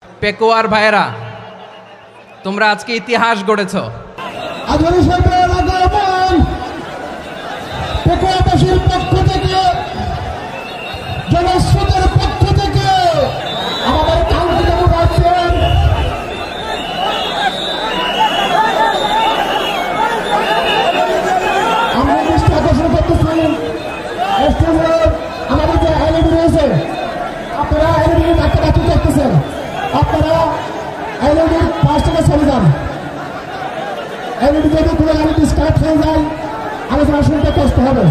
পেকুয়ার ভাইরা, তোমরা আজকে ইতিহাস গড়েছ। পেকুয়াবাসীর পক্ষ থেকে, জনস্রোতের পক্ষ থেকে আমাদের কাঙ্ক্ষিত রাখছেন আমরা দৃষ্টি আকর্ষণ করতেছি। আমাদের যে এলইডি রয়েছে, আপনারা এলইডি ডাক্তার করতেছেন, আপনারা এলইডির পাশ থেকে চলে যান। এলইডি যদি কোনো এলইডি স্টার্ট হয়ে যায়, আলোচনা শুনতে কষ্ট হবে।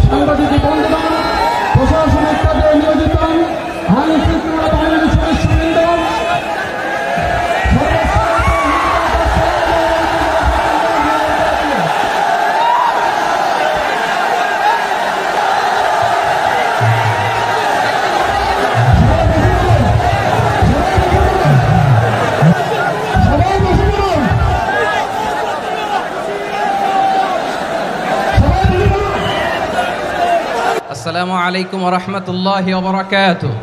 সাংবাদিক বন্ধুগণ, প্রশাসনিক কাজে নিয়োজিত আইন শৃঙ্খলা বাহিনীর সদস্যবৃন্দ, আসসালামু আলাইকুম ওয়া রাহমাতুল্লাহি ওয়া বারাকাতুহু।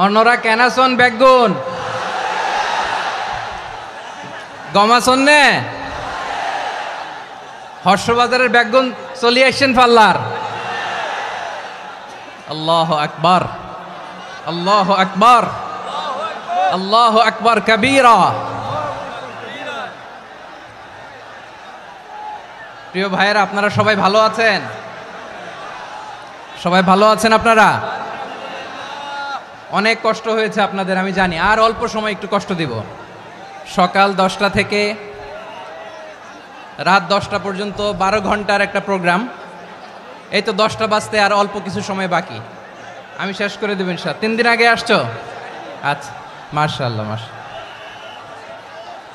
অন্যরা কেনাসন বেগুন গমাসন নে হর্ষবাজারের বেগুন চলি আসছেন পাল্লার। আল্লাহু আকবার, আল্লাহু আকবার, আল্লাহু আকবার কবীরা। প্রিয় ভাইয়েরা, আপনারা সবাই ভালো আছেন? সবাই ভালো আছেন? আপনারা অনেক কষ্ট হয়েছে আপনাদের, আমি জানি। আর অল্প সময় একটু কষ্ট দিব। সকাল 10টা থেকে রাত 10টা পর্যন্ত 12 ঘন্টার একটা প্রোগ্রাম। এই তো 10টা বাজতে আর অল্প কিছু সময় বাকি, আমি শেষ করে দেব ইনশাআল্লাহ। 3 দিন আগে আসছো? আচ্ছা, মাশাআল্লাহ মাশাআল্লাহ।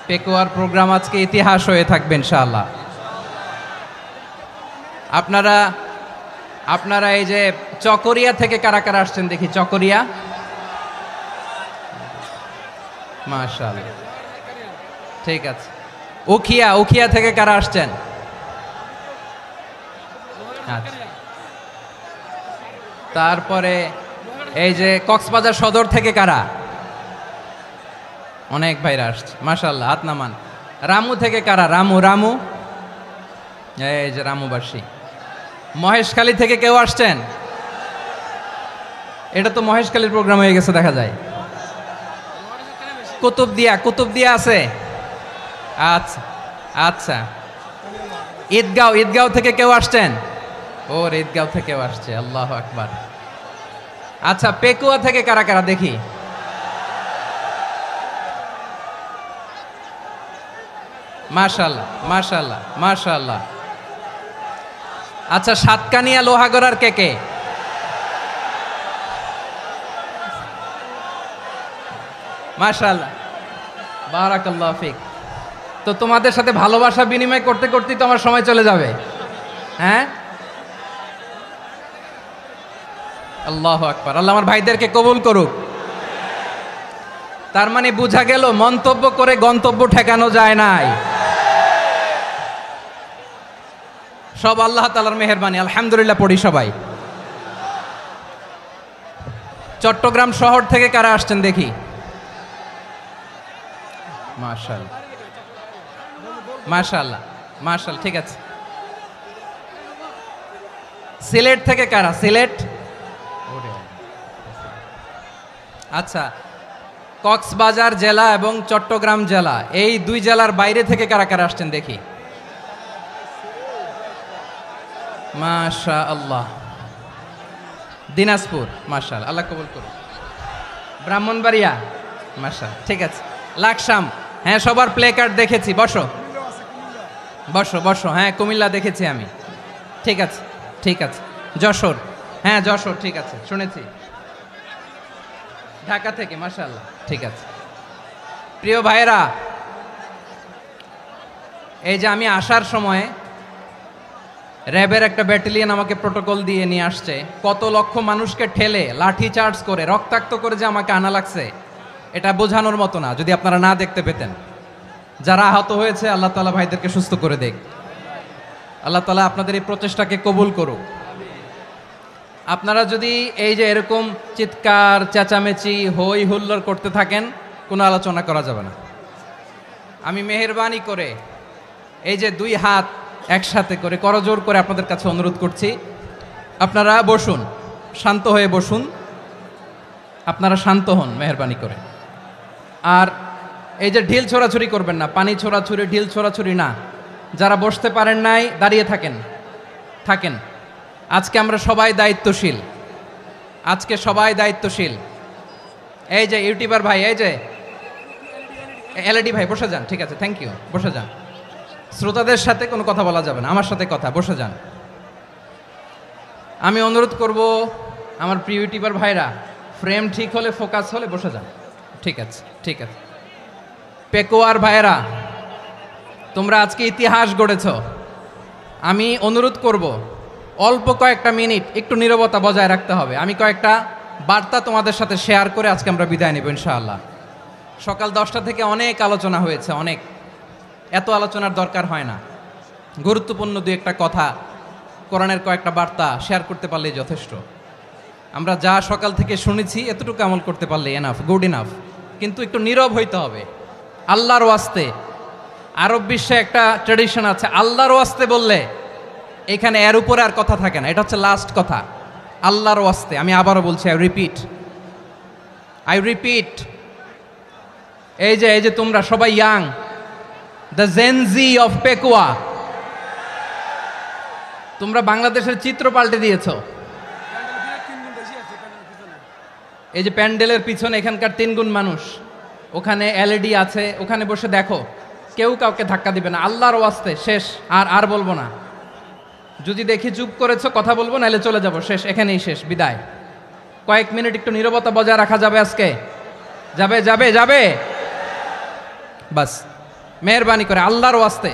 পেকুয়ার প্রোগ্রাম আজকে ইতিহাস হয়ে থাকবে ইনশাআল্লাহ। আপনারা এই যে চকরিয়া থেকে কারা কারা আসছেন দেখি? চকরিয়া, মাশাআল্লাহ, ঠিক আছে। উখিয়া থেকে কারা আসছেন? আচ্ছা। তারপরে এই যে কক্সবাজার সদর থেকে কারা? অনেক ভাইরা আসছে, মাশাআল্লাহ, হাত নামান। রামু থেকে কারা? রামু, এই যে রামুবাসী। মহেশখালী থেকে কেউ আসছেন? এটা তো মহেশখালীর প্রোগ্রাম হয়ে গেছে দেখা যায়। কুতুবদিয়া আছে? আচ্ছা আচ্ছা। ঈদগাঁও থেকে কেউ আসছেন? ওর ঈদগাঁও থেকেও আসছে, আল্লাহু আকবার। আচ্ছা, পেকুয়া থেকে কারা কারা দেখি? মাশাআল্লাহ মাশাআল্লাহ মাশাআল্লাহ। আচ্ছা, সাতকানিয়া লোহাগড়ার কে? মাশাআল্লাহ, বারাকাল্লাহু ফিক। তো তোমাদের সাথে ভালোবাসা বিনিময় করতে করতেই তো আমার সময় চলে যাবে। হ্যাঁ, আল্লাহু আকবার। আল্লাহ আমার ভাইদেরকে কবুল করুক। তার মানে বোঝা গেল, মন্তব্য করে গন্তব্য ঠেকানো যায় নাই। সব আল্লাহ তাআলার মেহেরবানি, আলহামদুলিল্লাহ পড়ি সবাই। চট্টগ্রাম শহর থেকে কারা আসছেন দেখি? মাশাআল্লাহ মাশাআল্লাহ মাশাআল্লাহ, ঠিক আছে। সিলেট থেকে কারা? সিলেট, আচ্ছা। কক্সবাজার জেলা এবং চট্টগ্রাম জেলা, এই দুই জেলার বাইরে থেকে কারা কারা আসছেন দেখি? মাশাআল্লাহ। দিনাজপুর, মাশাআল্লাহ, আল্লাহ কবুল করুন। ব্রাহ্মণবাড়িয়া, মাশাআল্লাহ, ঠিক আছে। লাকসাম, হ্যাঁ, সবার প্লে কার্ড দেখেছি। বসো বসো। হ্যাঁ, কুমিল্লা দেখেছি আমি, ঠিক আছে ঠিক আছে। যশোর, হ্যাঁ যশোর, ঠিক আছে, শুনেছি। ঢাকা থেকে, মাশাআল্লাহ, ঠিক আছে। প্রিয় ভাইয়েরা, এই যে আমি আসার সময় র্যাবের একটা ব্যাটালিয়ন আমাকে প্রোটোকল দিয়ে নিয়ে আসছে। কত লক্ষ মানুষকে ঠেলে লাঠি চার্জ করে রক্তাক্ত করে যে আমাকে আনা লাগছে, এটা বোঝানোর মতো না। যদি আপনারা না দেখতে পেতেন। যারা আহত হয়েছে, আল্লাহ তাআলা ভাইদেরকে সুস্থ করে দেখ। আল্লাহ তাআলা আপনাদের এই প্রচেষ্টাকে কবুল করুক। আপনারা যদি এই যে এরকম চিৎকার চেঁচামেচি হই হুল্লোড় করতে থাকেন, কোনো আলোচনা করা যাবে না। আমি মেহেরবানি করে এই যে দুই হাত একসাথে করে করজোড় করে আপনাদের কাছে অনুরোধ করছি, আপনারা বসুন, শান্ত হয়ে বসুন, আপনারা শান্ত হন মেহেরবানি করে। আর এই যে ঢিল ছোড়াছুরি করবেন না, পানি ছোড়াছুরি ঢিল ছোড়াছুরি না। যারা বসতে পারেন নাই দাঁড়িয়ে থাকেন। আজকে আমরা সবাই দায়িত্বশীল, আজকে সবাই দায়িত্বশীল। এই যে ইউটিউবার ভাই, এই যে এলইডি ভাই বসে যান, ঠিক আছে, থ্যাংক ইউ, বসে যান। শ্রোতাদের সাথে কোনো কথা বলা যাবে না, আমার সাথে কথা, বসে যান। আমি অনুরোধ করব আমার প্রিয় ইউটিউবার ভাইরা, ফ্রেম ঠিক হলে ফোকাস হলে বসে যান, ঠিক আছে, ঠিক আছে। পেকোয়ার ভাইরা, তোমরা আজকে ইতিহাস গড়েছ। আমি অনুরোধ করব অল্প কয়েকটা মিনিট একটু নীরবতা বজায় রাখতে হবে। আমি কয়েকটা বার্তা তোমাদের সাথে শেয়ার করে আজকে আমরা বিদায় নেব ইনশাআল্লাহ। সকাল 10টা থেকে অনেক আলোচনা হয়েছে, অনেক, এত আলোচনার দরকার হয় না। গুরুত্বপূর্ণ দুই একটা কথা, কোরআনের কয়েকটা বার্তা শেয়ার করতে পারলেই যথেষ্ট। আমরা যা সকাল থেকে শুনেছি এতটুকু আমল করতে পারলে এনাফ, গুড ইনাফ। কিন্তু একটু নীরব হইতে হবে আল্লাহর ওয়াস্তে। আরব বিশ্বে একটা ট্র্যাডিশন আছে, আল্লাহর ওয়াস্তে বললে এখানে এর উপরে আর কথা থাকে না, এটা হচ্ছে লাস্ট কথা। আল্লাহর ওয়াস্তে, আমি আবারও বলছি, আই রিপিট। এই যে তোমরা সবাই young, the Gen Z of Pekua, তোমরা বাংলাদেশের চিত্র পাল্টে দিয়েছ। এই যে প্যান্ডেলের পিছনে এখানকার 3 গুণ মানুষ, ওখানে এলইডি আছে, ওখানে বসে দেখো, কেউ কাউকে ধাক্কা দিবে না। আল্লাহর ওয়াস্তে, শেষ, আর বলবো না। যদি দেখি চুপ করেছো, কথা বলবো, নাহলে চলে যাব, শেষ, এখানেই শেষ, বিদায়। কয়েক মিনিট একটু নীরবতা বজায় রাখা যাবে আজকে? যাবে বাস, মেহেরবানি করে আল্লাহর ওয়াস্তে।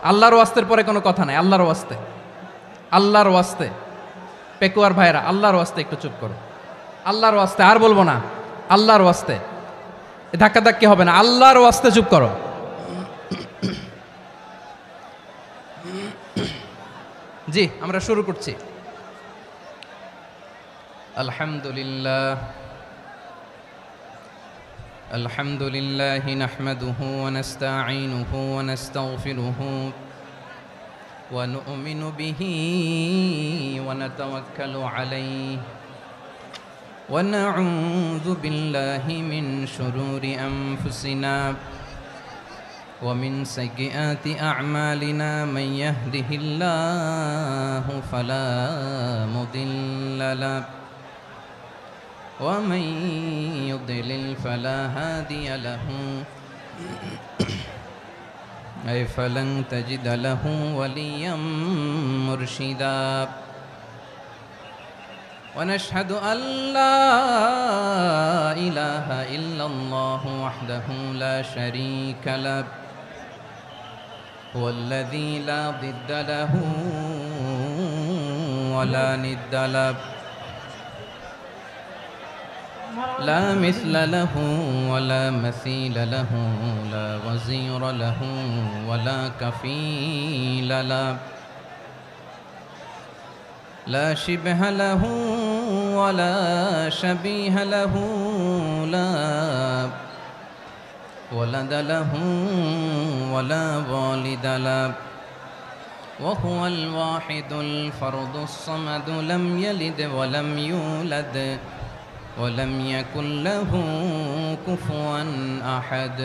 আল্লাহর ওয়াস্তের পরে কোনো কথা নাই, আল্লাহর ওয়াস্তে। পেকুয়ার ভাইরা, আল্লাহর ওয়াস্তে একটু চুপ করো, আল্লাহর ওয়াস্তে, আর বলবো না, আল্লাহর ওয়াস্তে। ধাক্কাধাক্কি হবে না, আল্লাহর ওয়াস্তে চুপ করো। জি, আমরা শুরু করছি। আলহামদুলিল্লাহ নাহমাদুহু ওয়া নাস্তাঈনুহু ওয়া নাস্তাগফিরুহু ওয়া নু'মিনু বিহি ওয়া নাতাওয়াক্কালু আলাইহি ওয়া নাউযু বিল্লাহি মিন শুরুরি আনফুসিনা ومن سيئات أعمالنا من يهده الله فلا مضل له ومن يضلل فلا هادي له أي فلن تجد له وليا مرشدا ونشهد أن لا إله إلا الله وحده لا شريك له هو الذي لا ضد له ولا ند له لا مثل له ولا مثيل له لا وزير له ولا كفيل له لا شبه له ولا شبيه له لا ولد له ولا والد له وهو الواحد الفرد الصمد لم يلد ولم يولد ولم يكن له كفوا أحد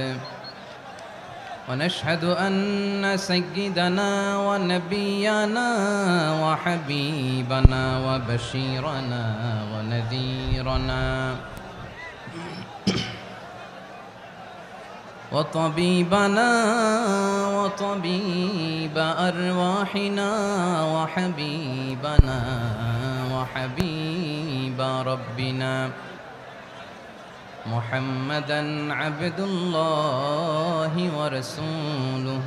ونشهد أن سيدنا ونبينا وحبيبنا وبشيرنا ونذيرنا وطبيبنا وطبيب أرواحنا وحبيبنا وحبيب ربنا محمدا عبد الله ورسوله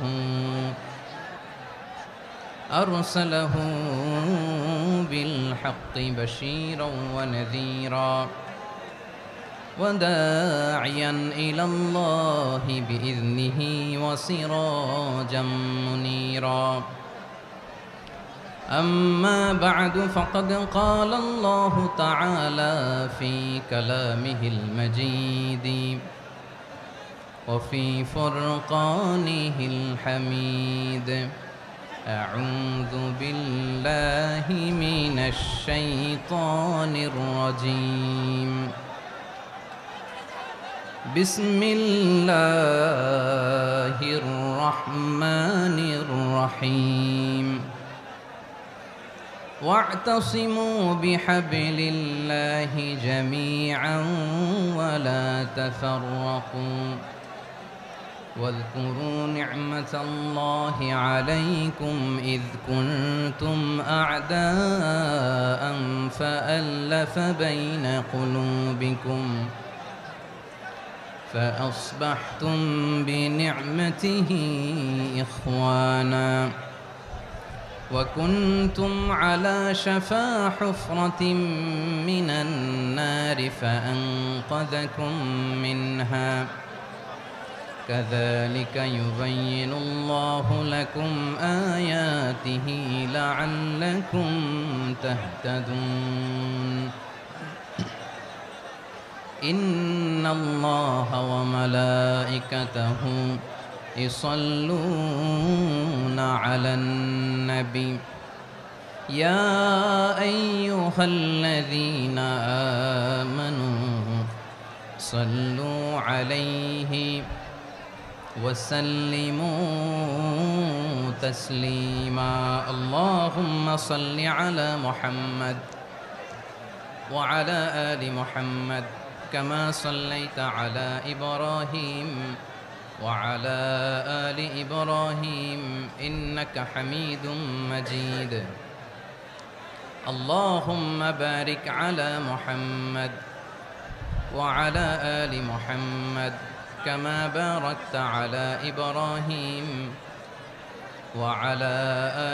أرسله بالحق بشيرا ونذيرا وداعيا إلى الله بإذنه وسراجا منيرا أما بعد فقد قال الله تعالى في كلامه المجيد وفي فرقانه الحميد أعوذ بالله من الشيطان الرجيم بسم الله الرحمن الرحيم واعتصموا بحبل الله جميعا ولا تفرقوا واذكروا نعمة الله عليكم إذ كنتم أعداء فألف بين قلوبكم فأصبحتم بنعمته إخوانا وكنتم على شفا حفرة من النار فأنقذكم منها كذلك يبين الله لكم آياته لعلكم تهتدون إن الله وملائكته يصلون على النبي يا أيها الذين آمنوا صلوا عليه وسلموا تسليما اللهم صل على محمد وعلى آل محمد كما صليت على إبراهيم وعلى آل إبراهيم إنك حميد مجيد اللهم بارك على محمد وعلى آل محمد كما باركت على إبراهيم وعلى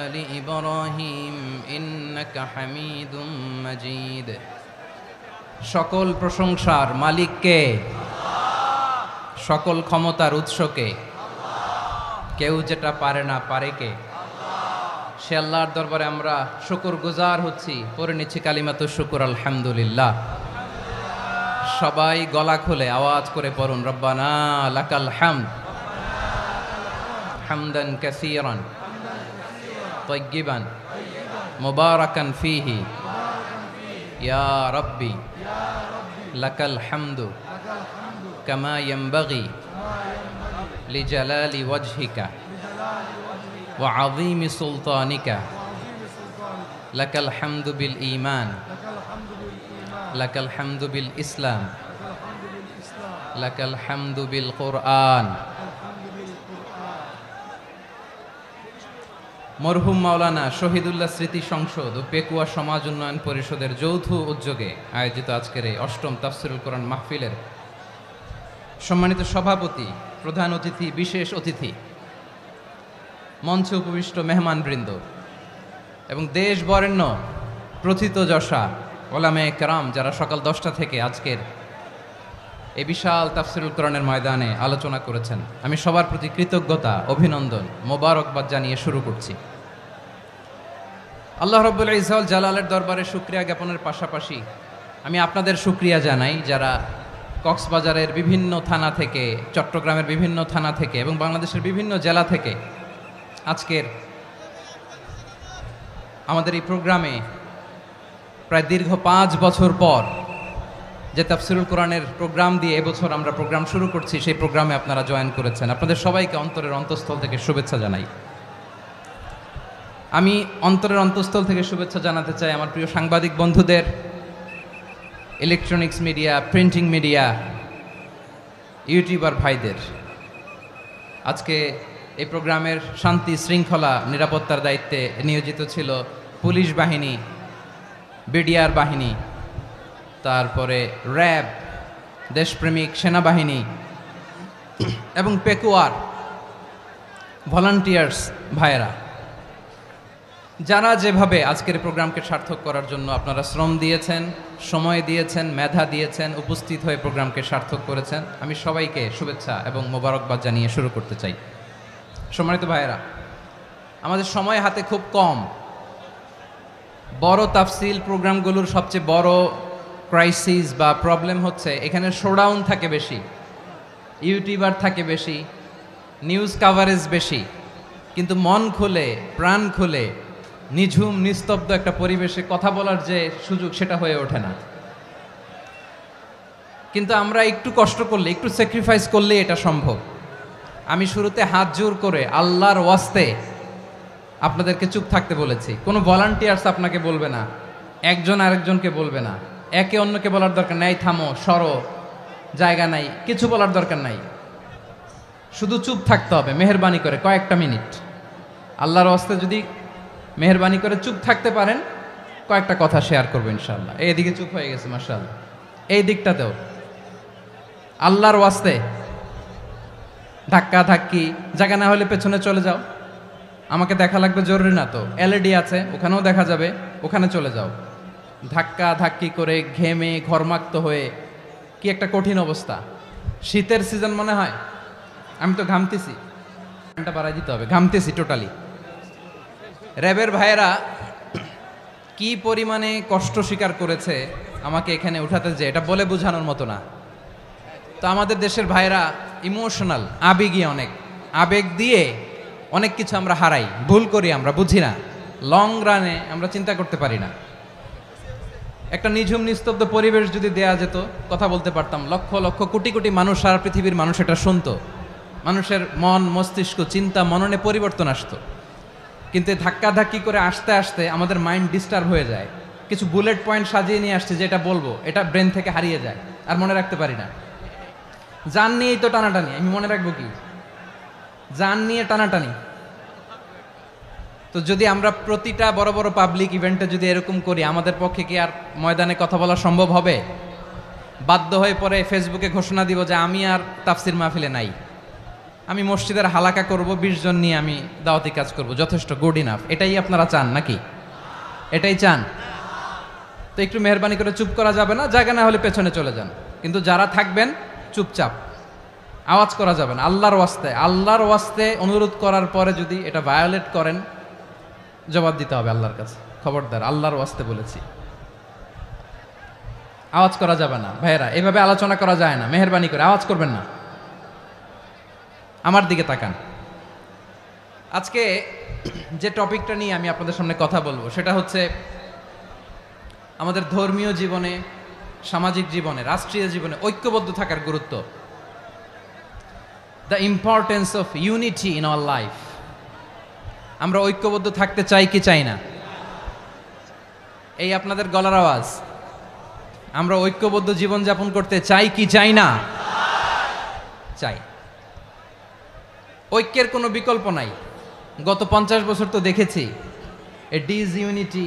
آل إبراهيم إنك حميد مجيد সকল প্রশংসার মালিক কে? সকল ক্ষমতার উৎস কে? কেউ যেটা পারে না পারে কে? সে আল্লাহর দরবারে আমরা শুকরগুজার হচ্ছি, পড়ে নিচ্ছি কালিমাতুশ শুকর আলহামদুলিল্লাহ। সবাই গলা খুলে আওয়াজ করে পড়ুন রব্বানা লাকাল হামদ হামদান কাসীরান তাইয়্যিবান মুবারাকান ফীহি ইয়া রাব্বি লাকাল হামদু কামা ইয়ানবাগি লিজালালি ওয়াজহিকা ওয়া আযীমি সুলতানিকা লাকাল হামদু বিল ঈমান লাকাল হামদু বিল ইসলাম লাকাল হামদু বিল কুরআন। মরহুম মাওলানা শহীদুল্লাহ স্মৃতি সংসদ ও পেকুয়া সমাজ উন্নয়ন পরিষদের যৌথ উদ্যোগে আয়োজিত আজকের এই অষ্টম তাফসিরুল কোরআন মাহফিলের সম্মানিত সভাপতি, প্রধান অতিথি, বিশেষ অতিথি, মঞ্চে উপবিষ্ট মেহমানবৃন্দ এবং দেশ বরেণ্য প্রথিতযশা ওলামায়ে কেরাম যারা সকাল 10টা থেকে আজকের এই বিশাল তাফসিরুল কোরআনের ময়দানে আলোচনা করেছেন, আমি সবার প্রতি কৃতজ্ঞতা, অভিনন্দন, মোবারকবাদ জানিয়ে শুরু করছি। আল্লাহ রাব্বুল ইজ্জত ওয়াল জালালের দরবারে শুকরিয়া জ্ঞাপনের পাশাপাশি আমি আপনাদের শুকরিয়া জানাই যারা কক্সবাজারের বিভিন্ন থানা থেকে, চট্টগ্রামের বিভিন্ন থানা থেকে এবং বাংলাদেশের বিভিন্ন জেলা থেকে আজকের আমাদের এই প্রোগ্রামে প্রায় দীর্ঘ 5 বছর পর যে তাফসিরুল কোরআনের প্রোগ্রাম দিয়ে এবছর আমরা প্রোগ্রাম শুরু করছি, সেই প্রোগ্রামে আপনারা জয়েন করেছেন। আপনাদের সবাইকে অন্তরের অন্তঃস্থল থেকে শুভেচ্ছা জানাই। আমি অন্তরের অন্তঃস্থল থেকে শুভেচ্ছা জানাতে চাই আমার প্রিয় সাংবাদিক বন্ধুদের, electronics media, printing media, YouTuber ভাইদের। আজকে এই প্রোগ্রামের শান্তি শৃঙ্খলা নিরাপত্তার দায়িত্বে নিয়োজিত ছিল পুলিশ বাহিনী, বিডিআর বাহিনী, তারপরে র্যাব, দেশপ্রেমিক সেনাবাহিনী এবং পেকুয়ার ভলান্টিয়ার্স ভাইয়েরা, যারা যেভাবে আজকের প্রোগ্রামকে সার্থক করার জন্য আপনারা শ্রম দিয়েছেন, সময় দিয়েছেন, মেধা দিয়েছেন, উপস্থিত হয়ে প্রোগ্রামকে সার্থক করেছেন, আমি সবাইকে শুভেচ্ছা এবং মোবারকবাদ জানিয়ে শুরু করতে চাই। সম্মানিত ভাইয়েরা, আমাদের সময় হাতে খুব কম, বড় তাফসিল প্রোগ্রামগুলোর সবচেয়ে বড় ক্রাইসিস বা প্রবলেম হচ্ছে এখানে শোডাউন থাকে বেশি, ইউটিউবার থাকে বেশি, নিউজ কাভারেজ বেশি, কিন্তু মন খুলে প্রাণ খুলে নিঝুম নিস্তব্ধ একটা পরিবেশে কথা বলার যে সুযোগ সেটা হয়ে ওঠে না। কিন্তু আমরা একটু কষ্ট করলে, একটু স্যাক্রিফাইস করলে এটা সম্ভব। আমি শুরুতে হাত জোর করে আল্লাহর ওয়াস্তে আপনাদেরকে চুপ থাকতে বলেছি। কোনো ভলান্টিয়ার্স আপনাকে বলবে না, একজন আরেকজনকে বলবে না, একে অন্যকে বলার দরকার নাই, থামো সরো জায়গা নাই, কিছু বলার দরকার নাই, শুধু চুপ থাকতে হবে মেহেরবানি করে কয়েকটা মিনিট। আল্লাহর ওয়াস্তে যদি মেহেরবানি করে চুপ থাকতে পারেন, কয়েকটা কথা শেয়ার করবো ইনশাআল্লাহ। এইদিকে চুপ হয়ে গেছে মাশাআল্লাহ, এই দিকটাতেও আল্লাহর ওয়াস্তে ধাক্কা ধাক্কি জায়গা না হলে পেছনে চলে যাও। আমাকে দেখা লাগবে জরুরি না তো, এলইডি আছে ওখানেও দেখা যাবে, ওখানে চলে যাও। ধাক্কা ধাক্কি করে ঘেমে ঘরমাক্ত হয়ে কি একটা কঠিন অবস্থা। শীতের সিজন মনে হয়, আমি তো ঘামতেছি, ঘন্টা বাড়াই দিতে হবে, ঘামতেছি টোটালি। র্যাবের ভাইয়েরা কি পরিমাণে কষ্ট স্বীকার করেছে আমাকে এখানে উঠাতে, যে এটা বলে বোঝানোর মতো না। তো আমাদের দেশের ভাইয়েরা ইমোশনাল, আবেগী, অনেক আবেগ দিয়ে অনেক কিছু আমরা হারাই, ভুল করি, আমরা বুঝি না, লং রানে আমরা চিন্তা করতে পারি না। একটা নিঝুম নিস্তব্ধ পরিবেশ যদি দেয়া যেত, কথা বলতে পারতাম, লক্ষ লক্ষ কোটি কোটি মানুষ, সারা পৃথিবীর মানুষ এটা শুনতো, মানুষের মন মস্তিষ্ক চিন্তা মননে পরিবর্তন আসতো। কিন্তু ধাক্কা ধাক্কি করে আসতে আসতে আমাদের মাইন্ড ডিস্টার্ব হয়ে যায়। কিছু বুলেট পয়েন্ট সাজিয়ে নিয়ে আসছে, যেটা বলবো এটা ব্রেন থেকে হারিয়ে যায়, আর মনে রাখতে পারি না। জান নিয়েই তো টানাটানি, আমি মনে রাখবো কি? জান নিয়ে টানাটানি। তো যদি আমরা প্রতিটা বড় বড় পাবলিক ইভেন্টে যদি এরকম করি, আমাদের পক্ষে কি আর ময়দানে কথা বলা সম্ভব হবে? বাধ্য হয়ে পরে ফেসবুকে ঘোষণা দিব যে আমি আর তাফসির মাহফিলে নাই, আমি মসজিদের হালাকা করব, 20 জন নিয়ে আমি দাওয়াতি কাজ করব, যথেষ্ট, গুড ইনাফ। এটাই আপনারা চান নাকি? এটাই চান? তো একটু মেহরবানি করে চুপ করা যাবে না, জায়গা না হলে পেছনে চলে যান। কিন্তু যারা থাকবেন চুপচাপ, আওয়াজ করা যাবে না। আল্লাহর ওয়াস্তে, আল্লাহর ওয়াস্তে অনুরোধ করার পরে যদি এটা ভায়োলেট করেন, জবাব দিতে হবে আল্লাহর কাছে। খবরদার, আল্লাহর ওয়াস্তে বলেছি, আওয়াজ করা যাবে না। ভাইয়েরা, এভাবে আলোচনা করা যায় না, মেহরবানি করে আওয়াজ করবেন না। আমার দিকে তাকান। আজকে যে টপিকটা নিয়ে আমি আপনাদের সামনে কথা বলবো, সেটা হচ্ছে আমাদের ধর্মীয় জীবনে, সামাজিক জীবনে, রাষ্ট্রীয় জীবনে ঐক্যবদ্ধ থাকার গুরুত্ব। The importance of unity in our life. আমরা ঐক্যবদ্ধ থাকতে চাই কি চাই না? এই আপনাদের গলার আওয়াজ। আমরা ঐক্যবদ্ধ জীবনযাপন করতে চাই কি চাই না? চাই। ঐক্যের কোনো বিকল্প নাই। গত 50 বছর তো দেখেছি এ ডিসইউনিটি,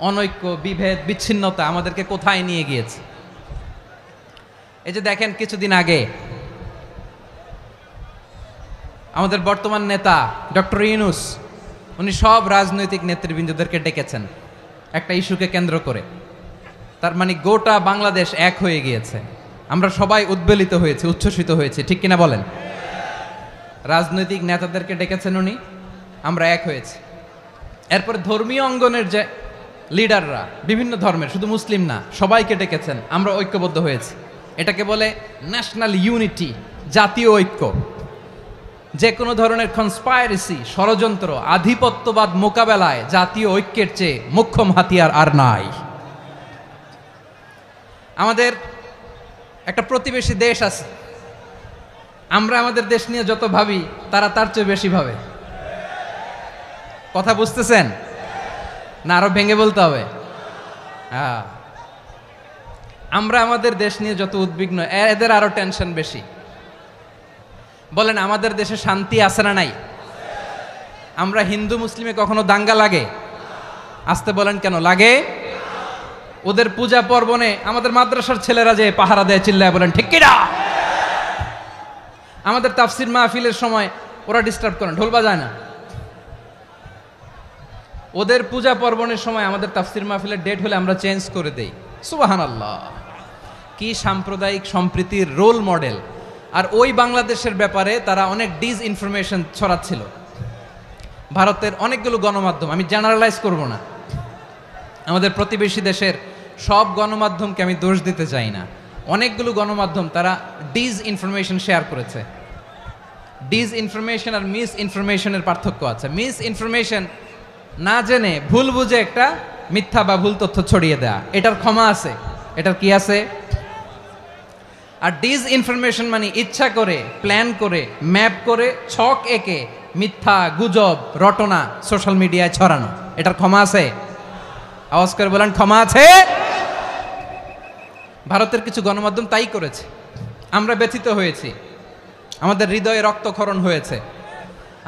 অনৈক্য, বিভেদ, বিচ্ছিন্নতা আমাদেরকে কোথায় নিয়ে গিয়েছে। এই যে দেখেন, কিছুদিন আগে আমাদের বর্তমান নেতা ডক্টর ইউনূস, উনি সব রাজনৈতিক নেতৃবৃন্দদেরকে ডেকেছেন একটা ইস্যুকে কেন্দ্র করে। তার মানে গোটা বাংলাদেশ এক হয়ে গিয়েছে। আমরা সবাই উদ্বেলিত হয়েছে, উচ্ছ্বসিত হয়েছে, ঠিক কিনা বলেন? রাজনৈতিক নেতাদেরকে ডেকেছেন উনি, আমরা এক হয়েছি। এরপর ধর্মীয় অঙ্গনের যে লিডাররা, বিভিন্ন ধর্মের, শুধু মুসলিম না, সবাইকে ডেকেছেন, আমরা ঐক্যবদ্ধ হয়েছি। এটাকে বলে ন্যাশনাল ইউনিটি, জাতীয় ঐক্য। যে কোনো ধরনের কনস্পাইরেসি, ষড়যন্ত্র, আধিপত্যবাদ মোকাবেলায় জাতীয় ঐক্যের চেয়ে মোক্ষম হাতিয়ার আর নাই। আমাদের একটা প্রতিবেশী দেশ আছে, আমরা আমাদের দেশ নিয়ে যত ভাবি, তারা তার চেয়ে বেশি ভাবে। কথা বুঝতেছেন না? আরো ভেঙে বলতে হবে। হ্যাঁ, আমরা আমাদের দেশ নিয়ে যত উদ্বিগ্ন, এদের আরো টেনশন বেশি। বলেন, আমাদের দেশে শান্তি আছে না নাই? আমরা হিন্দু মুসলিমে কখনো দাঙ্গা লাগে? আসতে বলেন, কেন লাগে? ওদের পূজা পর্বণে আমাদের মাদ্রাসার ছেলেরা যে পাহারা দেয়, চিল্লায় বলেন ঠিক কিনা? আমাদের তাফসির মাহফিলের সময় ওরা ডিস্টার্ব করেন, ঢোল বাজায় না। ওদের পূজা পর্বণের সময় আমাদের তাফসির মাহফিলের ডেট হলে আমরা চেঞ্জ করে দেই। সুবহানাল্লাহ, কি সাম্প্রদায়িক সম্প্রীতির রোল মডেল। আর ওই বাংলাদেশের ব্যাপারে তারা অনেক ডিসইনফরমেশন ছড়াচ্ছিল। ভারতের অনেকগুলো গণমাধ্যম, আমি জেনারেলাইজ করব না, আমাদের প্রতিবেশী দেশের সব গণমাধ্যমকে আমি দোষ দিতে চাই না, অনেকগুলো গণমাধ্যম তারা ডিস ইনফরমেশন শেয়ার করেছে। ডিস ইনফরমেশন আর মিস ইনফরমেশনের পার্থক্য আছে। মিস ইনফরমেশন না জেনে ভুল বুঝে একটা মিথ্যা বা ভুল তথ্য ছড়িয়ে দেয়া, এটার ক্ষমা আছে, এটার কি আছে। আর ডিস ইনফরমেশন মানে ইচ্ছা করে, প্ল্যান করে, ম্যাপ করে, ছক এঁকে মিথ্যা, গুজব, রটনা সোশ্যাল মিডিয়ায় ছড়ানো, এটার ক্ষমা আছে? আওয়াজ করে বলেন ক্ষমা আছে? ভারতের কিছু গণমাধ্যম তাই করেছে, আমরা ব্যথিত হয়েছি, আমাদের হৃদয়ে রক্তক্ষরণ হয়েছে।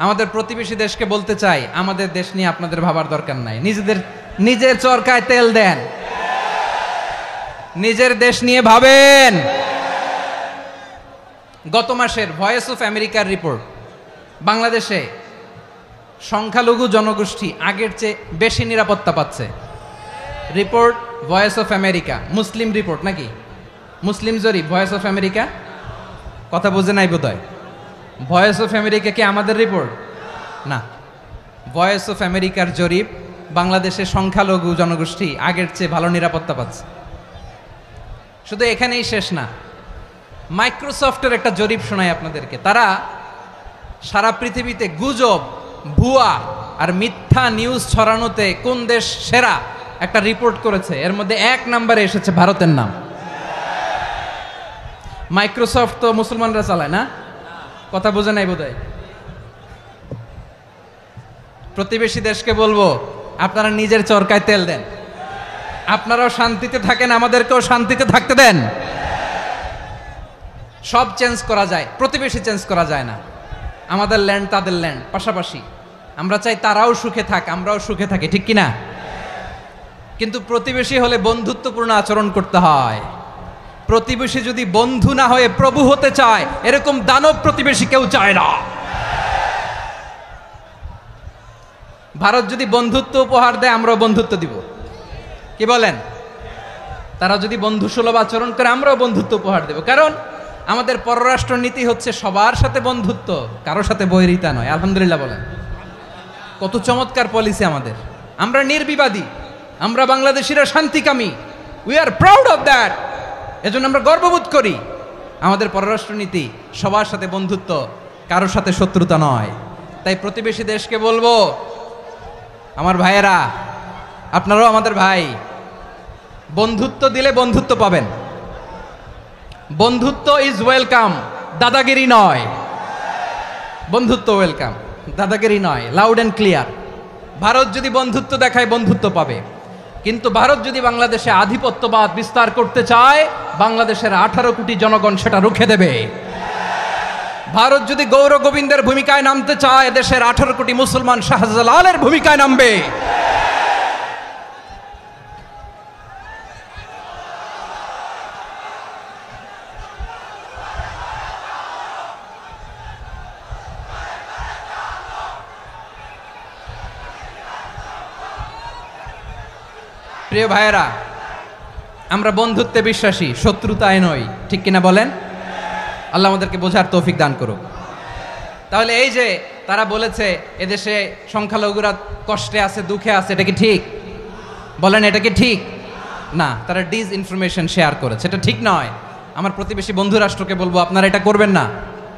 আমাদের প্রতিবেশী দেশকে বলতে চাই, আমাদের দেশ নিয়ে আপনাদের ভাবার দরকার নাই, নিজের চরকায় তেল দেন, নিজের দেশ নিয়ে ভাবেন। গত মাসের ভয়েস অফ আমেরিকার রিপোর্ট, বাংলাদেশে সংখ্যালঘু জনগোষ্ঠী আগের চেয়ে বেশি নিরাপত্তা পাচ্ছে। Report voice of America, Muslim report নাকি? মুসলিম জরিপ, ভয়েস অফ আমেরিকা। কথা বুঝে নাই বোধহয়। ভয়েস অফ আমেরিকা কি আমাদের রিপোর্ট? না, ভয়েস অফ আমেরিকার জরিপ, বাংলাদেশের সংখ্যালঘু জনগোষ্ঠী আগের চেয়ে ভালো নিরাপত্তা পাচ্ছে। শুধু এখানেই শেষ না, মাইক্রোসফটের একটা জরিপ শোনাই আপনাদেরকে। তারা সারা পৃথিবীতে গুজব, ভুয়া আর মিথ্যা নিউজ ছড়ানোতে কোন দেশ সেরা একটা রিপোর্ট করেছে, এর মধ্যে 1 নম্বরে এসেছে ভারতের নাম। মাইক্রোসফট তো মুসলমানরা চালায় না, কথা বোঝে নাই বোধহয়। প্রতিবেশী দেশকে বলবো, আপনারা নিজের চরকায় তেল দেন, আপনারাও শান্তিতে থাকেন, আমাদেরকেও শান্তিতে থাকতে দেন। সব চেঞ্জ করা যায়, প্রতিবেশী চেঞ্জ করা যায় না। আমাদের ল্যান্ড তাদের ল্যান্ড, পাশাপাশি। আমরা চাই তারাও সুখে থাক, আমরাও সুখে থাকি, ঠিক কিনা? কিন্তু প্রতিবেশী হলে বন্ধুত্বপূর্ণ আচরণ করতে হয়। প্রতিবেশী যদি বন্ধু না হয়ে প্রভু হতে চায়, এরকম দানব প্রতিবেশী কেউ চায় না। ভারত যদি বন্ধুত্ব উপহার দেয়, আমরাও বন্ধুত্ব দিব, কি বলেন? তারা যদি বন্ধুসুলভ আচরণ করে, আমরাও বন্ধুত্ব উপহার দেব। কারণ আমাদের পররাষ্ট্র নীতি হচ্ছে সবার সাথে বন্ধুত্ব, কারোর সাথে বৈরিতা নয়। আলহামদুলিল্লাহ বলেন, কত চমৎকার পলিসি আমাদের। আমরা নির্বিবাদী, আমরা বাংলাদেশিরা শান্তিকামী, we are proud of that. এজন্য আমরা গর্ববোধ করি। আমাদের পররাষ্ট্র নীতি সবার সাথে বন্ধুত্ব, কারোর সাথে শত্রুতা নয়। তাই প্রতিবেশী দেশকে বলবো, আমার ভাইয়েরা, আপনারাও আমাদের ভাই, বন্ধুত্ব দিলে বন্ধুত্ব পাবেন। বন্ধুত্ব ইজ ওয়েলকাম, দাদাগিরি নয়। বন্ধুত্ব ওয়েলকাম, দাদাগিরি নয়, লাউড অ্যান্ড ক্লিয়ার। ভারত যদি বন্ধুত্ব দেখায়, বন্ধুত্ব পাবে। কিন্তু ভারত যদি বাংলাদেশে আধিপত্যবাদ বিস্তার করতে চায়, বাংলাদেশের 18 কোটি জনগণ সেটা রুখে দেবে। ভারত যদি গৌর গোবিন্দের ভূমিকায় নামতে চায়, দেশের 18 কোটি মুসলমান শাহজালালের ভূমিকায় নামবে। প্রিয় ভাইয়েরা, আমরা বন্ধুত্বে বিশ্বাসী, শত্রুতায় নই, ঠিক কিনা বলেন? আল্লাহ আমাদেরকে বোঝার তৌফিক দান করুক। তাহলে এই যে তারা বলেছে এদেশে সংখ্যালঘুরা কষ্টে আছে, দুঃখে আছে, এটা কি ঠিক? বলেন, এটা কি ঠিক? না, তারা ডিস ইনফরমেশন শেয়ার করেছে, এটা ঠিক নয়। আমার প্রতিবেশী বন্ধু রাষ্ট্রকে বলবো, আপনারা এটা করবেন না,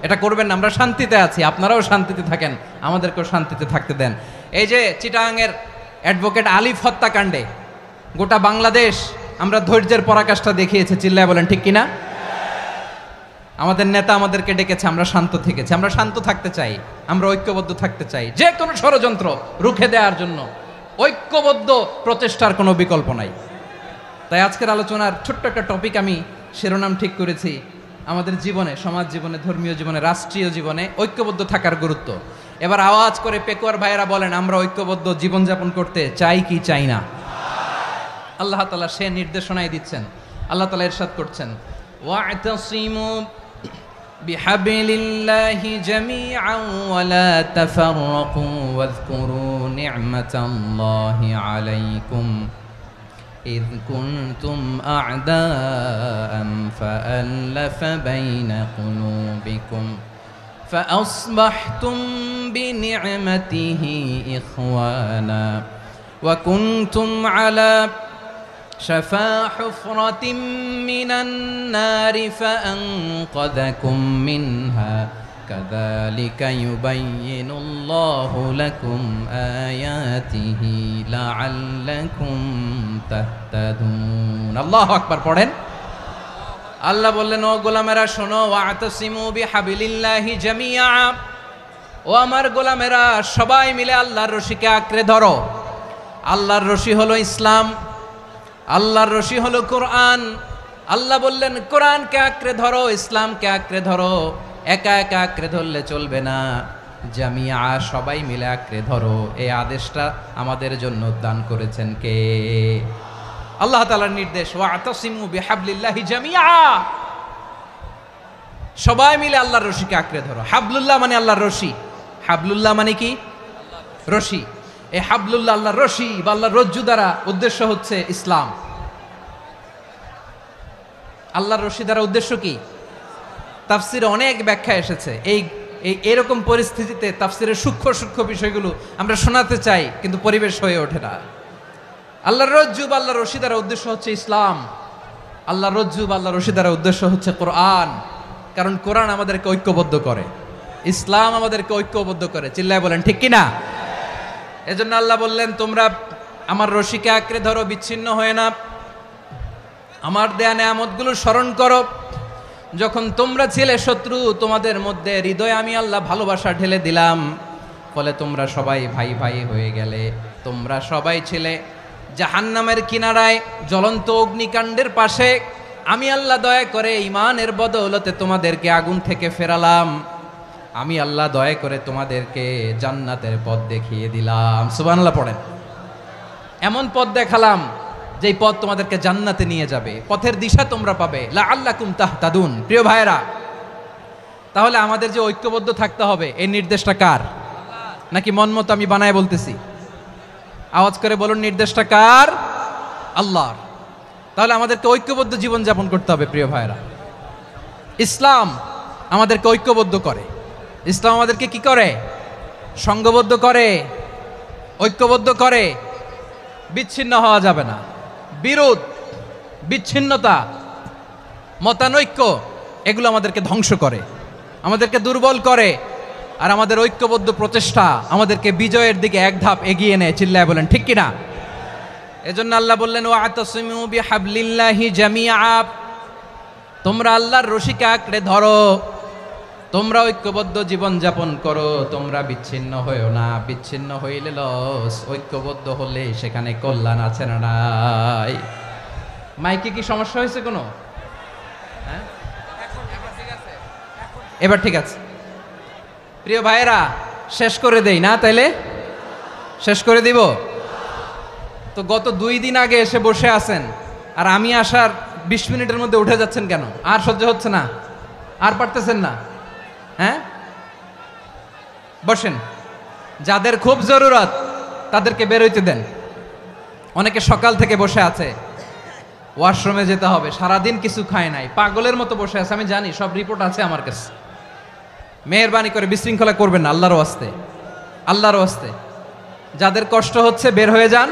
এটা করবেন না। আমরা শান্তিতে আছি, আপনারাও শান্তিতে থাকেন, আমাদেরকেও শান্তিতে থাকতে দেন। এই যে চিটাগাংয়ের অ্যাডভোকেট আলিফ হত্যাকাণ্ডে গোটা বাংলাদেশ আমরা ধৈর্যের পরাকাষ্ঠা দেখিয়েছে, চিল্লায় বলেন ঠিক কিনা? আমাদের নেতা আমাদেরকে ডেকেছে, আমরা শান্ত থেকেছি। আমরা শান্ত থাকতে চাই, আমরা ঐক্যবদ্ধ থাকতে চাই। যে কোনো ষড়যন্ত্র রুখে দেওয়ার জন্য ঐক্যবদ্ধ প্রচেষ্টার কোনো বিকল্প নাই। তাই আজকের আলোচনার ছোট্ট একটা টপিক আমি শিরোনাম ঠিক করেছি, আমাদের জীবনে, সমাজ জীবনে, ধর্মীয় জীবনে, রাষ্ট্রীয় জীবনে ঐক্যবদ্ধ থাকার গুরুত্ব। এবার আওয়াজ করে পেকুয়ার ভাইয়েরা বলেন, আমরা ঐক্যবদ্ধ জীবনযাপন করতে চাই কি চাই না? আল্লাহ তাআলা সে নির্দেশনাই দিচ্ছেন। আল্লাহ তাআলা ইরশাদ করছেন, ওয়া'তাসিমু বিহাবলিল্লাহি জামিআন ওয়া লা তাফাররাকু ওয়াযকুরু নি'মাতাল্লাহি আলাইকুম ইয কুনতুম আ'দাআন ফাআল্লাফা বাইনা কুলুবিকুম فأصبحتم بنعمته إخوانا وكنتم على شفا حفرة من النار فأنقذكم منها كذلك يبين الله لكم آياته لعلكم تهتدون الله أكبر পড়েন আল্লাহ বললেন ও গোলামেরা শোনো ওয়াতাসিমু বিহাবিলিল্লাহি জামিআ ও আমার গোলামেরা সবাই মিলে আল্লাহর রশিকে আঁকড়ে ধরো আল্লাহর রশি হলো ইসলাম আল্লাহর রশি হলো কোরআন আল্লাহ বললেন কোরআনকে আঁকড়ে ধরো ইসলামকে আঁকড়ে ধরো একা একা আঁকড়ে ধরলে চলবে না জামিআ সবাই মিলে আঁকড়ে ধরো এই আদেশটা আমাদের জন্য দান করেছেন কে আল্লাহ তাআলার নির্দেশ ওয়াতাসিমু বিহাবলিল্লাহি জামিআ সবাই মিলে আল্লাহর রশিকে আঁকড়ে ধরো হাবলুল্লাহ মানে আল্লাহর রশি হাবলুল্লাহ মানে কি রশি এই হাবলুল্লাহ আল্লাহর রশি বা আল্লাহর রজ্জু দ্বারা উদ্দেশ্য হচ্ছে ইসলাম আল্লাহর রশি দ্বারা উদ্দেশ্য কি তাফসিরে অনেক ব্যাখ্যা এসেছে এই এরকম পরিস্থিতিতে তাফসিরের সূক্ষ্ম সূক্ষ্ম বিষয়গুলো আমরা শোনাতে চাই কিন্তু পরিবেশ হয়ে ওঠে না আল্লাহর রজ্জু বা আল্লাহর রশি দ্বারা উদ্দেশ্য হচ্ছে ইসলাম আল্লাহর রজ্জু বা আল্লাহর রশি দ্বারা উদ্দেশ্য হচ্ছে কোরআন কারণ কোরআন আমাদেরকে ঐক্যবদ্ধ করে ইসলাম আমাদেরকে ঐক্যবদ্ধ করে চিল্লায় বলেন ঠিক কি না এজন্য আল্লাহ বললেন তোমরা আমার রশিকে আঁকড়ে ধরো বিচ্ছিন্ন হয়ে না আমার দেয়া নেয়ামতগুলো স্মরণ করো যখন তোমরা ছিলে শত্রু তোমাদের মধ্যে হৃদয়ে আমি আল্লাহ ভালোবাসা ঢেলে দিলাম ফলে তোমরা সবাই ভাই ভাই হয়ে গেলে তোমরা সবাই ছিলে জাহান্নামের কিনারায় জ্বলন্ত অগ্নিকাণ্ডের পাশে আমি আল্লাহ দয়া করে ঈমানের বদৌলতে তোমাদেরকে আগুন থেকে ফেরালাম আমি আল্লাহ দয়া করে তোমাদেরকে জান্নাতের পথ দেখিয়ে দিলাম সুবহানাল্লাহ পড়েন এমন পথ দেখালাম যেই পথ তোমাদেরকে জান্নাতে নিয়ে যাবে পথের দিশা তোমরা পাবে লাআল্লাকুম তাহতাদুন প্রিয় ভাইরা তাহলে আমাদের যে ঐক্যবদ্ধ থাকতে হবে এই নির্দেশটা কার নাকি মন মতো আমি বানায় বলতেছি আওয়াজ করে বলুন নির্দেশটা কার আল্লাহর তাহলে আমাদেরকে ঐক্যবদ্ধ জীবন যাপন করতে হবে প্রিয় ভাইরা ইসলাম আমাদেরকে ঐক্যবদ্ধ করে ইসলাম আমাদেরকে কি করে সংঘবদ্ধ করে ঐক্যবদ্ধ করে বিচ্ছিন্ন হওয়া যাবে না বিরোধ বিচ্ছিন্নতা মতানৈক্য এগুলো আমাদেরকে ধ্বংস করে আমাদেরকে দুর্বল করে আর আমাদের ঐক্যবদ্ধ প্রচেষ্টা আমাদেরকে বিজয়ের দিকে এক ধাপ এগিয়ে নেয় চিল্লায় বলেন ঠিক কিনা এজন্য আল্লাহ বললেন ওয়াতাসিমু বিহাবলিল্লাহি জামিআ তোমরা আল্লাহর রশিকে আঁকড়ে ধরো তোমরা ঐক্যবদ্ধ জীবন যাপন করো তোমরা বিচ্ছিন্ন হইও না বিচ্ছিন্ন হইলে লস ঐক্যবদ্ধ হলে সেখানে কল্যাণ আছে না নাই মাইকে কি সমস্যা হয়েছে কোনো হ্যাঁ এবার ঠিক আছে প্রিয় ভাইয়েরা শেষ করে দেই না তাইলে শেষ করে দিব তো গত 2 দিন আগে এসে বসে আছেন আর আমি আসার 20 মিনিটের মধ্যে উঠে যাচ্ছেন কেন আর সহ্য হচ্ছে না আর পারতেছেন না হ্যাঁ বসেন যাদের খুব জরুরত তাদেরকে বের হইতে দেন অনেকে সকাল থেকে বসে আছে ওয়াশরুমে যেতে হবে সারাদিন কিছু খায় নাই পাগলের মতো বসে আছে আমি জানি সব রিপোর্ট আছে আমার কাছে মেহেরবানি করে বিশৃঙ্খলা করবেন না আল্লাহর ওয়াস্তে আল্লাহর ওয়াস্তে যাদের কষ্ট হচ্ছে বের হয়ে যান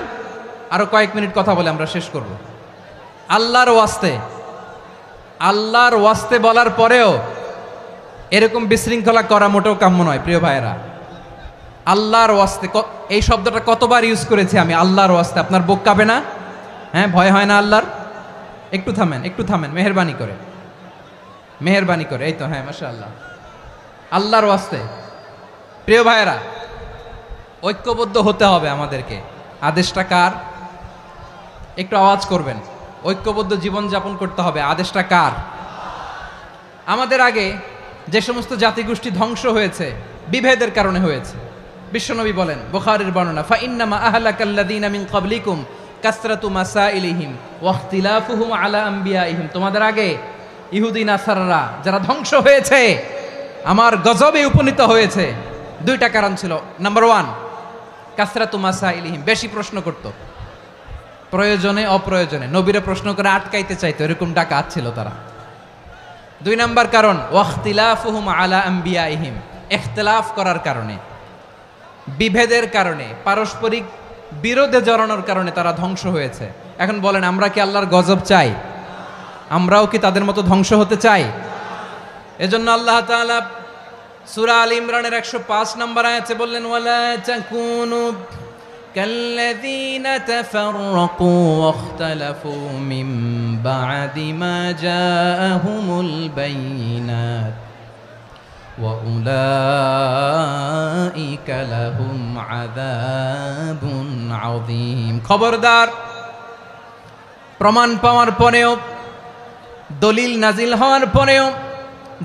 আরো কয়েক মিনিট কথা বলে আমরা শেষ করব আল্লাহর ওয়াস্তে বলার পরেও এরকম বিশৃঙ্খলা করা মোটেও কাম্য নয় প্রিয় ভাইয়েরা আল্লাহর ওয়াস্তে এই শব্দটা কতবার ইউজ করেছি আমি আল্লাহর ওয়াস্তে আপনার বুক কাঁপে না হ্যাঁ ভয় হয় না আল্লাহর একটু থামেন মেহেরবানি করে এই তো হ্যাঁ মাশাআল্লাহ আল্লাহর ওয়াস্তে প্রিয় ভাইয়েরা ঐক্যবদ্ধ হতে হবে আমাদেরকে আদেশটা কার একটু আওয়াজ করবেন ঐক্যবদ্ধ জীবন যাপন করতে হবে আদেশটা কার আমাদের আগে যে সমস্ত জাতিগোষ্ঠী ধ্বংস হয়েছে বিভেদের কারণে হয়েছে বিশ্বনবী বলেন বুখারীর বর্ণনা ফা ইন্নামা আহলাকাল্লাযীনা মিন ক্বাবলিকুম কাসরাতু মাসাইলিহিম ওয়া ইখতিলাফুহুম আলা আমবিয়াইহিম তোমাদের আগে ইহুদি নাসারারা যারা ধ্বংস হয়েছে আমার গজবে উপনীত হয়েছে 2টা কারণ ছিল নাম্বার 1 কাসরাতু মাসাইলিহিম বেশি প্রশ্ন করত প্রয়োজনে অপ্রয়োজনে নবীরে প্রশ্ন করে আটকাইতে চাইতো এরকম ডাকাত ছিল তারা 2 নাম্বার কারণ ওয়াখতিলাফুহুম আলা আমবিয়াইহিম ইখতিলাফ করার কারণে বিভেদের কারণে পারস্পরিক বিরোধে জড়ানোর কারণে তারা ধ্বংস হয়েছে। এখন বলেন, আমরা কি আল্লাহর গজব চাই? আমরাও কি তাদের মতো ধ্বংস হতে চাই? এজন্য আল্লাহ তাআলা সূরা আল ইমরানের 105 নম্বর আয়াতে বললেন, ওয়ালা তাকুনু কাল্লাযীনা তাফাররাকু ওয়াখতালাফু মিন বা'দি মা জাআহুমুল বাইয়িনাত ওয়া উলাইকা লাহুম আযাবুন আযীম। খবরদার, প্রমাণ পাওয়ার পরেও, দলিল নাজিল হওয়ার পরেও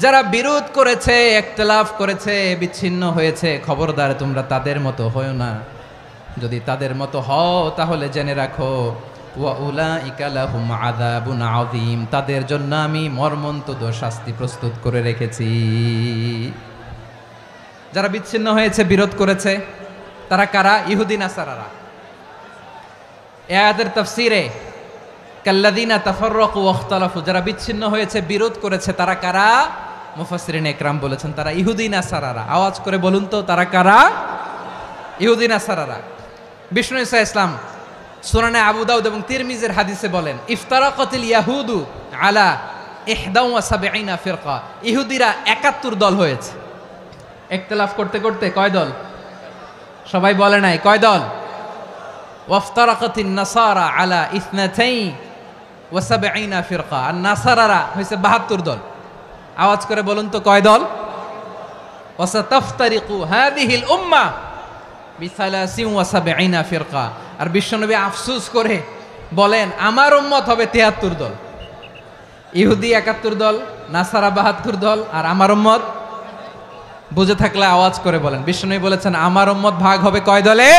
যারা বিরোধ করেছে, ইখতিলাফ করেছে, বিচ্ছিন্ন হয়েছে, খবরদার তোমরা তাদের মতো হয়ো না। যদি তাদের মতো হও তাহলে জেনে রাখো, ওয়া উলাইকা লাহুম আযাবুন আযীম, তাদের জন্য আমি মর্মন্তুদ শাস্তি প্রস্তুত করে রেখেছি। যারা বিচ্ছিন্ন হয়েছে, বিরোধ করেছে, তারা কারা? ইহুদি নাসারারা। এই আয়াতের তাফসীরে কাল্লাযীনা তাফাররাকু ওয়াখতালাফু, যারা বিচ্ছিন্ন হয়েছে, বিরোধ করেছে, তারা কারা? মুফাসসিরিন ইকরাম বলেছেন তারা ইহুদি নাসারারা। আওয়াজ করে বলুন তো, তারা কারা? ইহুদি নাসারারা। বিষ্ণু ঈসা ইসলাম সুনানে আবু দাউদ এবং তিরমিজির হাদিসে বলেন, ইফতারাকাতিল ইয়াহুদু আলা 71 ফিরকা, ইহুদিরা 71 দল হয়েছে। ইখতিলাফ করতে করতে কয় দল? সবাই বলে নাই, কয় দল? ওয়াফতারাকাতিন নাসারা আলা 72 ফিরকা, আর নাসারারা হয়েছে 72 দল। আওয়াজ করে বলুন তো, কয় দল? ওয়াসাতাফতারিকু হাযিহিল উম্মাহ বি73 ফিরকা। আর বিশ্বনবী আফসোস করে বলেন, আমার উম্মত হবে 73 দল। ইহুদি 71 দল, নাসারা 72 দল, আর আমার উম্মত, বুঝে থাকলে আওয়াজ করে বলেন। বিশ্বনবী বলেছেন, আমার উম্মত ভাগ হবে কয় দলে?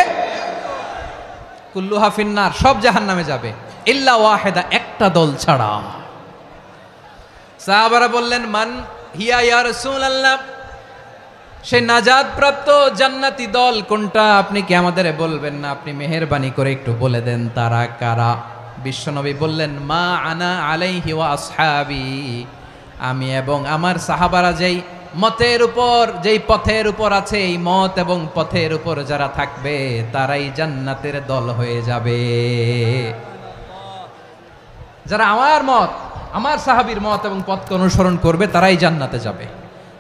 কুল্লুহা ফিন্নার, সব জাহান্নামে যাবে, ইল্লা ওয়াহিদা, একটা দল ছাড়া। সাহাবারা বললেন, মান হিয়া ইয়া রাসূলুল্লাহ, সেই নাজাত প্রাপ্ত জান্নাতি দল কোনটা? আপনি কি আমাদের বলবেন না? আপনি মেহেরবানি করে একটু বলে দেন তারা কারা। বিশ্বনবী বললেন, মা আনা আলাইহি ওয়া আসহাবি, আমি এবং আমার সাহাবারা যেই মতের উপর, যেই পথের উপর আছে, এই মত এবং পথের উপর যারা থাকবে তারাই জান্নাতের দল হয়ে যাবে। যারা আমার মত, আমার সাহাবীর মত এবং পথকে অনুসরণ করবে তারাই জান্নাতে যাবে।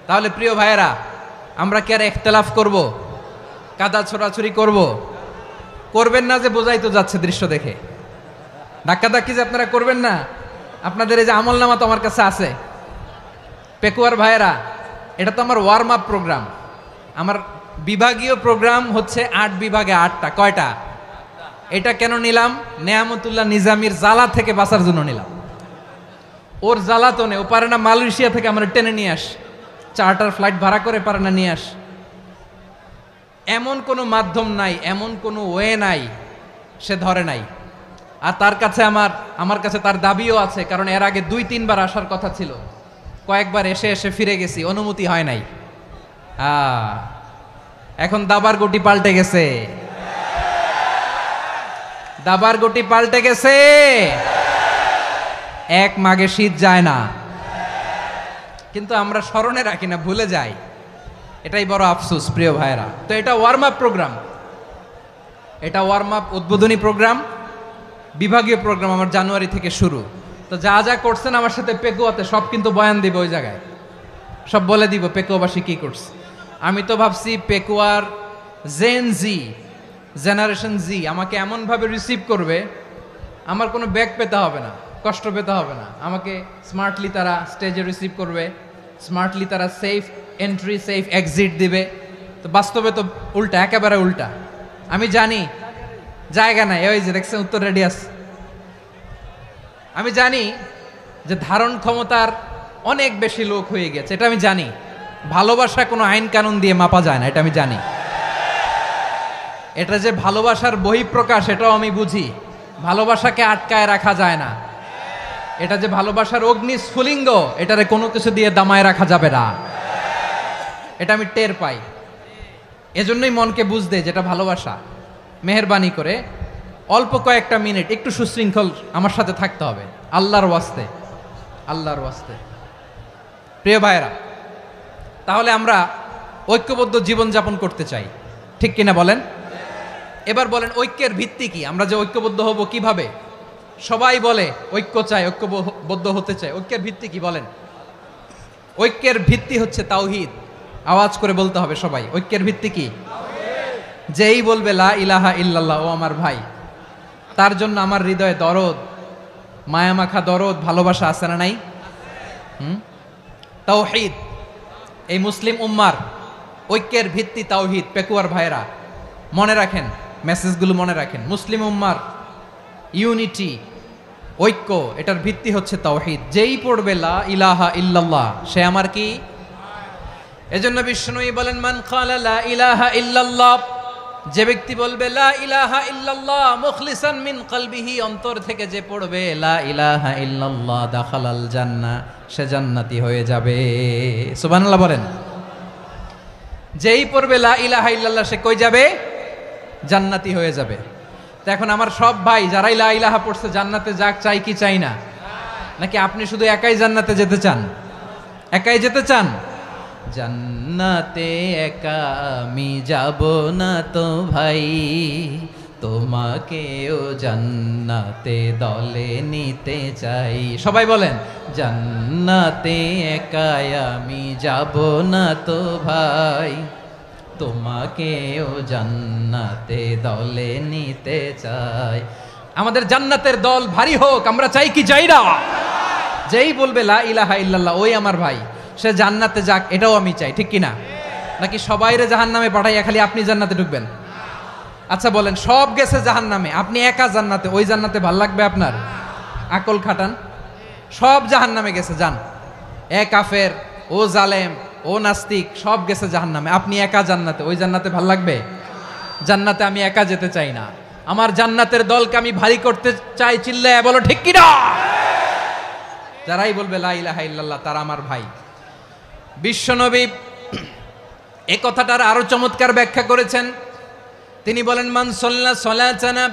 তাহলে প্রিয় ভাইয়েরা, আমরা কি আর ইখতিলাফ করব? কাদা ছোড়াছুরি করব? করবেন না যে বোঝাই তো যাচ্ছে দৃশ্য দেখে। ধাক্কাধাক্কি যে আপনারা করবেন না। আপনাদের এই যে আমলনামা তো আমার কাছে আছে। পেকুয়ার ভাইয়েরা, এটা তো আমার ওয়ার্ম আপ প্রোগ্রাম। আমার বিভাগীয় প্রোগ্রাম হচ্ছে 8 বিভাগে 8টা। কয়টা? এটা কেন নিলাম? নেয়ামতুল্লাহ নিজামীর জ্বালা থেকে বাঁচার জন্য নিলাম। ওর জ্বালাতনে ও পারে না মালয়েশিয়া থেকে আমরা টেনে নিয়ে আস, চার্টার ফ্লাইট ভাড়া করে পারে না নিয়ে আস। এমন কোনো মাধ্যম নাই, এমন কোনো ওয়ে নাই সে ধরে নাই। আর তার কাছে আমার কাছে তার দাবিও আছে, কারণ এর আগে 2-3 বার আসার কথা ছিল। কয়েকবার এসে এসে ফিরে গেছি, অনুমতি হয় নাই। এখন দাবার গুটি পাল্টে গেছে, দাবার গুটি পাল্টে গেছে। এক মাঘে শীত যায় না, কিন্তু আমরা স্মরণে রাখি না, ভুলে যাই। এটাই বড় আফসোস প্রিয় ভাইরা। তো এটা ওয়ার্ম আপ প্রোগ্রাম, এটা ওয়ার্ম আপ উদ্বোধনী প্রোগ্রাম, বিভাগীয় প্রোগ্রাম আমার জানুয়ারি থেকে শুরু। তো যা যা করছেন আমার সাথে পেকুয়াতে সব কিন্তু বয়ান দিব, ওই জায়গায় সব বলে দিব পেকুয়াবাসী কি করছে। আমি তো ভাবছি পেকুয়ার জেনারেশন জি আমাকে এমনভাবে রিসিভ করবে, আমার কোনো ব্যাক পেতে হবে না, কষ্ট পেতে হবে না। আমাকে স্মার্টলি তারা স্টেজে রিসিভ করবে, স্মার্টলি তারা সেফ এন্ট্রি সেফ এক্সিট দিবে। তো বাস্তবে তো উল্টা, একেবারে উল্টা। আমি জানি জায়গা নাই, ওই যে দেখছেন উত্তর রেডি আছে। আমি জানি যে ধারণ ক্ষমতার অনেক বেশি লোক হয়ে গেছে, এটা আমি জানি। ভালোবাসা কোনো আইন কানুন দিয়ে মাপা যায় না, এটা আমি জানি। এটা যে ভালোবাসার বহিঃপ্রকাশ এটাও আমি বুঝি। ভালোবাসাকে আটকায় রাখা যায় না। এটা যে ভালোবাসার অগ্নি স্ফুলিঙ্গ, এটারে কোনো কিছু দিয়ে দামায় রাখা যাবে না, এটা আমি টের পাই। এজন্যই মনকে বুঝতে যেটা ভালোবাসা। মেহেরবানি করে অল্প কয়েকটা মিনিট একটু সুশৃঙ্খল আমার সাথে থাকতে হবে, আল্লাহর ওয়াস্তে, আল্লাহর ওয়াস্তে। প্রিয় ভাইরা, তাহলে আমরা ঐক্যবদ্ধ জীবনযাপন করতে চাই, ঠিক কিনা বলেন? এবার বলেন ঐক্যের ভিত্তি কি? আমরা যে ঐক্যবদ্ধ হব কিভাবে? সবাই বলে ঐক্য চাই, ঐক্যবদ্ধ হতে চাই। ঐক্যের ভিত্তি কি বলেন? ঐক্যের ভিত্তি হচ্ছে তাওহীদ। আওয়াজ করে বলতে হবে সবাই, ঐক্যের ভিত্তি কি? যেই বলবে লা ইলাহা ইল্লাল্লাহ, ও আমার ভাই, তার জন্য আমার হৃদয়ে দরদ, মায়ামাখা দরদ, ভালোবাসা আছে না নাই? তাওহীদ। এই মুসলিম উম্মার ঐক্যের ভিত্তি তাওহীদ। পেকুয়ার ভাইরা মনে রাখেন, মেসেজগুলো মনে রাখেন। মুসলিম উম্মার ইউনিটি, ঐক্য, এটার ভিত্তি হচ্ছে তাওহীদ। যেই পড়বে লা ইলাহা ইল্লাল্লাহ, সে আমার কি? এজন্য বিষ্ণুই বলেন, মান ক্বালা লা ইলাহা ইল্লাল্লাহ, যে ব্যক্তি বলবে লা ইলাহা ইল্লাল্লাহ মুখলিসান মিন কলবিহি, অন্তর থেকে যে পড়বে লা ইলাহা ইল্লাল্লাহ, দাখালাল জান্নাহ, সে জান্নাতি হয়ে যাবে। সুবহানাল্লাহ বলেন। যেই পড়বে লা ইলাহা ইল্লাল্লাহ, সে কই যাবে? জান্নাতি হয়ে যাবে। তো এখন আমার সব ভাই যারাই লা ইলাহা পড়ছে জান্নাতে যাক, চাই কি চাই না? নাকি আপনি শুধু একাই জান্নাতে যেতে চান? একাই যেতে চান? জান্নাতে একা আমি যাব না তো ভাই, তোমাকেও জান্নাতে দলে নিতে চাই। সবাই বলেন, জান্নাতে একা আমি যাব না তো ভাই, তোমাকেও জান্নাতে দলে নিতে চাই। আমাদের জান্নাতের দল ভারী হোক, আমরা চাই কি চাই না? যেই বলবে লা ইলাহা ইল্লাল্লাহ, ওই আমার ভাই, সে জান্নাতে যাক, এটাও আমি চাই, ঠিক কিনা? নাকি সবাইরে জাহান্নামে পাঠাইয়া খালি আপনি জান্নাতে ঢুকবেন? আচ্ছা বলেন, সব গেছে জাহান্নামে, আপনি একা জান্নাতে, ওই জান্নাতে ভাল লাগবে আপনার? আকল খাটান। সব জাহান্নামে গেছে, যান। এ কাফের, ও জালেম, ও নাস্তিক, সব গেছে জাহান্নামে, আপনি একা জান্নাতে, ওই জান্নাতে ভাল লাগবে? জান্নাতে আমি একা যেতে চাই না, আমার জান্নাতের দলকে আমি ভারী করতে চাই। চিল্লায় বলো ঠিক কিনা? যারাই বলবে লা ইলাহা ইল্লাল্লাহ, তারা আমার ভাই। বিশ্বনবী এ কথাটার আরো চমৎকার ব্যাখ্যা করেছেন। তিনি বলেন, মান সাল্লা সালাতানা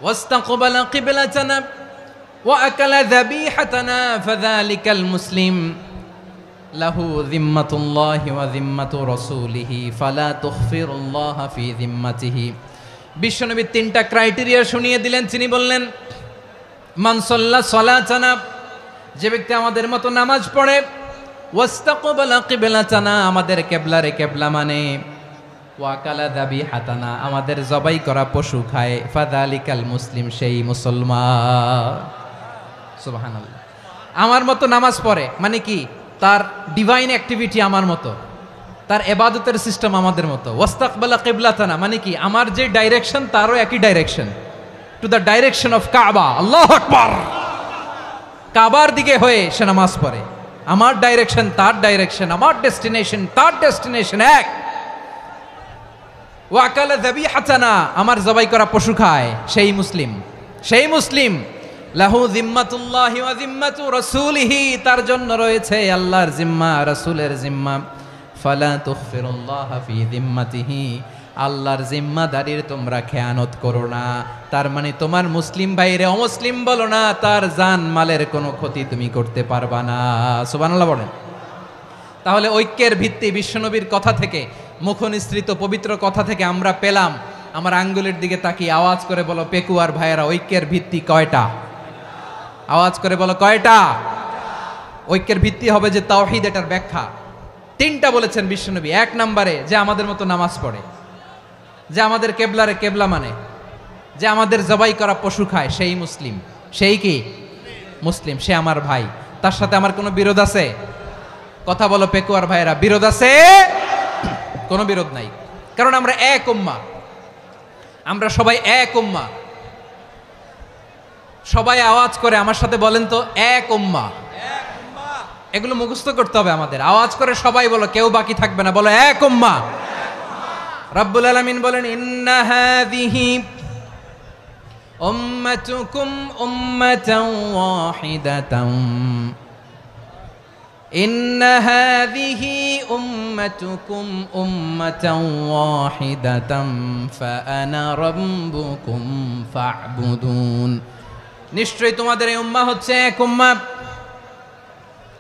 ওয়াস্তাকবালা কিবলাতানা ওয়া আকালা যাবিহাতানা ফাযালিকাল মুসলিম লাহু যিম্মাতুল্লাহি ওয়া যিম্মাতু রাসূলিহি ফালা তুখফিরুল্লাহা ফি যিম্মাতিহি। বিশ্বনবী তিনটা ক্রাইটেরিয়া শুনিয়ে দিলেন। তিনি বললেন, মান সাল্লা সালাতানা, যে ব্যক্তি আমাদের মতো নামাজ পড়ে, ওয়াস্তাকবালা কিবলাতানা, আমাদের কিবলারে কিবলা মানে, ওয়াকালা যাবিহাতানা, আমাদের জবাই করা পশু খায়, ফাযালিকাল মুসলিম, সেই মুসলমান। সুবহানাল্লাহ। আমার মতো নামাজ পড়ে মানে কি? তার ডিভাইন অ্যাক্টিভিটি আমার মতো, তার ইবাদতের সিস্টেম আমাদের মতো। ওয়াস্তাকবালা কিবলাতানা মানে কি? আমার যে ডাইরেকশন তারও একই direction, to the direction of কাবা। আল্লাহু আকবার। কাবার দিকে হয়ে সে নামাজ পড়ে। আমার ডাইরেকশন তার ডাইরেকশন, আমার ডেস্টিনেশন তার ডেস্টিনেশন এক। ওয়াকালা যাবিহাতানা, আমার জবাই করা পশু খায়, সেই মুসলিম। সেই মুসলিম। লাহু যিম্মাতুল্লাহি ওয়া যিম্মাতু রাসূলিহি, তার জন্য রয়েছে আল্লাহর জিম্মা, রাসূলের জিম্মা। ফালা তুখফিরুল্লাহা ফি যিম্মাতিহি, আল্লাহর জিম্মাদারির তোমরা খেয়ানত করো না। তার মানে তোমার মুসলিম ভাইরে অমুসলিম বলো না, তার জান মালের কোনো ক্ষতি তুমি করতে পারবা না। সুবহানাল্লাহ বলেন। তাহলে ঐক্যের ভিত্তি বিশ্বনবীর কথা থেকে, মুখনিসৃত পবিত্র কথা থেকে আমরা পেলাম। আমার আঙ্গুলের দিকে তাকিয়ে আওয়াজ করে বলো পেকুয়ার ভাইয়েরা, ঐক্যের ভিত্তি কয়টা? আওয়াজ করে বলো কয়টা? ঐক্যের ভিত্তি হবে যে তাওহীদ, এটার ব্যাখ্যা তিনটা বলেছেন বিশ্বনবী। এক নম্বরে, যে আমাদের মতো নামাজ পড়ে, যে আমাদের কেবলারে কেবলা মানে, যে আমাদের জবাই করা পশু খায়, সেই মুসলিম। সেই কি? মুসলিম। সে আমার ভাই, তার সাথে আমার কোনো বিরোধ আছে? কথা বলো পেকুয়ার ভাইয়েরা, বিরোধ আছে? কোনো বিরোধ নাই, কারণ আমরা এক উম্মাহ, আমরা সবাই এক উম্মাহ। সবাই আওয়াজ করে আমার সাথে বলেন তো, এক উম্মাহ। এগুলো মুখস্থ করতে হবে আমাদের। আওয়াজ করে সবাই বলো, কেউ বাকি থাকবে না, বলো এক উম্মাহ। রব্বুল আলামিন বলেন, ইন্না হাযিহি উম্মাতুকুম উম্মাতান ওয়াহিদাতান, ইন্না হাযিহি উম্মাতুকুম উম্মাতান ওয়াহিদাতান ফাআনা রাব্বুকুম ফা'বুদুন। নিশ্চয়ই তোমাদের এই উম্মাহ হচ্ছে এক উম্মাহ,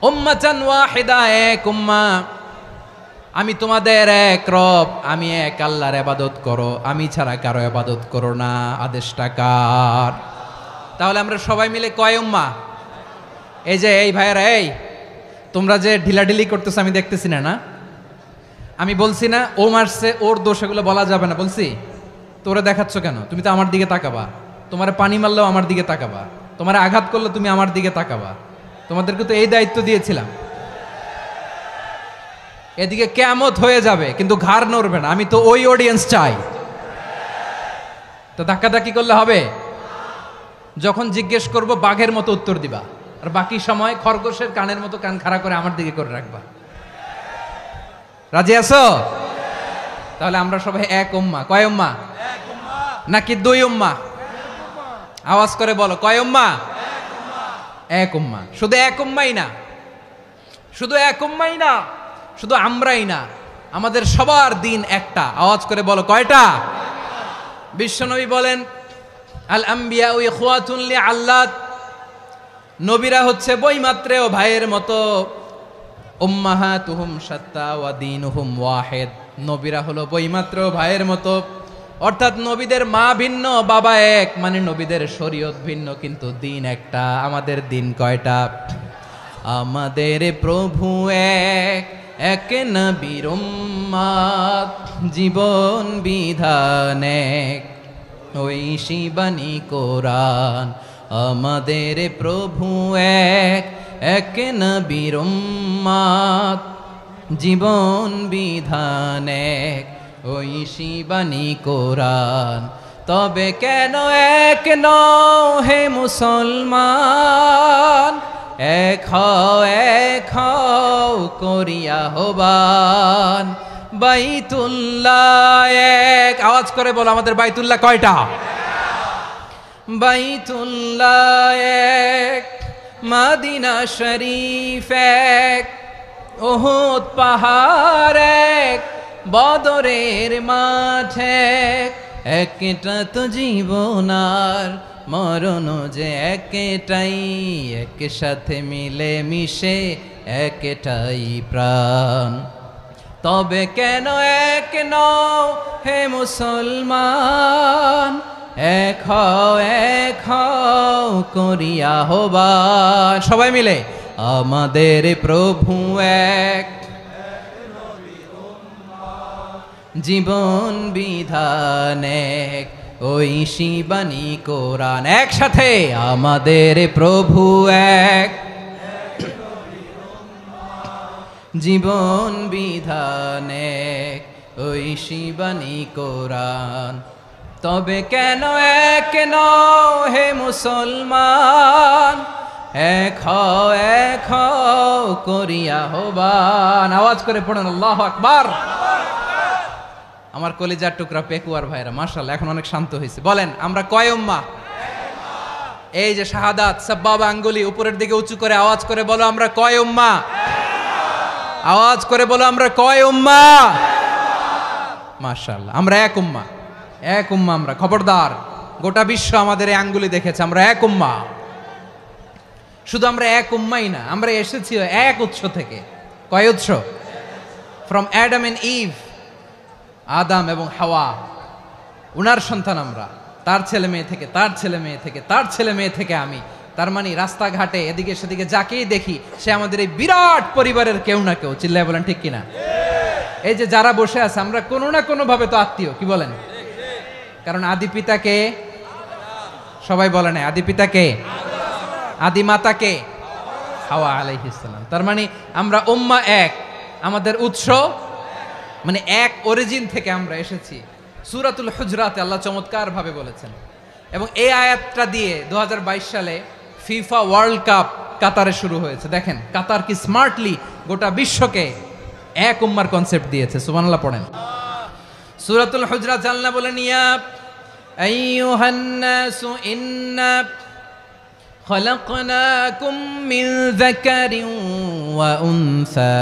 উম্মাতান ওয়াহিদা, এক উম্মাহ। আমি তোমাদের এক রব, আমি এক আল্লাহর ইবাদত করো, আমি ছাড়া কারো ইবাদত করো না। আদেশটা কার? তাহলে আমরা সবাই মিলে কয় উম্মাহ? এই যে এই ভাইয়েরা, এই তোমরা যে ঢিলাঢিলি করতেছো আমি দেখতেছি না, না আমি বলছি না ও মারছে ওর দোষ, এগুলো বলা যাবে না বলছি? তোরে দেখাচ্ছ কেন? তুমি তো আমার দিকে তাকাবা। তোমার পানি মারলেও আমার দিকে তাকাবা, তোমার আঘাত করলে তুমি আমার দিকে তাকাবা। তোমাদেরকে তো এই দায়িত্ব দিয়েছিলাম। এদিকে কিয়ামত হয়ে যাবে কিন্তু ঘাড় নড়বে না, আমি তো ওই অডিয়েন্স চাই। তো ধাক্কাধাক্কি করলে হবে? যখন জিজ্ঞেস করব বাঘের মতো উত্তর দিবা, আর বাকি সময় খরগোশের কানের মতো কান খাড়া করে আমার দিকে করে রাখবা। রাজি আছো? তাহলে আমরা সবাই এক উম্মাহ। কয় উম্মাহ? নাকি দুই উম্মাহ? আওয়াজ করে বলো, কয় উম্মাহ? এক উম্মাহ। শুধু এক উম্মাই না, শুধু এক উম্মাই না, শুধু আমরাই না, আমাদের সবার দিন একটা। আওয়াজ করে বলো, কয়টা? বিশ্বনবী বলেন, আল আম্বিয়া ইখওয়াতুন লিআল্লাত, নবীরা হচ্ছে বইমাত্রেও ভাইয়ের মতো। উম্মাহাতুহুম শাত্তা ওয়া দীনুহুম ওয়াহিদ, নবীরা হলো বইমাত্রেও ভাইয়ের মতো। অর্থাৎ নবীদের মা ভিন্ন, বাবা এক, মানে নবীদের শরীয়ত ভিন্ন, কিন্তু দিন একটা। আমাদের দিন কয়টা? আমাদের প্রভু এক, এক নবীর উম্মাত, জীবন বিধান এক, ওই শিবানী কোরআন। আমাদের প্রভু এক, এক নবীর উম্মাত, জীবন বিধান এক, ওই শিবানী কোরআন। তবে কেন এক নও হে মুসলমান? এক হও করিয়া হবান। বাইতুল্লাহ এক, আওয়াজ করে বলো আমাদের বাইতুল্লাহ কয়টা? বাইতুল্লাহ এক, মদিনা শরীফ এক, উহুদ পাহাড় এক, বদরের মাঠ এক। একটা তো জীবন আর মরণ যে একটাই, একসাথে মিলে মিশে একটাই প্রাণ। তবে কেন এক নও হে মুসলমান? এক হও করিয়া হবান। সবাই মিলে, আমাদের প্রভু এক, জীবন বিধান এক, ওই শিবানী কোরআন। একসাথে, আমাদের প্রভু এক, জীবন বিধান এক, ওই শিবানী কোরআন। তবে কেন এক নও হে মুসলমান? এক হও করিয়া হবান। আওয়াজ করে পড়েন আল্লাহু আকবার। আমার কলিজার টুকরা পেকুয়ার ভাইরা মাশাআল্লাহ এখন অনেক শান্ত হয়েছে। বলেন আমরা কয় উম্মাহ? এই যে শাহাদাত সাব্বাবা আঙ্গুলি উপরের দিকে উঁচু করে আওয়াজ করে বলো আমরা কয় উম্মাহ? আওয়াজ করে বলো আমরা কয় উম্মাহ? মাশাআল্লাহ আমরা এক উম্মাহ, এক উম্মাহ আমরা। খবরদার, গোটা বিশ্ব আমাদের এই আঙ্গুলি দেখেছে, আমরা এক উম্মাহ। শুধু আমরা এক উম্মাই না, আমরা এসেছি এক উৎস থেকে। কয় উৎস? ফ্রম অ্যাডাম এন্ড ইভ, আদাম এবং হাওয়া, উনার সন্তান আমরা। তার ছেলে মেয়ে থেকে, তার ছেলে মেয়ে থেকে, তার ছেলে মেয়ে থেকে আমি। তার মানে রাস্তাঘাটে এদিকে সেদিকে যাকেই দেখি সে আমাদের এই বিরাট পরিবারের কেউ না কেউ। চিল্লায় বলেন ঠিক কিনা? এই যে যারা বসে আছে আমরা কোনো না কোনো ভাবে তো আত্মীয়, কি বলেন? কারণ আদি পিতাকে সবাই বলে না, আদি পিতাকে, আদি মাতাকে হাওয়া আলাইহিস সালাম। তার মানে আমরা উম্মাহ এক, আমাদের উৎস মানে এক অরিজিন থেকে আমরা এসেছি। সূরাতুল হুজরাতে আল্লাহ চমৎকার ভাবে বলেছেন, এবং এই আয়াতটা দিয়ে 2022 সালে ফিফা ওয়ার্ল্ড কাপ কাতারে শুরু হয়েছে। দেখেন কাতার কি স্মার্টলি গোটা বিশ্বকে এক উম্মার কনসেপ্ট দিয়েছে। সুবহানাল্লাহ পড়েন। সূরাতুল হুজরাত আল্লাহ বলেন, ইয়া আইয়ুহান নাসু ইন্না খলাকনাকুম মিন যাকারিন ওয়া উনসা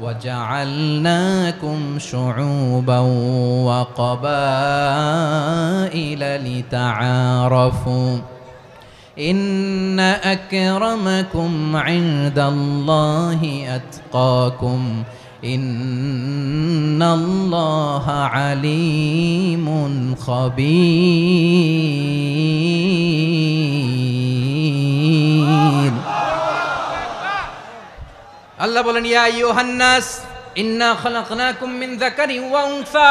وجعلناكم شعوبا وقبائل لتعارفوا إن أكرمكم عند الله أتقاكم ইন্নাল্লাহা আলিমুন খাবীর। আল্লাহ বলেন, ইয়া আইয়ুহান নাস ইন্না খালাকনাকুম মিন যাকারিন ওয়া উনসা।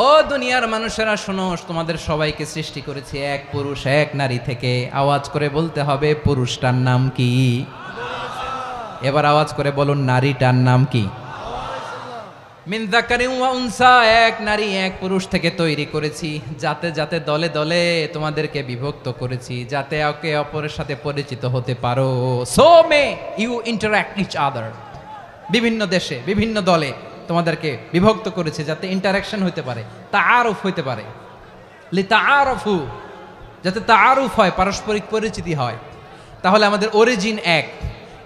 ও দুনিয়ার মানুষেরা শোনো, তোমাদের সবাইকে সৃষ্টি করেছি এক পুরুষ এক নারী থেকে। আওয়াজ করে বলতে হবে, পুরুষটার নাম কি? এবার আওয়াজ করে বলুন, নারীটার নাম কি? মিন যাকারিন ওয়া উনসা, এক নারী এক পুরুষ থেকে তৈরি করেছি। যাতে যাতে দলে দলে তোমাদেরকে বিভক্ত করেছি, যাতে একে অপরের সাথে পরিচিত হতে পারো। So may you interact each other. বিভিন্ন দেশে বিভিন্ন দলে তোমাদেরকে বিভক্ত করেছে যাতে ইন্টারাকশন হইতে পারে, তাআরুফ হইতে পারে। লিতাআরফু, যাতে তাআরুফ হয়, পারস্পরিক পরিচিতি হয়। তাহলে আমাদের অরিজিন এক।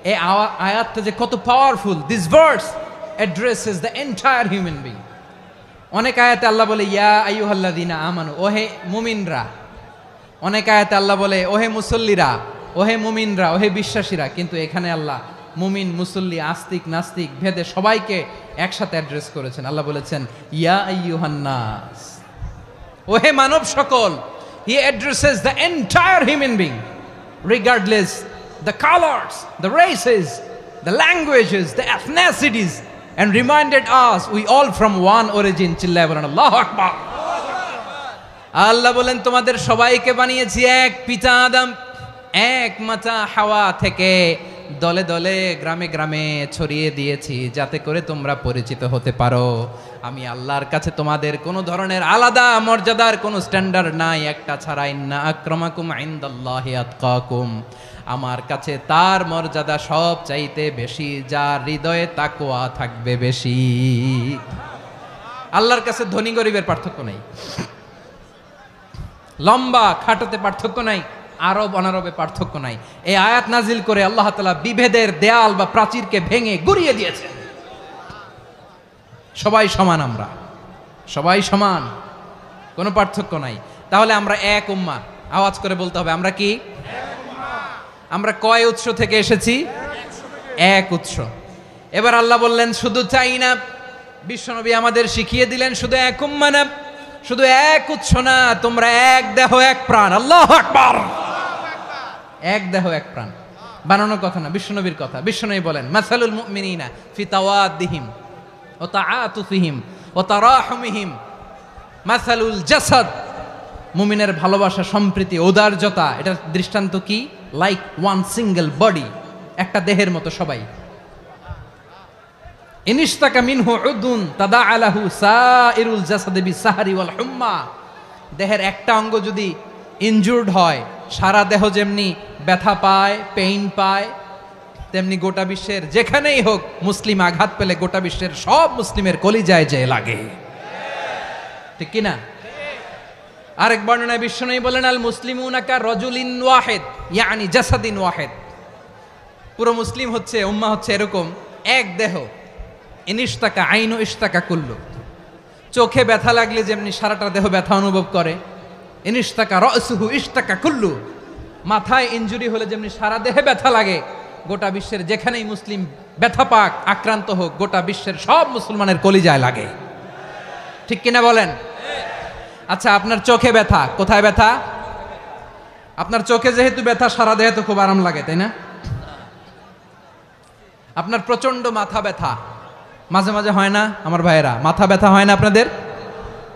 এই আয়াতটা যে কত powerful! This verse addresses the entire human being. অনেক আয়াতে আল্লাহ বলে ইয়া আইয়ুহাল্লাযীনা আমানু, ওহে মুমিনরা। অনেক আয়াতে আল্লাহ বলে ওহে মুসল্লিরা, ওহে মুমিনরা, ওহে বিশ্বাসীরা। কিন্তু এখানে আল্লাহ মুমিন মুসল্লি আস্তিক নাস্তিক ভেদে সবাইকে একসাথে অ্যাড্রেস করেছেন। আল্লাহ বলেছেন ইয়া আইয়ুহান নাস, ওহে মানব সকল। হি addresses the entire human being regardless the colours, the races, the languages, the এথনিসিটিস, and reminded us we all from one origin. চিল্লায় বলেন আল্লাহু আকবার। আল্লাহ বলেন তোমাদের সবাইকে বানিয়েছি এক পিতা আদম, এক মাতা হাওয়া থেকে। দলে দলে গ্রামে গ্রামে ছড়িয়ে দিয়েছি যাতে করে তোমরা পরিচিত হতে পারো। আমি আল্লাহর কাছে তোমাদের কোনো ধরনের আলাদা মর্যাদার কোনো স্ট্যান্ডার্ড নাই একটা ছাড়া। ইন্না আক্রামাকুম ইনদাল্লাহি আতকাকুম, আমার কাছে তার মর্যাদা সব চাইতে বেশি যার হৃদয়ে তাকওয়া থাকবে বেশি। আল্লাহর কাছে ধনী গরিবের পার্থক্য নাই, লম্বা খাটোতে পার্থক্য নাই, আরব অনারবে পার্থক্য নাই। এই আয়াত নাজিল করে আল্লাহ তাআলা বিভেদের দেয়াল বা প্রাচীরকে ভেঙে গুড়িয়ে দিয়েছেন। সবাই সমান, আমরা সবাই সমান, কোনো পার্থক্য নাই। তাহলে আমরা এক উম্মাহ। আওয়াজ করে বলতে হবে, আমরা কি? আমরা কয় উৎস থেকে এসেছি? এক উৎস। এবার আল্লাহ বললেন শুধু চাই না, বিশ্বনবী আমাদের শিখিয়ে দিলেন শুধু এক উম্মাহ না, শুধু এক উৎস না, তোমরা এক দেহ এক প্রাণ। আল্লাহু আকবার। এক দেহ এক প্রাণ বানানো কথা না, বিশ্বনবীর কথা। বিশ্বনবী বলেন মাসালুল মুমিনিনা ফি তাওয়াদ্দিহিম ওয়া তাআতুফিহিম ওয়া তারাহুমিহিম মাসালুল জাসাদ। মুমিনের ভালোবাসা, সম্প্রীতি, ঔদার্যতা, এটার দৃষ্টান্ত কি? লাইক ওয়ান সিঙ্গেল বডি, একটা দেহের মতো সবাই। ইনিশতাকা মিনহু উদুন তাদাআলাহু সাইরুল জাসাদি বিসাহরি ওয়াল হুম্মা। দেহের একটা অঙ্গ যদি ইনজুর্ড হয়, সারা দেহ যেমনি ব্যথা পায়, পেইন পায়, তেমনি গোটা বিশ্বের যেখানেই হোক মুসলিম আঘাত পেলে গোটা বিশ্বের সব মুসলিমের কলিজায় যে লাগে, ঠিক কিনা? আরেক বর্ণনায় বিশ্বনবী বলেন আল মুসলিমুনা কা রাজুলিন ওয়াহিদ ইয়ানি জাসাদিন ওয়াহিদ। পুরো মুসলিম হচ্ছে, উম্মাহ হচ্ছে এরকম এক দেহ। ইনিশতাকা আইনু ইশতাকা কুল্লু। চোখে ব্যথা লাগলে যেমনি সারাটা দেহ ব্যথা অনুভব করে, ইনিশতাকা রাসুহু ইশতাকা কুল্লু। মাথায় ইনজুরি হলে যেমনি সারা দেহে ব্যথা লাগে, গোটা বিশ্বের যেখানেই মুসলিম ব্যথা পাক, আক্রান্ত হোক, গোটা বিশ্বের সব মুসলমানের কলিজায় লাগে, ঠিক কিনা বলেন? আচ্ছা, আপনার চোখে ব্যথা, কোথায় ব্যথা? আপনার চোখে যেহেতু ব্যথা, সারা দেহে তো খুব আরাম লাগে, তাই না? আপনার প্রচন্ড মাথা ব্যথা মাঝে মাঝে হয় না আমার ভাইয়েরা? মাথা ব্যথা হয় না আপনাদের?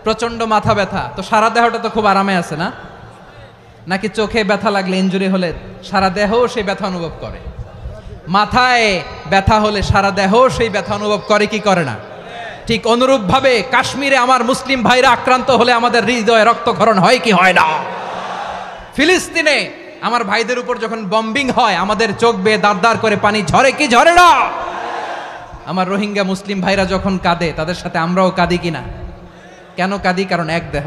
প্রচন্ড মাথা ব্যথা, তো সারা দেহটা তো খুব আরামে আছে না? নাকি চোখে ব্যথা লাগলে, ইনজুরি হলে সারা দেহ সেই ব্যথা অনুভব করে? মাথায় ব্যথা হলে সারা দেহ সেই ব্যথা অনুভব করে কি করে না? ঠিক অনুরূপ ভাবে কাশ্মীরে আমার মুসলিম ভাইরা আক্রান্ত হলে আমাদের হৃদয়ে রক্তক্ষরণ হয় কি হয় না? ফিলিস্তিনে আমার ভাইদের উপর যখন বম্বিং হয়, আমাদের চোখ বেয়ে দাঁড় দাঁড় করে পানি ঝরে কি ঝরে না? আমার রোহিঙ্গা মুসলিম ভাইরা যখন কাঁদে, তাদের সাথে আমরাও কাঁদি কিনা? কেন কাঁদি? কারণ এক দেহ।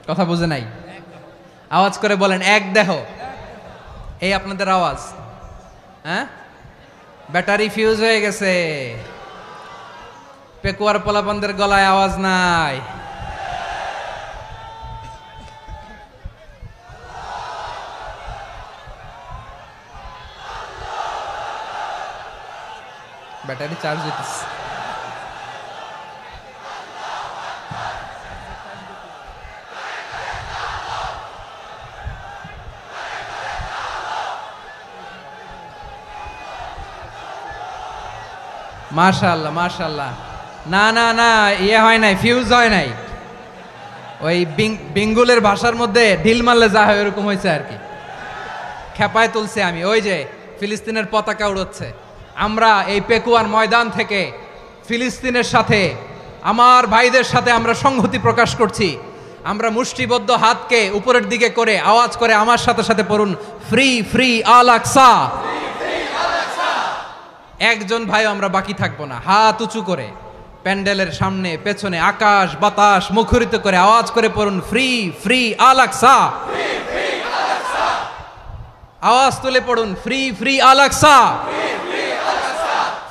কথা বুঝে নাই? আওয়াজ করে বলেন এক দেহ। এই আপনাদের আওয়াজ, হ্যাঁ? ব্যাটারি ফিউজ হয়ে গেছে, পেকুয়ার পোলাপানদের গলায় আওয়াজ নাই। ব্যাটারি চার্জ হইতেছে। মাশাআল্লাহ মাশাআল্লাহ। না না না, ইয়ে হয় নাই, ফিউজ হয় নাই। ওই বিঙ্গুলের ভাষার মধ্যে ঢিল মারলে যা হয় এরকম হয়েছে আর কি। খেপায় তুলছে আমি। ওই যে ফিলিস্তিনের পতাকা উড়োচ্ছে। আমরা এই পেকুয়ার ময়দান থেকে ফিলিস্তিনের সাথে, আমার ভাইদের সাথে আমরা সংহতি প্রকাশ করছি। আমরা মুষ্টিবদ্ধ হাতকে উপরের দিকে করে আওয়াজ করে আমার সাথে সাথে পড়ুন, ফ্রি ফ্রি আল আকসা। একজন ভাই আমরা বাকি থাকবো না। হাত উঁচু করে প্যান্ডেলের সামনে পেছনে আকাশ বাতাস মুখরিত করে আওয়াজ করে পড়ুন, ফ্রি ফ্রি আল আকসা। আওয়াজ তুলে পড়ুন, free free Al Aqsa,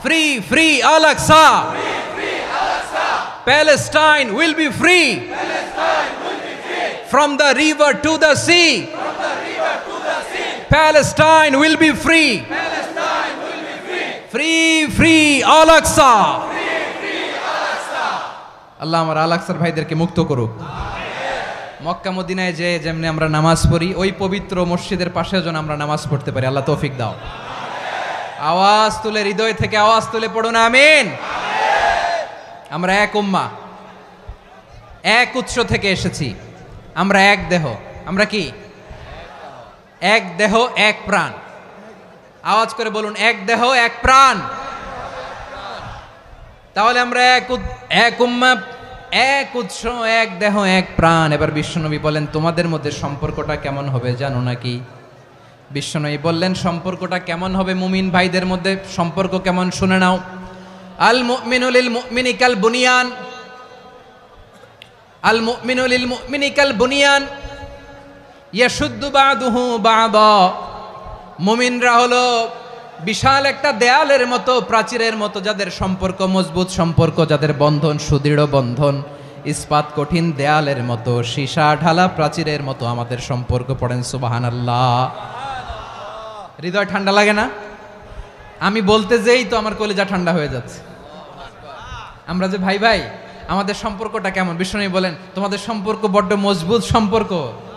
free free Al Aqsa. Palestine will be free from the river to the sea. Palestine will be free. Free free Al Aqsa. আল্লাহ আমার আল আকসার ভাইদেরকে মুক্ত করুক। মক্কা মদিনায় যে যেমনি আমরা নামাজ পড়ি, ওই পবিত্র মসজিদের পাশে যেন আমরা নামাজ পড়তে পারি। আল্লাহ তৌফিক দাও। আওয়াজ তুলে, হৃদয় থেকে আওয়াজ তুলে পড়ুন আমিন। আমরা এক উম্মাহ, এক উৎস থেকে এসেছি। আমরা এক দেহ। আমরা কি? এক দেহ এক প্রাণ। আওয়াজ করে বলুন, এক দেহ এক প্রাণ। তাহলে আমরা এক উম্মাহ, এক উৎস, এক দেহ এক প্রাণ। এবার বিশ্বনবী বলেন, তোমাদের মধ্যে সম্পর্কটা কেমন হবে জানো নাকি? বিশ্বনবী বললেন, সম্পর্কটা কেমন হবে মুমিন ভাইদের মধ্যে? সম্পর্ক কেমন শুনে নাও। আল মুমিনু লিল মুমিনি কাল বুনিয়ান, আল মুমিনু লিল মুমিনি কাল বুনিয়ান ইয়াশুদ্দু বাদুহু বাদা। মুমিনরা হলো বিশাল একটা দেয়ালের মতো, প্রাচীরের মতো, যাদের সম্পর্ক মজবুত সম্পর্ক, যাদের বন্ধন সুদৃঢ় বন্ধন, ইস্পাত কঠিন দেয়ালের মতো, সীসা ঢালা প্রাচীরের মতো আমাদের সম্পর্ক। পড়েন সুবহানাল্লাহ। হৃদয় ঠান্ডা লাগে না? আমি বলতে যেই তো আমার কলিজা ঠান্ডা হয়ে যাচ্ছে। আমরা যে ভাই ভাই, আমাদের সম্পর্কটা কেমন? বিষ্ণু বলেন, তোমাদের সম্পর্ক বড্ড মজবুত সম্পর্ক,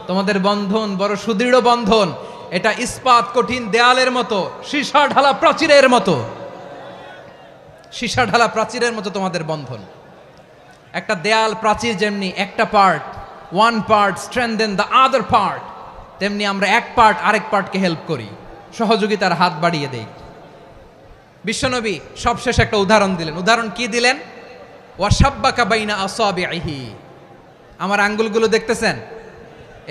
তোমাদের বন্ধন বড় সুদৃঢ় বন্ধন। এটা ইস্পাত কঠিন দেয়ালের মতো, সীসা ঢালা প্রাচীরের মতো, সীসা ঢালা প্রাচীরের মতো তোমাদের বন্ধন। একটা দেয়াল প্রাচীর যেমনি একটা part, one part strengthen the other part, তেমনি আমরা এক পার্ট আরেক পার্টকে হেল্প করি, সহযোগিতার হাত বাড়িয়ে দেই। বিশ্বনবী সবশেষ একটা উদাহরণ দিলেন। উদাহরণ কি দিলেন? ওয়াশাব্বাকা বাইনা আসাবিহি। আমার আঙ্গুলগুলো দেখতেছেন?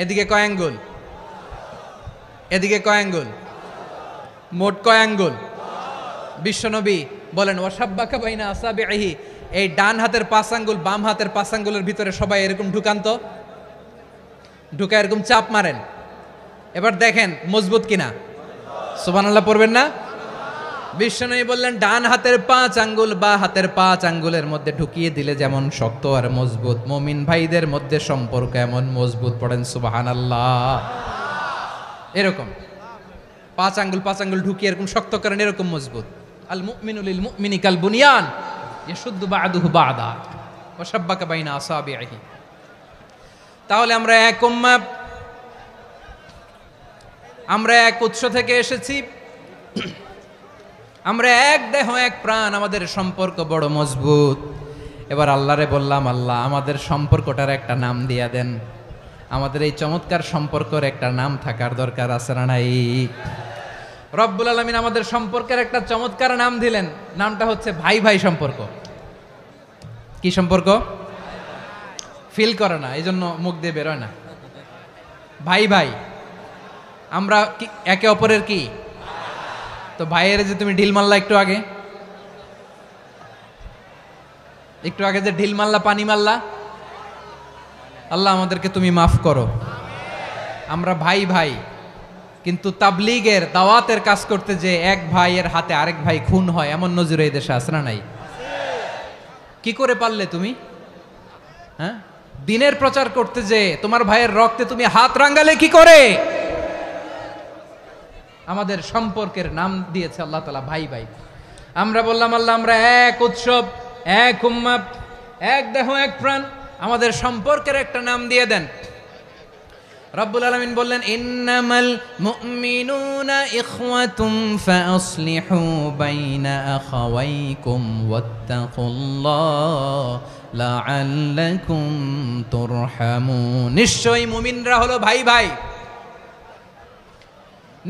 এদিকে কয় আঙ্গুল? এদিকে কয় আঙ্গুল? মোট কয় আঙ্গুল? বিশ্বনবী বলেন, ওয়াশাব্বাকা বাইনা আসাবিহি। এই ডান হাতের 5 আঙ্গুল বাম হাতের 5 আঙ্গুলের ভিতরে সবাই এরকম ঢুকান তো, ঢুকা এরকম চাপ মারেন। এবার দেখেন মজবুত কিনা। সুবহানাল্লাহ পড়বেন না? বিশ্বনবী বললেন, ডান হাতের 5 আঙ্গুল বা হাতের 5 আঙ্গুলের মধ্যে ঢুকিয়ে দিলে যেমন শক্ত আর মজবুত, মুমিন ভাইদের মধ্যে সম্পর্ক এমন মজবুত। পড়েন সুবহানাল্লাহ। এরকম 5 আঙ্গুল ঢুকিয়ে এরকম শক্ত করেন, এরকম মজবুত। আল মুমিনু লিল মুমিনি কাল বুনিয়ান ইয়াশুদ্দু বাদুহু বাদা ওয়া শাব্বাকা বাইনা আসাবিহি। তাহলে আমরা এক উম্মাহ, আমরা এক উৎস থেকে এসেছি, আমরা এক দেহ এক প্রাণ, আমাদের সম্পর্ক বড় মজবুত। এবার আল্লাহরে বললাম, আল্লাহ আমাদের সম্পর্কটার একটা নাম দিয়া দেন। আমাদের এই চমৎকার সম্পর্কের একটা নাম থাকার দরকার আছে না নাই? রব্বুল আলামিন আমাদের সম্পর্কের একটা চমৎকার নাম দিলেন। নামটা হচ্ছে ভাই ভাই সম্পর্ক। কি সম্পর্ক? ফিল করে না, এই জন্য মুখ দিয়ে বেরোয় না। ভাই ভাই, আমরা একে অপরের কি? তো ভাইয়ের যে তুমি ঢিল মারলা একটু আগে, যে ঢিল মারলা, পানি মারলা, আল্লাহ আমাদেরকে তুমি মাফ করো। আমরা ভাই ভাই, কিন্তু তাবলীগের দাওয়াতের কাজ করতে যে এক ভাইয়ের হাতে আরেক ভাই খুন হয়, এমন নজির এই দেশে আছে না নাই? কি করে পারলে তুমি? হ্যাঁ, দিনের প্রচার করতে যে তোমার ভাইয়ের রক্তে তুমি হাত রাঙ্গালে কি করে? আমাদের সম্পর্কের নাম দিয়েছে আল্লাহ তাআলা ভাই ভাই। আমরা বললাম, আল্লাহ আমরা এক উৎসব, এক উম্মাহ, এক দেহ এক প্রাণ, আমাদের সম্পর্কের একটা নাম দিয়ে দেন। রব্বুল আলামিন বললেন ইন্নামাল মুমিনুনা ইখওয়াতুম ফাসলিহু বাইনা আখাওয়াইকুম ওয়াত্তাকুল্লাহ লাআল্লাকুম তুরহামুন। নিশ্চয়ই মুমিনরা হলো ভাই ভাই,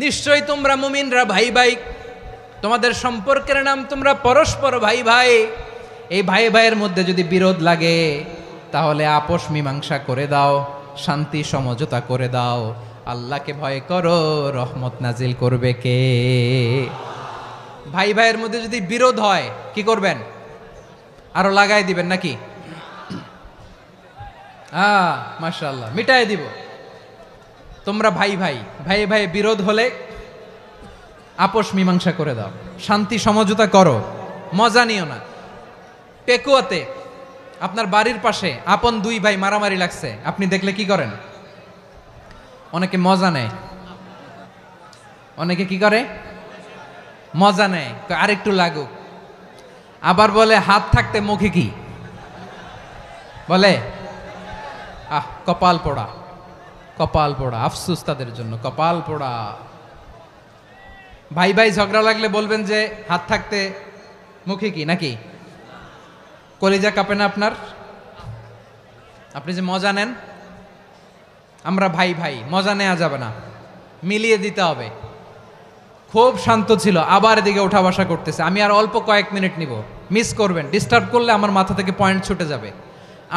নিশ্চয়ই তোমরা মুমিনরা ভাই ভাই, তোমাদের সম্পর্কের নাম তোমরা পরস্পর ভাই ভাই। এই ভাই ভাইয়ের মধ্যে যদি বিরোধ লাগে তাহলে আপোষ মীমাংসা করে দাও, শান্তি সমঝোতা করে দাও। আল্লাহকে ভয় করো, রহমত নাজিল করবে কে? ভাই ভাইয়ের মধ্যে যদি বিরোধ হয় কি করবেন? আরো লাগাই দিবেন নাকি? মাশাআল্লাহ, মিটাই দিব। তোমরা ভাই ভাই, ভাই ভাই বিরোধ হলে আপোষ মীমাংসা করে দাও, শান্তি সমঝোতা করো, মজা নিও না। পেকুয়াতে আপনার বাড়ির পাশে আপন দুই ভাই মারামারি লাগছে, আপনি দেখলে কি করেন? অনেকে মজা নেয়, অনেকে কি করে? মজা নেয়, আরেকটু লাগুক। আবার বলে হাত থাকতে মুখে কি বলে? কপাল পোড়া, কপাল পোড়া। আফসোস তাদের জন্য, কপাল পোড়া। ভাই ভাই ঝগড়া লাগলে বলবেন যে হাত থাকতে মুখে কি, নাকি? কলিজা কাঁপে না আপনার? আপনি যে মজা নেন। আমরা ভাই ভাই, মজা নেওয়া যাবে না, মিলিয়ে দিতে হবে। খুব শান্ত ছিল, আবার এদিকে ওঠা বসা করতেছে। আমি আর অল্প কয়েক মিনিট নিব, মিস করবেন। ডিস্টার্ব করলে আমার মাথা থেকে পয়েন্ট ছুটে যাবে।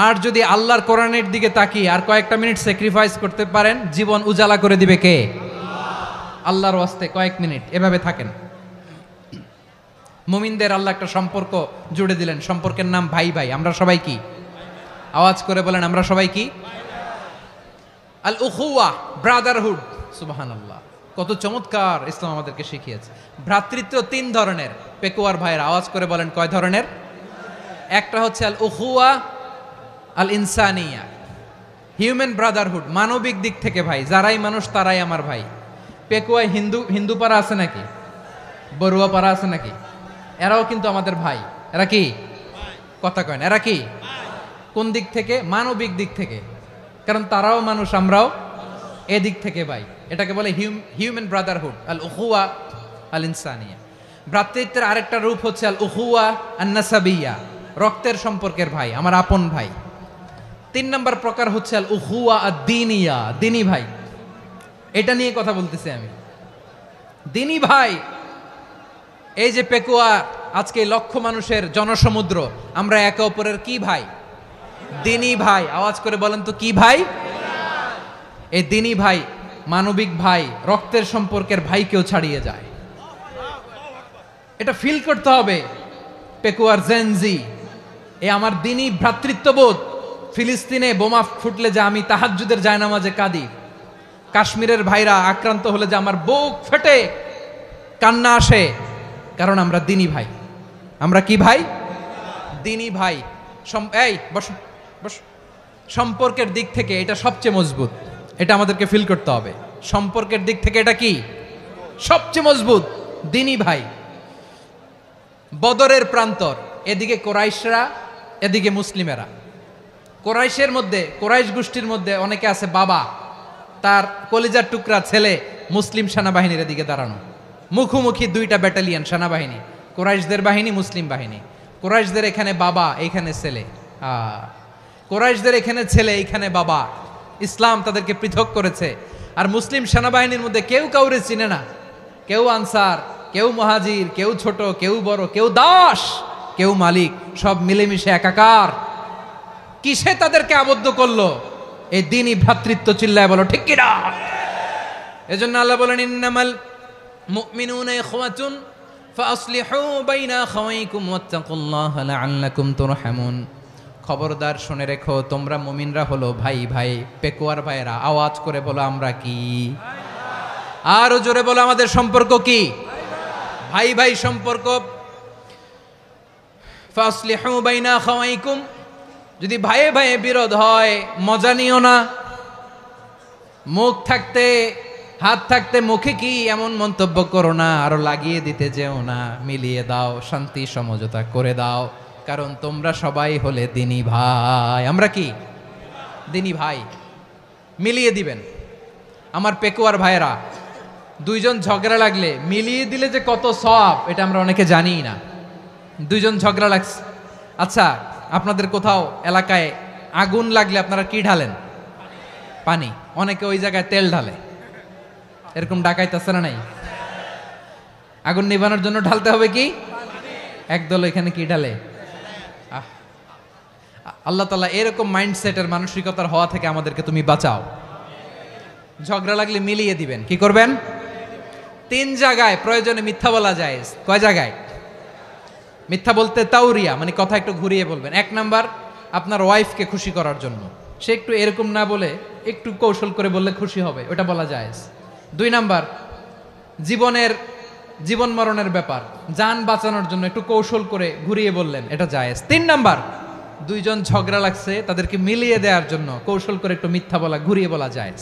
আর যদি আল্লাহর কোরআনের দিকে তাকিয়ে আর কয়েকটা মিনিট স্যাক্রিফাইস করতে পারেন, জীবন উজালা করে দিবে কে? আল্লাহর ওয়াস্তে কয়েক মিনিট এভাবে থাকেন। মুমিনদের আল্লাহ একটা সম্পর্ক জুড়ে দিলেন, সম্পর্কের নাম ভাই ভাই। আমরা সবাই কি? আওয়াজ করে বলেন, আমরা সবাই কি? আল উখুয়া, ব্রাদারহুড। সুবহানাল্লাহ, কত চমৎকার ইসলাম আমাদেরকে শিখিয়েছে। ভ্রাতৃত্ব তিন ধরনের। পেকুয়ার ভাইয়ের আওয়াজ করে বলেন, কয় ধরনের? একটা হচ্ছে আল উখুয়া আল ইনসানিয়া, হিউম্যান ব্রাদারহুড, মানবিক দিক থেকে ভাই। যারাই মানুষ তারাই আমার ভাই। পেকুয়ায় হিন্দু পাড়া আছে নাকি? বড়ুয়া পাড়া আছে নাকি? এরাও কিন্তু আমাদের ভাই। এরা কি? কথা কয় না, এরা কি? কোন দিক থেকে? মানবিক দিক থেকে। কারণ তারাও মানুষ, আমরাও এদিক থেকে ভাই। এটাকে বলে হিউম্যান ব্রাদারহুড, আল উখুয়া আল ইনসানিয়া। ভ্রাতৃত্বের আরেকটা রূপ হচ্ছে আল উখুয়া আন নাসাবিয়া, রক্তের সম্পর্কের ভাই, আমার আপন ভাই। 3 নম্বর প্রকার হচ্ছে আল উখুয়া আদ দীনিয়া, দিনী ভাই। এটা নিয়ে কথা বলতেছি আমি। দিনী ভাই, এই যে পেকুয়া, আজকে লক্ষ মানুষের জনসমুদ্র, আমরা একে অপরের কি ভাই? দিনী ভাই। আওয়াজ করে বলেন তো, কি ভাই? এই দিনী ভাই, মানবিক ভাই, রক্তের সম্পর্কের ভাইকেও ছাড়িয়ে যায়। এটা ফিল করতে হবে। পেকুয়ার জেনজি, এ আমার দিনী ভ্রাতৃত্ববোধ। ফিলিস্তিনে বোমা ফুটলে যে আমি তাহাজ্জুদের জায়নামাজে কাঁদি, কাশ্মীরের ভাইরা আক্রান্ত হলে যে আমার বুক ফেটে কান্না আসে, কারণ আমরা দিনী ভাই। আমরা কি ভাই? দিনী ভাই। এই বস বস। সম্পর্কের দিক থেকে এটা সবচেয়ে মজবুত, এটা আমাদেরকে ফিল করতে হবে। সম্পর্কের দিক থেকে এটা কি? সবচেয়ে মজবুত, দিনী ভাই। বদরের প্রান্তর, এদিকে কোরাইশরা, এদিকে মুসলিমেরা। কোরাইশের মধ্যে, কোরাইশ গোষ্ঠীর মধ্যে অনেকে আছে বাবা, তার কলিজার টুকরা ছেলে মুসলিম সেনাবাহিনীর এদিকে দাঁড়ানো, মুখোমুখি দুইটা ব্যাটালিয়ন সেনাবাহিনী, কোরাইশদের বাহিনী, মুসলিম বাহিনী। কোরাইশদের এখানে বাবা, এইখানে ছেলে। কোরাইশদের এখানে ছেলে, এইখানে বাবা। ইসলাম তাদেরকে পৃথক করেছে। আর মুসলিম সেনাবাহিনীর মধ্যে কেউ কাউরে চিনে না। কেউ আনসার, কেউ মুহাজির, কেউ ছোট, কেউ বড়, কেউ দাস, কেউ মালিক, সব মিলেমিশে একাকার। কিসে তাদেরকে আবদ্ধ করলো? এই দিনই ভ্রাতৃত্ব। চিল্লায় বলো ঠিক কিনা? এজন্য আল্লাহ বলেন, ইন্নামাল মুমিনুনা ইখওয়াতুন ফাসলিহু বাইনা আখাওয়াইকুম ওয়াত্তাকুল্লাহা লাআল্লাকুম তুরহামুন। খবরদার শুনে রেখো, তোমরা মুমিনরা হলো ভাই ভাই। পেকুয়ার ভাইরা আওয়াজ করে বলো, আমরা কি? আরো জোরে বলো, আমাদের সম্পর্ক কি? ভাই ভাই সম্পর্ক। ফাসলিহু বাইনা আখাওয়াইকুম, যদি ভাইয়ে ভাইয়ে বিরোধ হয় মজা নিও না। মুখ থাকতে, হাত থাকতে মুখে কি এমন মন্তব্য করো না, আরো লাগিয়ে দিতে যেও না। মিলিয়ে দাও, শান্তি সমঝোতা করে দাও, কারণ তোমরা সবাই হলে দিনী ভাই। আমরা কি? দিনী ভাই। মিলিয়ে দিবেন। আমার পেকুয়ার ভাইয়েরা, দুইজন ঝগড়া লাগলে মিলিয়ে দিলে যে কত সওয়াব এটা আমরা অনেকে জানিই না। দুইজন ঝগড়া লাগছে, আচ্ছা আপনাদের কোথাও এলাকায় আগুন লাগলে আপনারা কি ঢালেন? পানি। অনেকে ওই জায়গায় তেল ঢালে, এরকম ডাকাইতেছে না নাই? আগুন নিভানোর জন্য ঢালতে হবে কি? একদল এখানে কি ঢালে? আল্লাহ তাআলা এরকম মাইন্ডসেটের মানসিকতার হওয়া থেকে আমাদেরকে তুমি বাঁচাও। ঝগড়া লাগলে মিলিয়ে দিবেন। কি করবেন? 3 জায়গায় প্রয়োজনে মিথ্যা বলা যায়। কয় জায়গায় মিথ্যা বলতে? তাউরিয়া, মানে কথা একটু ঘুরিয়ে বলবেন। 1 নাম্বার, আপনার ওয়াইফকে খুশি করার জন্য, সে একটু এরকম না বলে একটু কৌশল করে বললে খুশি হবে, ওটা বলা যায়। 2 নাম্বার, জীবন মরণের ব্যাপার, জান বাঁচানোর জন্য একটু কৌশল করে ঘুরিয়ে বললেন, এটা জায়েজ। 3 নাম্বার, দুইজন ঝগড়া লাগছে তাদেরকে মিলিয়ে দেওয়ার জন্য কৌশল করে একটু মিথ্যা বলা, ঘুরিয়ে বলা জায়েজ।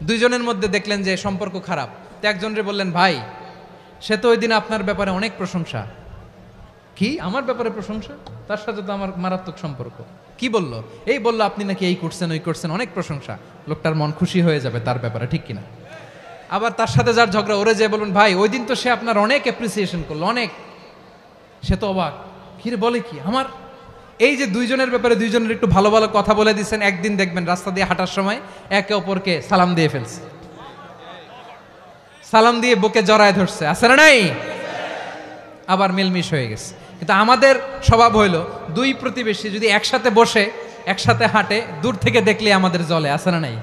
দুইজনের মধ্যে দেখলেন যে সম্পর্ক খারাপ, তো একজনরে বললেন, ভাই সে তো ওই দিন আপনার ব্যাপারে অনেক প্রশংসা। কি আমার ব্যাপারে প্রশংসা? তার সাথে তো আমার মারাত্মক সম্পর্ক। কি বলল? এই বলল আপনি নাকি এই করছেন ওই করছেন, অনেক প্রশংসা। লোকটার মন খুশি হয়ে যাবে তার ব্যাপারে, ঠিক কিনা? আবার তার সাথে যার ঝগড়া, ওরে যে বলবেন, ভাই ওই দিন তো সে আপনার অনেক অ্যাপ্রিসিয়েশন করলো, অনেক। সে তো অবাক, কিরে বলে কি আমার? এই যে দুইজনের ব্যাপারে দুইজনের একটু ভালো ভালো কথা বলে দিচ্ছেন, একদিন দেখবেন রাস্তা দিয়ে হাঁটার সময় একে অপরকে সালাম দিয়ে ফেলছে, সালাম দিয়ে বুকে জড়ায় ধরছে, আছে না নাই? আবার মিলমিশ হয়ে গেছে। কিন্তু আমাদের স্বভাব হইল, দুই প্রতিবেশী যদি একসাথে বসে একসাথে হাঁটে, দূর থেকে দেখলে আমাদের জলে, আছে না নাই?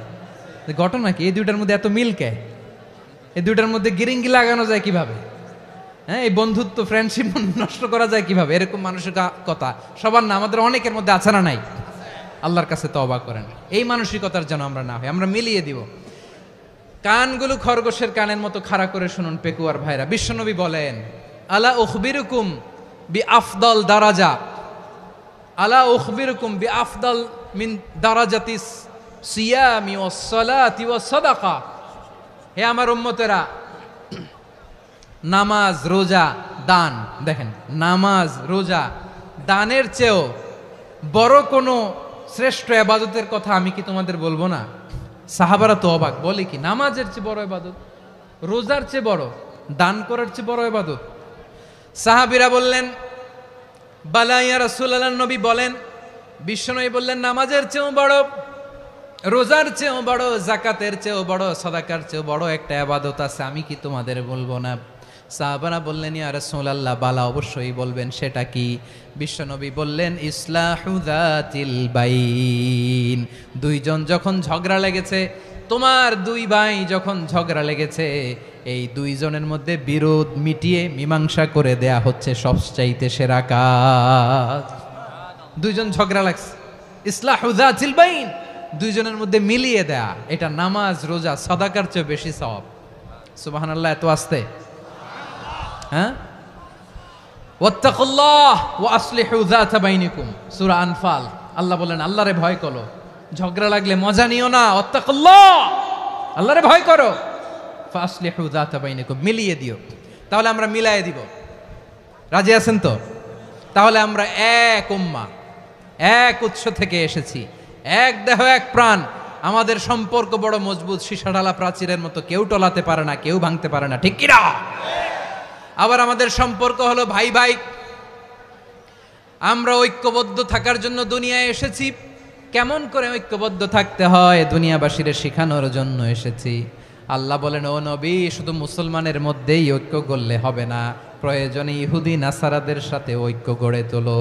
ঘটনা কি? এই দুইটার মধ্যে এত মিল কে? এই দুইটার মধ্যে গিরিঙ্গি লাগানো যায় কিভাবে? হ্যাঁ, এই বন্ধুত্ব ফ্রেন্ডশিপ নষ্ট করা যায় কিভাবে? এরকম মানসিকতা সবার না, আমাদের অনেকের মধ্যে আছে না নাই? আল্লাহর কাছে তওবা করেন, এই মানসিকতার যেন আমরা না হই, আমরা মিলিয়ে দিব। কানগুলো খরগোশের কানের মতো খাড়া করে শুনুন পেকুয়ার ভাইরা। বিশ্বনবী বলেন, আলা উখবিরুকুম বি আফদল দারাজা, আলা উখবিরুকুম বি আফদল মিন দারাজাতিস সিয়ামি ওয়াস সালাতি ওয়াস সাদাকা। হে আমার উম্মতেরা, নামাজ, রোজা, দান, দেখেন নামাজ, রোজা, দানের চেয়েও বড় কোনো শ্রেষ্ঠ ইবাদতের কথা আমি কি তোমাদের বলবো না? সাহাবারা তো অবাক, বলে কি নামাজের চেয়ে বড় ইবাদত, রোজার চেয়ে বড়, দান করার চেয়ে বড় ইবাদত? সাহাবীরা বললেন, বালা ইয়া রাসূলুল্লাহ। নবী বলেন, বিশ্বনবী বললেন, নামাজের চেয়েও বড়, রোজার চেয়েও বড়, যাকাতের চেয়েও বড়, সাদাকার চেয়েও বড় একটা ইবাদত আছে, আমি কি তোমাদের বলবো না? সাহাবারা বললেন, ইয়া রাসূলুল্লাহ, বালা অবশ্যই বলবেন, সেটা কি? বিশ্বনবী বললেন, ইসলাহু যাতিল বাইন। দুইজন যখন ঝগড়া লেগেছে, তোমার দুই ভাই যখন ঝগড়া লেগেছে, এই দুইজনের মধ্যে বিরোধ মিটিয়ে মীমাংসা করে দেয়া হচ্ছে সবচাইতে সেরা কাজ। দুইজন ঝগড়া লাগছে, ইসলাহু যাতিল বাইন, দুইজনের মধ্যে মিলিয়ে দেয়া, এটা নামাজ, রোজা, সাদাকার চেয়ে বেশি সওয়াব। সুবহানাল্লাহ, এত আস্তে? হ্যাঁ, ওয়াত্তাকুল্লাহ ওয়া আসলিহু যাতা বাইনিকুম, সূরা আনফাল। আল্লাহ বলেন, আল্লাহরে ভয় করো, ঝগড়া লাগলে মজা নিও না, ওয়াত্তাকুল্লাহ, আল্লাহরে ভয় করো, ফাসলিহু যাতা বাইনিকুম, মিলিয়ে দিও। তাহলে আমরা মিলায়ে দিব, রাজি আছেন তো? তাহলে আমরা এক উম্মাহ, এক উৎস থেকে এসেছি, এক দেহ এক প্রাণ, আমাদের সম্পর্ক বড় মজবুত, সীসাঢালা প্রাচীরের মতো, কেউ টলাতে পারে না, কেউ ভাঙতে পারে না, ঠিক কিনা? আবার আমাদের সম্পর্ক হলো ভাই ভাই, আমরা ঐক্যবদ্ধ থাকার জন্য দুনিয়ায় এসেছি। কেমন করে ঐক্যবদ্ধ থাকতে হয় দুনিয়াবাসীর শেখানোর জন্য এসেছি। আল্লাহ বলেন, ও নবী, শুধু মুসলমানের মধ্যেই ঐক্য গড়লে হবে না, প্রয়োজনে ইহুদি নাসারাদের সাথে ঐক্য গড়ে তোলো।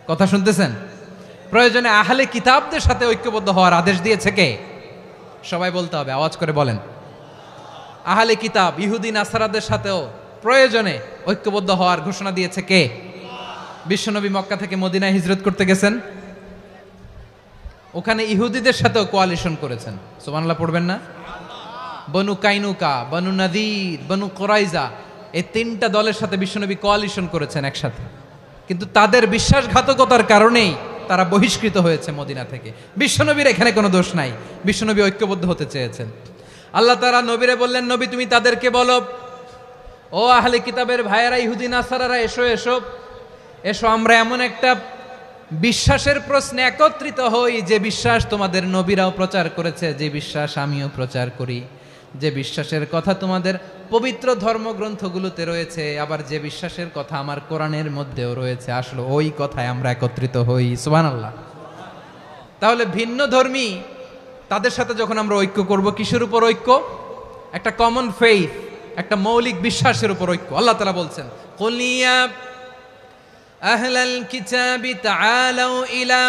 কথা শুনতেছেন? প্রয়োজনে আহলে কিতাবদের সাথে ঐক্যবদ্ধ হওয়ার আদেশ দিয়েছে কে? সবাই বলতে হবে, আওয়াজ করে বলেন। আহলে কিতাব ইহুদি নাসারাদের সাথেও প্রয়োজনে ঐক্যবদ্ধ হওয়ার ঘোষণা দিয়েছে কে? বিশ্বনবী মক্কা থেকে মদিনায় হিজরত করতে গেছেন, ওখানে ইহুদিদের সাথেও কোয়ালিশন করেছেন। সুবহানাল্লাহ পড়বেন না? বনু কাইনুকা, বনু নাদির, বনু কুরাইজা, এই 3টা দলের সাথে বিশ্বনবী কোয়ালিশন করেছেন একসাথে, কিন্তু তাদের বিশ্বাসঘাতকতার কারণেই তারা বহিষ্কৃত হয়েছে মদিনা থেকে। বিশ্বনবীর এখানে কোনো দোষ নাই, বিশ্বনবী ঐক্যবদ্ধ হতে চেয়েছেন। আল্লাহ তাআলা নবীরে বললেন, নবী তুমি তাদেরকে বলো, ও আহলে কিতাবের ভাইয়েরা, ইহুদি নাসারারা, এসো এসো এসো, আমরা এমন একটা বিশ্বাসের প্রশ্নে একত্রিত হই, যে বিশ্বাস তোমাদের নবীরাও প্রচার করেছে, যে বিশ্বাস আমিও প্রচার করি, যে বিশ্বাসের কথা তোমাদের পবিত্র ধর্মগ্রন্থগুলোতে রয়েছে, আবার যে বিশ্বাসের কথা আমার কোরআনের মধ্যেও রয়েছে, আসলে ওই কথায় আমরা একত্রিত হই। সুবহানাল্লাহ। তাহলে ভিন্ন ধর্মী তাদের সাথে যখন আমরা ঐক্য করব, কিসের উপর ঐক্য? একটা কমন ফেইথ, একটা মৌলিক বিশ্বাসের উপর ঐক্য। আল্লাহ তাআলা বলছেন, কুল ইয়া আহলাল কিতাবি তাআলাউ ইলা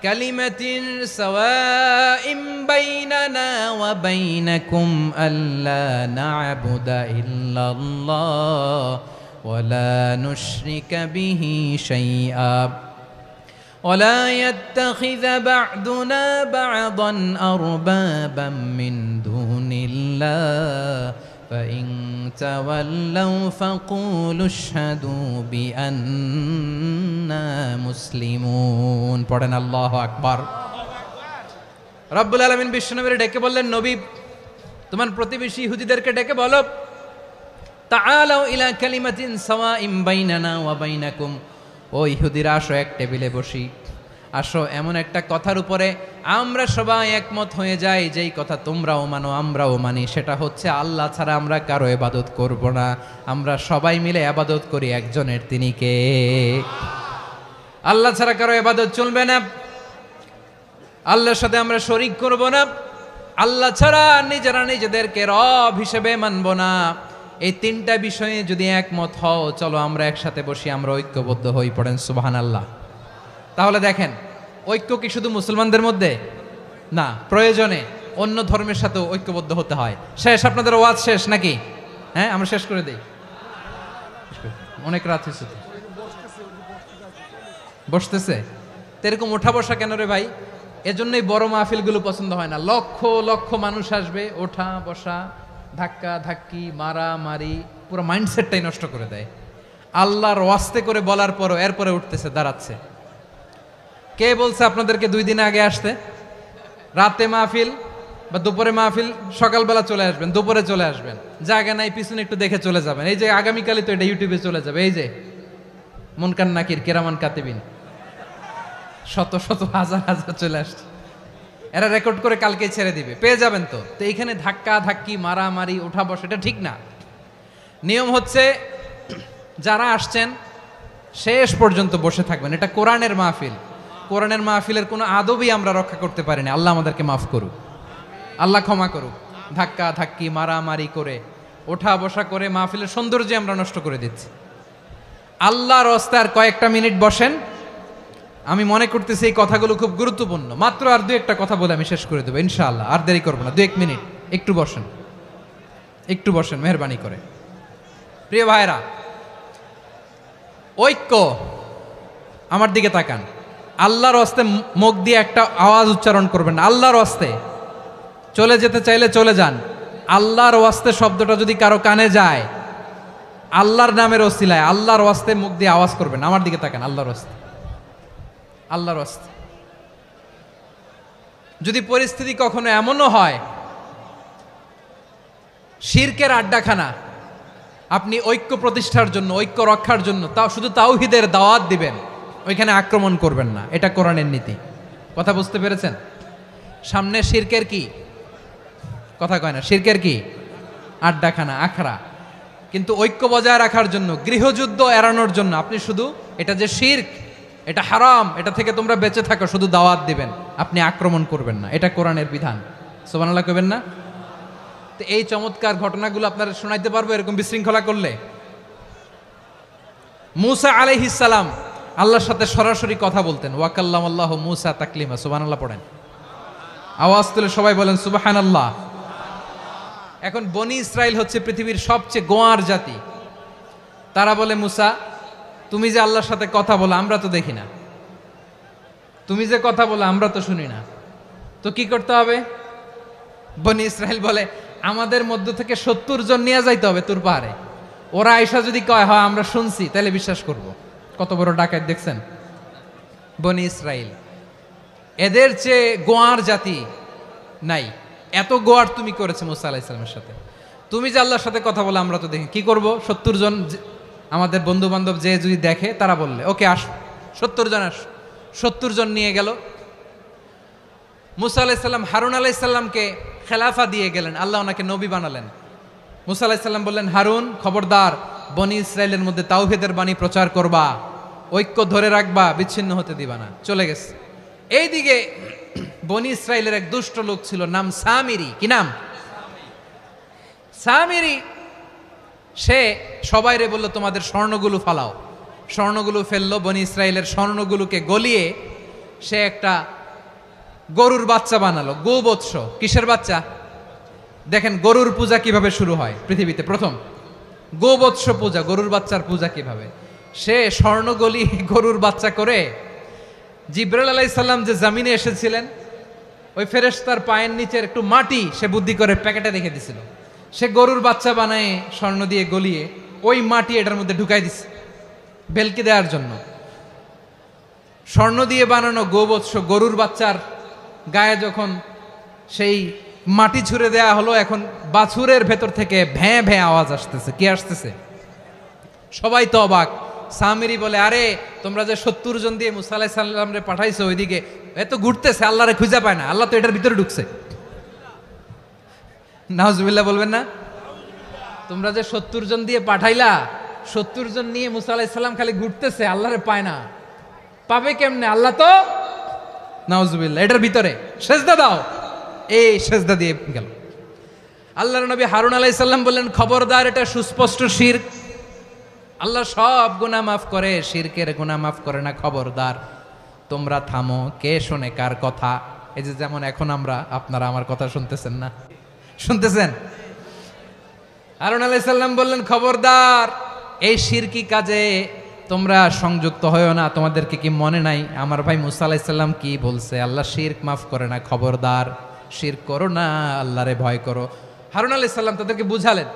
কালিমাতিন সাওয়াইম বাইনানা ওয়া বাইনাকুম আল্লা না'বুদা ইল্লাল্লাহ ওয়া লা নুশরিকা বিহি শাইআ ولا يتخذ بعضنا بعضا أربابا من دون الله فإن تولوا فقولوا اشهدوا بأننا مسلمون পড়েন আল্লাহু আকবার। রব্বুল আলামিন বিশ্বনবীর ডেকে বললেন, নবী তোমার প্রতিবেশী ইহুদিদেরকে ডেকে বলো, তাআলাউ ইলা কালিমাতিন সাওয়াইম বাইনানা ওয়া বাইনাকুম, ও ইহুদিরা আসো এক টেবিলে বসি, আসো এমন একটা কথার উপরে আমরা সবাই একমত হয়ে যাই, যেই কথা তোমরাও মানো আমরাও মানি, সেটা হচ্ছে আল্লাহ ছাড়া আমরা কারো ইবাদত করব না, আমরা সবাই মিলে ইবাদত করি একজনের, তিনি কে? আল্লাহ ছাড়া কারো ইবাদত চলবে না, আল্লাহর সাথে আমরা শরীক করব না, আল্লাহ ছাড়া নিজেরা নিজেদেরকে রব হিসেবে মানব না। এই তিনটা বিষয়ে যদি একমত হও, চলো আমরা একসাথে বসি, আমরা ঐক্যবদ্ধ হই। পড়েন সুবহানাল্লাহ। তাহলে দেখেন, ঐক্য কি শুধু মুসলমানদের মধ্যে না, প্রয়োজনে অন্য ধর্মের সাথে ঐক্যবদ্ধ হতে হয়। শেষ, আপনাদের ওয়াজ শেষ নাকি? হ্যাঁ, আমরা শেষ করে দেই, অনেক রাত হয়েছে। বসতেছে তো এরকম ওঠা বসা কেন রে ভাই? এজন্যই বড় মাহফিলগুলো পছন্দ হয় না। লক্ষ লক্ষ মানুষ আসবে, ওঠা বসা, ধাক্কা ধাক্কি, মারামারি, পুরো মাইন্ডসেটটাই নষ্ট করে দেয়। আল্লাহর ওয়াস্তে করে বলার পরও এরপরে উঠতেছে, দাঁড়াচ্ছে। কে বলছে আপনাদেরকে 2 দিন আগে আসতে? রাতে মাহফিল বা দুপুরে মাহফিল, সকালবেলা চলে আসবেন, দুপুরে চলে আসবেন, জায়গা নাই পিছনে একটু দেখে চলে যাবেন। এই যে আগামীকালই তো এটা ইউটিউবে চলে যাবে, এই যে মুনকার নাকির কিরামান কাতিবিন, শত শত হাজার হাজার চলে আসছে, এরা রেকর্ড করে কালকে ছেড়ে দিবে, পেয়ে যাবেন। তো এইখানে ধাক্কা ধাক্কি, মারামারি, ওঠা বসা, এটা ঠিক না। নিয়ম হচ্ছে যারা আসছেন শেষ পর্যন্ত বসে থাকবেন। এটা কোরআনের মাহফিল, কোরআনের মাহফিলের কোনো আদবই আমরা রক্ষা করতে পারিনি। আল্লাহ আমাদেরকে মাফ করুক, আল্লাহ ক্ষমা করুক। ধাক্কা ধাক্কি, মারামারি করে, ওঠা বসা করে মাহফিলের সৌন্দর্য আমরা নষ্ট করে দিচ্ছি। আল্লাহর রাস্তায় আর কয়েকটা মিনিট বসেন। আমি মনে করতেছি এই কথাগুলো খুব গুরুত্বপূর্ণ। মাত্র আর 2-1টা কথা বলে আমি শেষ করে দেবো ইনশাআল্লাহ, আর দেরি করবো না। 2-1 মিনিট একটু বসেন, একটু বসেন মেহরবানি করে। প্রিয় ভাইরা, ঐক্য, আমার দিকে তাকান। আল্লাহর ওয়াস্তে মুখ দিয়ে একটা আওয়াজ উচ্চারণ করবেন, আল্লাহর ওয়াস্তে। চলে যেতে চাইলে চলে যান। আল্লাহর ওয়াস্তে শব্দটা যদি কারো কানে যায়, আল্লাহর নামের ওসিলায় আল্লাহর ওয়াস্তে মুখ দিয়ে আওয়াজ করবেন। আমার দিকে তাকান, আল্লাহর ওয়াস্তে, আল্লাহর ওয়াস্তে। যদি পরিস্থিতি কখনো এমনও হয় শিরকের আড্ডাখানা, আপনি ঐক্য প্রতিষ্ঠার জন্য, ঐক্য রক্ষার জন্য তাও শুধু তাওহীদের দাওয়াত দিবেন, ওইখানে আক্রমণ করবেন না। এটা কোরআনের নীতি। কথা বুঝতে পেরেছেন? সামনে শিরকের কি কথা কয় না, শিরকের কি আড্ডাখানা, আখড়া। কিন্তু ঐক্য বজায় রাখার জন্য, গৃহযুদ্ধ এড়ানোর জন্য আপনি শুধু এটা যে শিরক, এটা হারাম, এটা থেকে তোমরা বেঁচে থাকো, শুধু দাওয়াত দিবেন, আপনি আক্রমণ করবেন না। এটা কোরআনের বিধান। সুবহানাল্লাহ কইবেন না? তো এই চমৎকার ঘটনাগুলো আপনারা শোনাইতে পারবো এরকম বিশৃঙ্খলা করলে। মূসা আলাইহিস সালাম আল্লাহর সাথে সরাসরি কথা বলতেন। ওয়াকাল্লামাল্লাহু মূসা তাকলিমা। সুবহানাল্লাহ পড়েন, আওয়াজ তুলে সবাই বলেন সুবহানাল্লাহ। এখন বনি ইসরাইল হচ্ছে পৃথিবীর সবচেয়ে গোয়ার জাতি। তারা বলে, মূসা তুমি যে আল্লাহর সাথে কথা বলো আমরা তো দেখি না, তুমি যে কথা বলো আমরা তো শুনি না, তো কি করতে হবে? বনি ইসরাইল বলে, আমাদের মধ্য থেকে 70 জন নিয়ে যাইতে হবে তুর পাহাড়ে। ওরা আয়েশা যদি কয় হয় আমরা শুনছি, তাহলে বিশ্বাস করব। কত বড় ডাকাত দেখছেন বনি ইসরাইল। এদের চেয়ে গোয়ার জাতি নাই। এত গোয়ার তুমি করেছে মুসা আলাইহিস সালামের সাথে। তুমি যে আল্লাহর সাথে কথা বলে আমরা তো দেখি, কি করব? 70 জন আমাদের বন্ধু বান্ধব যে যদি দেখে, তারা বললে ওকে আস, 70 জন আস। 70 জন নিয়ে গেল। মুসা আলাইহিস সালাম হারুন আলাইহিস সালামকে খেলাফা দিয়ে গেলেন, আল্লাহ ওনাকে নবী বানালেন। মুসা আলাইহিস সালাম বললেন, হারুন খবরদার, বনি ইসরায়েলের মধ্যে তাওহীদের বাণী প্রচার করবা, ঐক্য ধরে রাখবা, বিচ্ছিন্ন হতে দিবা না। চলে গেছে। এইদিকে বনি ইসরায়েলের এক দুষ্ট লোক ছিল, নাম সামিরি। কি নাম? সামিরি। সে সবাইরে বলল, তোমাদের স্বর্ণগুলো ফালাও। স্বর্ণগুলো ফেললো, বনি ইসরায়েলের স্বর্ণগুলোকে গলিয়ে সে একটা গরুর বাচ্চা বানালো, গোবৎস। কিসের বাচ্চা? দেখেন গরুর পূজা কিভাবে শুরু হয় পৃথিবীতে প্রথম, গোবৎস পূজা, গরুর বাচ্চার পূজা কিভাবে। সে স্বর্ণ গলিয়ে গরুর বাচ্চা করে, জিব্রাইল আলাইহিস সালাম যে জমিনে এসেছিলেন, ওই ফেরেশতার পায়ের নিচের একটু মাটি সে বুদ্ধি করে প্যাকেটে রেখে দিছিল। সে গরুর বাচ্চা বানায় স্বর্ণ দিয়ে গলিয়ে ওই মাটি এটার মধ্যে ঢুকাই দিছে ভেলকি দেওয়ার জন্য। স্বর্ণ দিয়ে বানানো গোবৎস গরুর বাচ্চার গায়ে যখন সেই মাটি ছুঁড়ে দেয়া হলো, এখন বাছুরের ভেতর থেকে ভ্যাঁ ভ্যাঁ আওয়াজ আসতেছে। কি আসতেছে? সবাই তো অবাক। সামিরি বলে, আরে তোমরা যে 70 জন দিয়ে মুসা আলাইহিস সালামরে পাঠাইছো, ওইদিকে এত ঘুরতেছে, আল্লাহরে খুঁজে পায় না, আল্লাহ তো এটার ভিতরে ঢুকছে। নাউজুবিল্লাহ বলবেন না? তোমরা যে 70 জন দিয়ে পাঠাইলা, 70 জন নিয়ে মুসা আলাইহিস সালাম খালি ঘুরতেছে, আল্লাহরে পায় না। পাবে কেমনে? আল্লাহ তো, নাউজুবিল্লাহ, এটার ভিতরে সেজদা দাও। এই সেজদা দিয়ে গেল। আল্লাহর নবী হারুন আলাইহিস সালাম বললেন, খবরদার, এটা সুস্পষ্ট শিরক। আল্লাহ সব গুনাহ মাফ করে, শিরকের গুনাহ মাফ করে না, খবরদার তোমরা থামো। কে শোনে কার কথা? এই যে যেমন এখন আপনারা আমার কথা শুনতেছেন না? শুনতেছেন? হারুন আলাইহিস সালাম বললেন, খবরদার, এই শিরকি কাজে তোমরা সংযুক্ত হয়ো না। তোমাদেরকে কি মনে নাই আমার ভাই মুসা আলাইহিস সালাম কি বলছে? আল্লাহ শিরক মাফ করে না, খবরদার শিরক করো না, আল্লাহরে ভয় করো। হারুন আলাইহিস সালাম তাদেরকে বুঝালেন,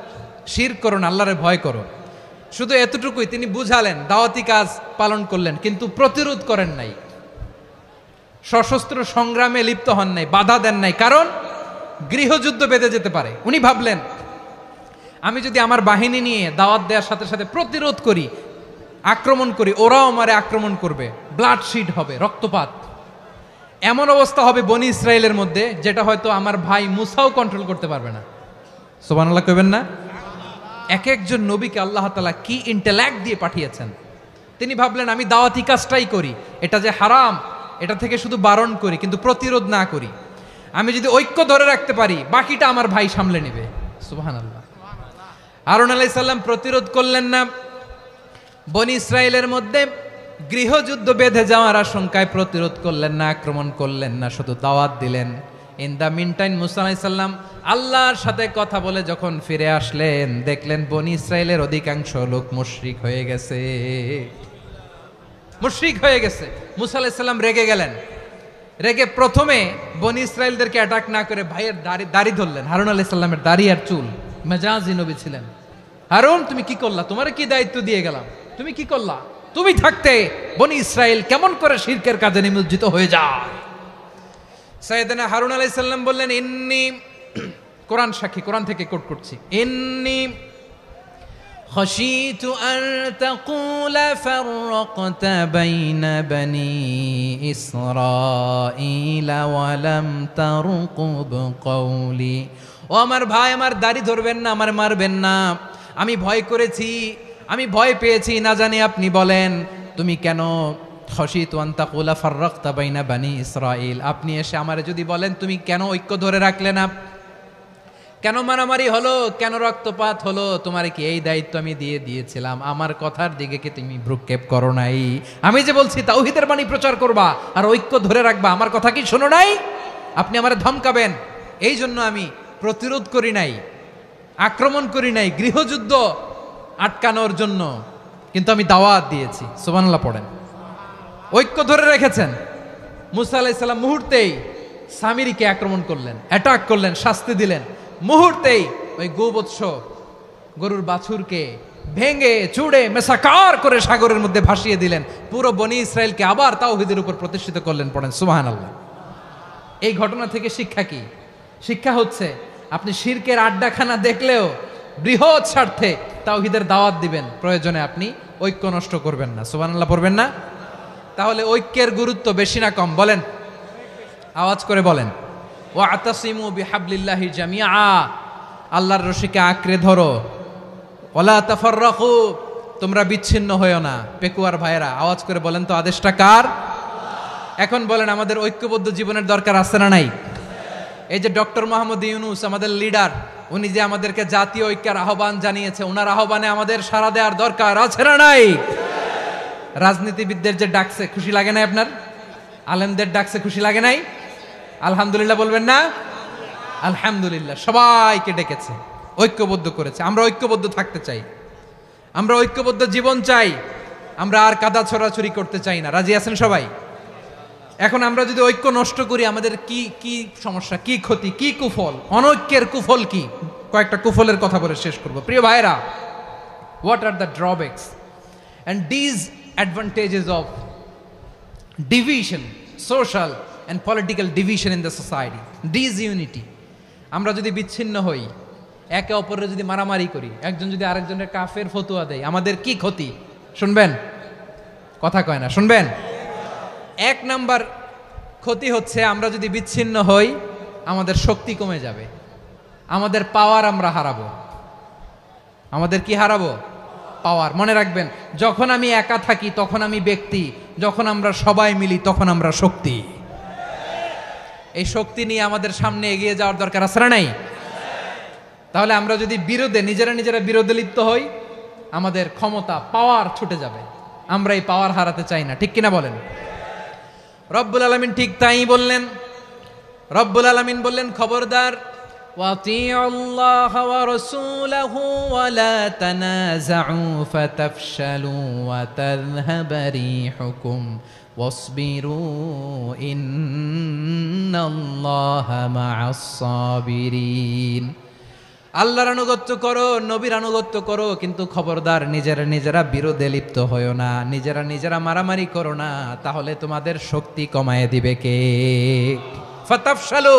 শিরক করো না, আল্লাহরে ভয় করো। শুধু এতটুকুই তিনি বুঝালেন, দাওয়াতি কাজ পালন করলেন, কিন্তু প্রতিরোধ করেন নাই, সশস্ত্র সংগ্রামে লিপ্ত হন নাই, বাধা দেন নাই, কারণ গৃহযুদ্ধ বেঁধে যেতে পারে। উনি ভাবলেন, আমি যদি আমার বাহিনী নিয়ে দাওয়াত দেওয়ার সাথে সাথে প্রতিরোধ করি, আক্রমণ করি, ওরাও আমারে আক্রমণ করবে, ব্লাডশিড হবে, রক্তপাত, এমন অবস্থা হবে বনি ইসরায়েলের মধ্যে যেটা হয়তো আমার ভাই মুসাও কন্ট্রোল করতে পারবে না। সুবহানাল্লাহ কইবেন না? এক একজন নবীকে আল্লাহ তাআলা কি ইন্টেলেক্ট দিয়ে পাঠিয়েছেন। তিনি ভাবলেন, আমি দাওয়াতি কাজটাই করি, এটা যে হারাম এটা থেকে শুধু বারণ করি, কিন্তু প্রতিরোধ না করি। আমি যদি ঐক্য ধরে রাখতে পারি, বাকিটা আমার ভাই সামলে নেবে। সুবহানাল্লাহ। হারুন আলাইহিস সালাম প্রতিরোধ করলেন না। বনি ইসরায়েলের মধ্যে গৃহযুদ্ধ বেঁধে যাওয়ার আশঙ্কায় প্রতিরোধ করলেন না, আক্রমণ করলেন না, শুধু দাওয়াত দিলেন। ইন দ্য মিন টাইম মুসা আলাইহিস সালাম আল্লাহর সাথে কথা বলে যখন ফিরে আসলেন, দেখলেন বনি ইসরায়েলের অধিকাংশ লোক মুশরিক হয়ে গেছে। মুশরিক হয়ে গেছে। মুসা আলাইহিস সালাম রেগে গেলেন। রেগে প্রথমে বনি ইসরায়েলদেরকে অ্যাটাক না করে ভাইয়ের দাড়ি ধরলেন। হারুন আলাইহিস সালামের দাড়ি আর চুল। মেজাজি নবী ছিলেন। হারুন, তুমি কি করলা? তোমার কি দায়িত্ব দিয়ে গেলাম, তুমি কি করলা? তুমি থাকতে বনি ইসরায়েল কেমন করে শিরকের কাজে নিমজ্জিত হয়ে যায়? সাইয়েদনা হারুন আলাইহিস সালাম বললেন, ইন্নী, কোরআন সাক্ষী, কোরআন থেকে কোট করছি, ইন্নী খাশিতু আন তাকুলা ফাররাকতা বাইনা বনি ইসরাঈলা ওয়া লাম তারকুব কওলি। ও আমার ভাই, আমার দাড়ি ধরবেন না, আমার মারবেন না। আমি ভয় করেছি, আমি ভয় পেয়েছি, না জানি আপনি বলেন তুমি কেন খাশিতু আন তাকুলা ফাররাকতা বাইনা বনি ইসরাঈল, আপনি এসে আমারে যদি বলেন তুমি কেন ঐক্য ধরে রাখলে না, কেন মারামারি হলো, কেন রক্তপাত হলো, তোমার কি এই দায়িত্ব আমি দিয়ে দিয়েছিলাম? আমার কথার দিকে কি তুমি ভ্রুক্ষেপ করো নাই? আমি যে বলছি তাওহীদের বাণী প্রচার করবা আর ঐক্য ধরে রাখবা, আমার কথা কি শোনো নাই? আপনি আমারে ধমকাবেন, এই জন্য আমি প্রতিরোধ করি নাই, আক্রমণ করি নাই, গৃহযুদ্ধ আটকানোর জন্য, কিন্তু আমি দাওয়াত দিয়েছি। সুবহানাল্লাহ পড়েন। ঐক্য ধরে রেখেছেন। মুসা আলাইহিস সালাম মুহূর্তেই সামিরিকে আক্রমণ করলেন, অ্যাটাক করলেন, শাস্তি দিলেন। মুহূর্তেই ওই গোবৎস গরুর বাছুরকে ভেঙে চুড়ে মেসাকার করে সাগরের মধ্যে ভাসিয়ে দিলেন। পুরো বনি ইসরায়েলকে আবার তাওহীদের উপর প্রতিষ্ঠিত করলেন। পড়েন সুবহানাল্লাহ। এই ঘটনা থেকে শিক্ষা কি? শিক্ষা হচ্ছে, আপনি শিরকের আড্ডাখানা দেখলেও বৃহৎ স্বার্থে তাওহীদের দাওয়াত দিবেন, প্রয়োজনে আপনি ঐক্য নষ্ট করবেন না। সুবহানাল্লাহ পড়বেন না? তাহলে ঐক্যের গুরুত্ব বেশি না কম বলেন? আওয়াজ করে বলেন। ওয়াতাসিমু বিহাবলিল্লাহি জামিআ, আল্লাহর রশিকে আঁকড়ে ধরো। ওয়ালা তাফাররাকু, তোমরা বিচ্ছিন্ন হয়ো না। পেকুয়ার ভাইরা আওয়াজ করে বলেন তো আদেশটা কার? এখন বলেন আমাদের ঐক্যবদ্ধ জীবনের দরকার আছে না নাই? এই যে ডক্টর মোহাম্মদ ইউনূস আমাদের লিডার, উনি যে আমাদেরকে জাতীয় ঐক্যের আহ্বান জানিয়েছে, ওনার আহ্বানে আমাদের সাড়া দেওয়ার দরকার আছে না নাই? রাজনীতিবিদদের যে ডাকছে খুশি লাগে নাই আপনার? আলেমদের ডাকছে খুশি লাগে নাই? আলহামদুলিল্লাহ বলবেন না? আলহামদুলিল্লাহ, সবাইকে ডেকেছে, ঐক্যবদ্ধ করেছে। আমরা ঐক্যবদ্ধ থাকতে চাই, আমরা ঐক্যবদ্ধ জীবন চাই, আমরা আর কাদা ছড়াছড়ি করতে চাই না। রাজি আছেন সবাই? এখন আমরা যদি ঐক্য নষ্ট করি আমাদের কি কি সমস্যা, কি ক্ষতি, কি কুফল? অনৈক্যের কুফল কি? কয়েকটা কুফলের কথা বলে শেষ করব। প্রিয় ভাইরা, what are the drawbacks and disadvantages of division, social and political division in the society, disunity? আমরা যদি বিচ্ছিন্ন হই, একে অপরের যদি মারামারি করি, একজন যদি আরেকজনের কাফের ফতোয়া দেয়, আমাদের কি ক্ষতি? শুনবেন? কথা কয় না, শুনবেন? এক নাম্বার ক্ষতি হচ্ছে আমরা যদি বিচ্ছিন্ন হই আমাদের শক্তি কমে যাবে, আমাদের পাওয়ার আমরা হারাবো। আমাদের কি হারাবো? পাওয়ার। মনে রাখবেন, যখন আমি একা থাকি তখন আমি ব্যক্তি, যখন আমরা সবাই মিলি তখন আমরা শক্তি। এই শক্তি নিয়ে আমাদের সামনে এগিয়ে যাওয়ার দরকার আছে না নাই? তাহলে আমরা যদি নিজেরা বিরোধে লিপ্ত হই, আমাদের ক্ষমতা, পাওয়ার ছুটে যাবে। আমরা এই পাওয়ার হারাতে চাই না, ঠিক কিনা বলেন? রব্বুল আলামিন ঠিক তাই বললেন। রব্বুল আলামিন বললেন, খবরদার, ওয়াতিউল্লাহ ওয়া রাসূলাহু ওয়া লা তানাযাউ ফাতাফশালু ওয়া তাযহাবা রিহুকুম ওয়াসবিরু ইন্নাল্লাহা মা'আস সাবিরিন। আল্লাহর আনুগত্য করো, নবীর আনুগত্য করো, কিন্তু খবরদার নিজেরা বিরোধে লিপ্ত হয়ো না, নিজেরা মারামারি করো না, তাহলে তোমাদের শক্তি কমায় দিবে কে? ফাতাফশালু,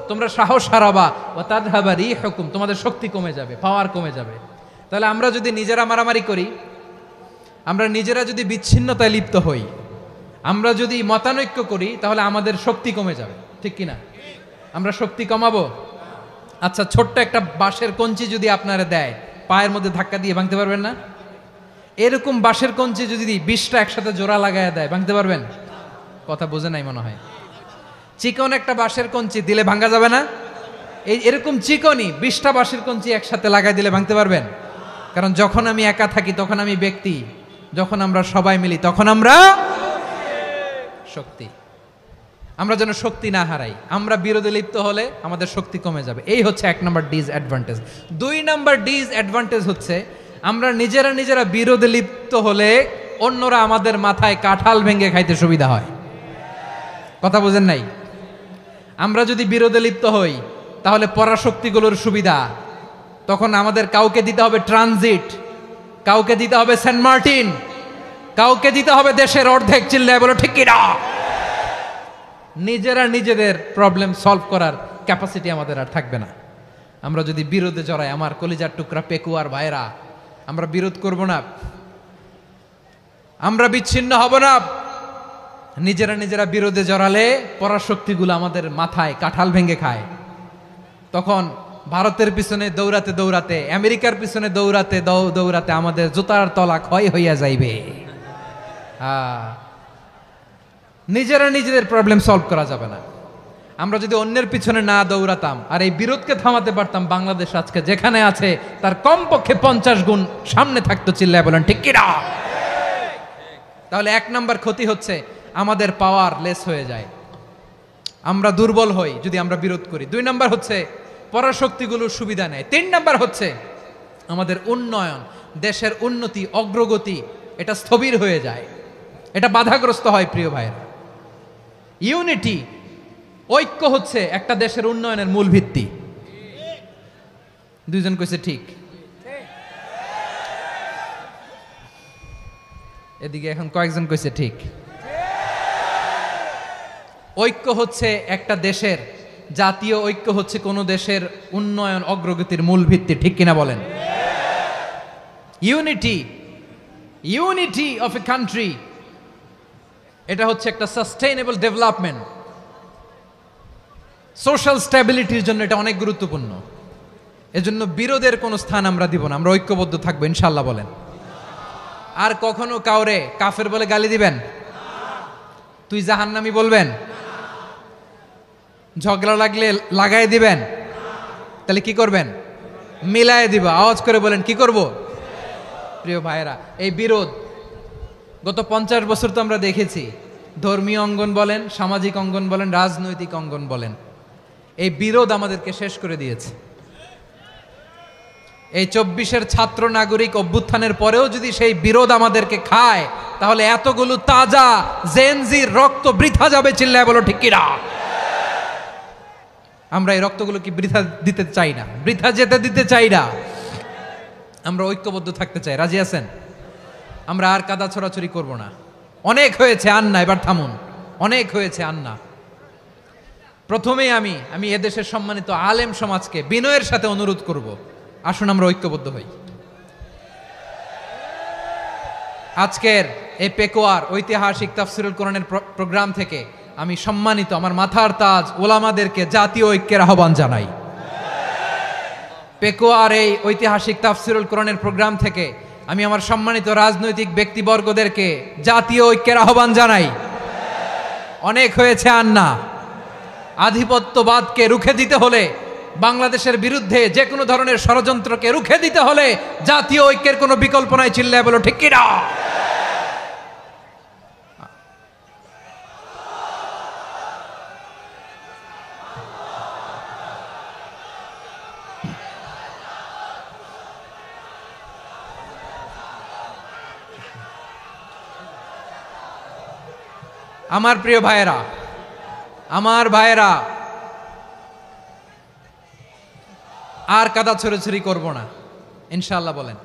তোমরা সাহস হারাবা, ওয়া তাযহাবা রিহুকুম, তোমাদের শক্তি কমে যাবে, পাওয়ার কমে যাবে। তাহলে আমরা যদি নিজেরা মারামারি করি, আমরা নিজেরা যদি বিচ্ছিন্নতায় লিপ্ত হই, আমরা যদি মতানৈক্য করি, তাহলে আমাদের শক্তি কমে যাবে, ঠিক কিনা? আমরা শক্তি কমাবো। আচ্ছা, ছোট্ট একটা বাঁশের কঞ্চি যদি আপনারা দেয়, পায়ের মধ্যে ধাক্কা দিয়ে ভাঙতে পারবেন না? এরকম বাঁশের কঞ্চি যদি 20টা একসাথে জোড়া লাগায় দেয়, ভাঙতে পারবেন? কথা বোঝে নাই মনে হয়। চিকন একটা বাঁশের কঞ্চি দিলে ভাঙা যাবে না? এরকম চিকনই 20টা বাঁশের কঞ্চি একসাথে লাগাই দিলে ভাঙতে পারবেন? কারণ যখন আমি একা থাকি তখন আমি ব্যক্তি, যখন আমরা সবাই মিলি তখন আমরা শক্তি। আমরা যেন শক্তি না হারাই। আমরা বিরোধে লিপ্ত হলে আমাদের শক্তি কমে যাবে। এই হচ্ছে 1 নম্বর ডিসঅ্যাডভান্টেজ। 2 নম্বর ডিসঅ্যাডভান্টেজ হচ্ছে আমরা নিজেরা বিরোধে লিপ্ত হলে অন্যরা আমাদের মাথায় কাঁঠাল ভেঙে খাইতে সুবিধা হয়। কথা বোঝেন নাই? আমরা যদি বিরোধে লিপ্ত হই তাহলে পরাশক্তিগুলোর সুবিধা, তখন আমাদের কাউকে দিতে হবে ট্রানজিট, কাউকে দিতে হবে সেন্ট মার্টিন, কাউকে দিতে হবে দেশের অর্ধেক। চিল্লায় বলো ঠিক কিনা? নিজেদের প্রবলেম সলভ করার ক্যাপাসিটি আমাদের আর থাকবে না। আমরা যদি বিরোধে জড়াই, আমার কলিজার টুকরা পেকুয়ার ভাইরা, আমরা বিরোধ করব না, আমরা বিচ্ছিন্ন হব না। নিজেরা বিরোধে জড়ালে পরাশক্তিগুলো আমাদের মাথায় কাঁঠাল ভেঙে খায়। তখন ভারতের পিছনে দৌড়াতে, আমেরিকার পিছনে দৌড়াতে আমাদের জুতার তলা ক্ষয় হইয়া যাইবে। নিজেদের প্রবলেম সলভ করা যাবে না। আমরা যদি অন্যের পিছনে না দৌড়াতাম আর এই বিরোধকে থামাতে পারতাম, বাংলাদেশ আজকে যেখানে আছে তার কমপক্ষে 50 গুণ সামনে থাকতো। চিল্লায় বলেন ঠিক কিনা? তাহলে 1 নম্বর ক্ষতি হচ্ছে আমাদের পাওয়ার লেস হয়ে যায়, আমরা দুর্বল হই যদি আমরা বিরোধ করি। 2 নম্বর হচ্ছে পরাশক্তিগুলোর সুবিধা নেয়। 3 নম্বর হচ্ছে আমাদের উন্নয়ন, দেশের উন্নতি, অগ্রগতি, এটা স্থবির হয়ে যায়, এটা বাধাগ্রস্ত হয়। প্রিয় ভাইয়েরা, ইউনিটি, ঐক্য হচ্ছে একটা দেশের উন্নয়নের মূল ভিত্তি। 2 জন কইছে ঠিক। এদিকে এখন কয়েকজন কইছে ঠিক। ঐক্য হচ্ছে একটা দেশের, জাতীয় ঐক্য হচ্ছে কোন দেশের উন্নয়ন, অগ্রগতির মূল ভিত্তি, ঠিক কিনা বলেন? ইউনিটি অফ এ কান্ট্রি এটা হচ্ছে একটা সাস্টেইনেবল ডেভেলপমেন্ট, সোশ্যাল স্ট্যাবিলিটির জন্য এটা অনেক গুরুত্বপূর্ণ। এজন্য বিরোধের কোনো স্থান আমরা দিব না, আমরা ঐক্যবদ্ধ থাকবো ইনশাল্লাহ বলেন। আর কখনো কাউরে কাফের বলে গালি দিবেন? তুই জাহান্নামী বলবেন? ঝগড়া লাগলে লাগাই দিবেন? তাহলে কি করবেন? মিলায় দিব। আওয়াজ করে বলেন কি করব? প্রিয় ভাইয়েরা, এই বিরোধ গত 50 বছর তো আমরা দেখেছি, ধর্মীয় অঙ্গন বলেন, সামাজিক অঙ্গন বলেন, রাজনৈতিক অঙ্গন বলেন, এই বিরোধ আমাদেরকে শেষ করে দিয়েছে। এই 24-এর ছাত্র নাগরিক অভ্যুত্থানের পরেও যদি সেই বিরোধ আমাদেরকে খায়, তাহলে এতগুলো তাজা জেনজির রক্ত বৃথা যাবে। চিল্লায় বলো ঠিক কিনা? আমরা এই রক্তগুলো কি বৃথা দিতে চাই না, বৃথা যেতে দিতে চাই না। আমরা ঐক্যবদ্ধ থাকতে চাই। রাজি আছেন? আমরা আর কাদা ছড়াছড়ি করব না। অনেক হয়েছে আন্না, এবার থামুন। অনেক হয়েছে আন্না। প্রথমেই আমি এদেশের সম্মানিত আলেম সমাজকে বিনয়ের সাথে অনুরোধ করব, আসুন আমরা ঐক্যবদ্ধ হই। আজকের এই পেকুয়ার ঐতিহাসিক তাফসিরুল কোরআনের প্রোগ্রাম থেকে আমি সম্মানিত আমার মাথার তাজ ওলামাদেরকে জাতীয় ঐক্যের আহ্বান জানাই। পেকুয়ার এই ঐতিহাসিক তাফসিরুল কোরআনের প্রোগ্রাম থেকে আমি আমার সম্মানিত রাজনৈতিক ব্যক্তিবর্গদেরকে জাতীয় ঐক্যের আহ্বান জানাই। অনেক হয়েছে আন্না। আধিপত্যবাদকে রুখে দিতে হলে, বাংলাদেশের বিরুদ্ধে যে কোনো ধরনের ষড়যন্ত্রকে রুখে দিতে হলে জাতীয় ঐক্যের কোনো বিকল্প নাই। চিল্লায় বলো ঠিক কিনা? আমার প্রিয় ভাইয়েরা, আমার ভাইয়েরা, আর কাদা ছড়াছড়ি করব না ইনশাআল্লাহ বলেন।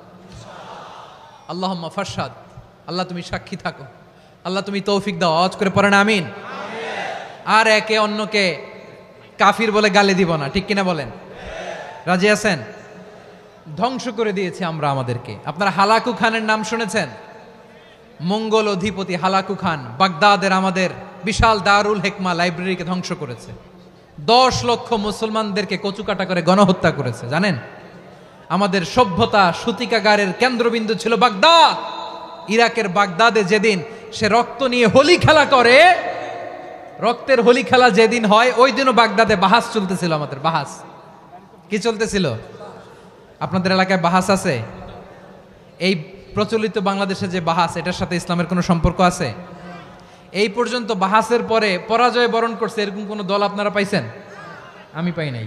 আল্লাহুম্মা ফারশাদ। আল্লাহ তুমি সাক্ষী থাকো, আল্লাহ তুমি তৌফিক দাও। আওয়াজ করে পড়েন আমিন। আর একে অন্যকে কাফির বলে গালি দিব না, ঠিক কিনা বলেন? রাজি আছেন? ধ্বংস করে দিয়েছি আমরা আমাদেরকে। আপনারা হালাকু খানের নাম শুনেছেন? মঙ্গল অধিপতি হালাকু খান বাগদাদের আমাদের বিশাল দারুল হিকমা লাইব্রেরিকে ধ্বংস করেছে। 10 লক্ষ মুসলমানদেরকে কচুকাটা করে গণহত্যা করেছে। জানেন, আমাদের সভ্যতা সূতিকাগারের কেন্দ্রবিন্দু ছিল বাগদাদ। ইরাকের বাগদাদে যেদিন সে রক্ত নিয়ে হোলি খেলা করে, রক্তের হোলি খেলা যেদিন হয়, ওই দিনও বাগদাদে বাহাস চলতেছিল। আমাদের বাহাস কি চলতেছিল? আপনাদের এলাকায় বাহাস আছে? এই প্রচলিত বাংলাদেশে যে বাহাস, এটার সাথে ইসলামের কোনো সম্পর্ক আছে? এই পর্যন্ত বাহাসের পরে পরাজয় বরণ করছে এরকম কোন দল আপনারা পাইছেন? আমি পাই নাই।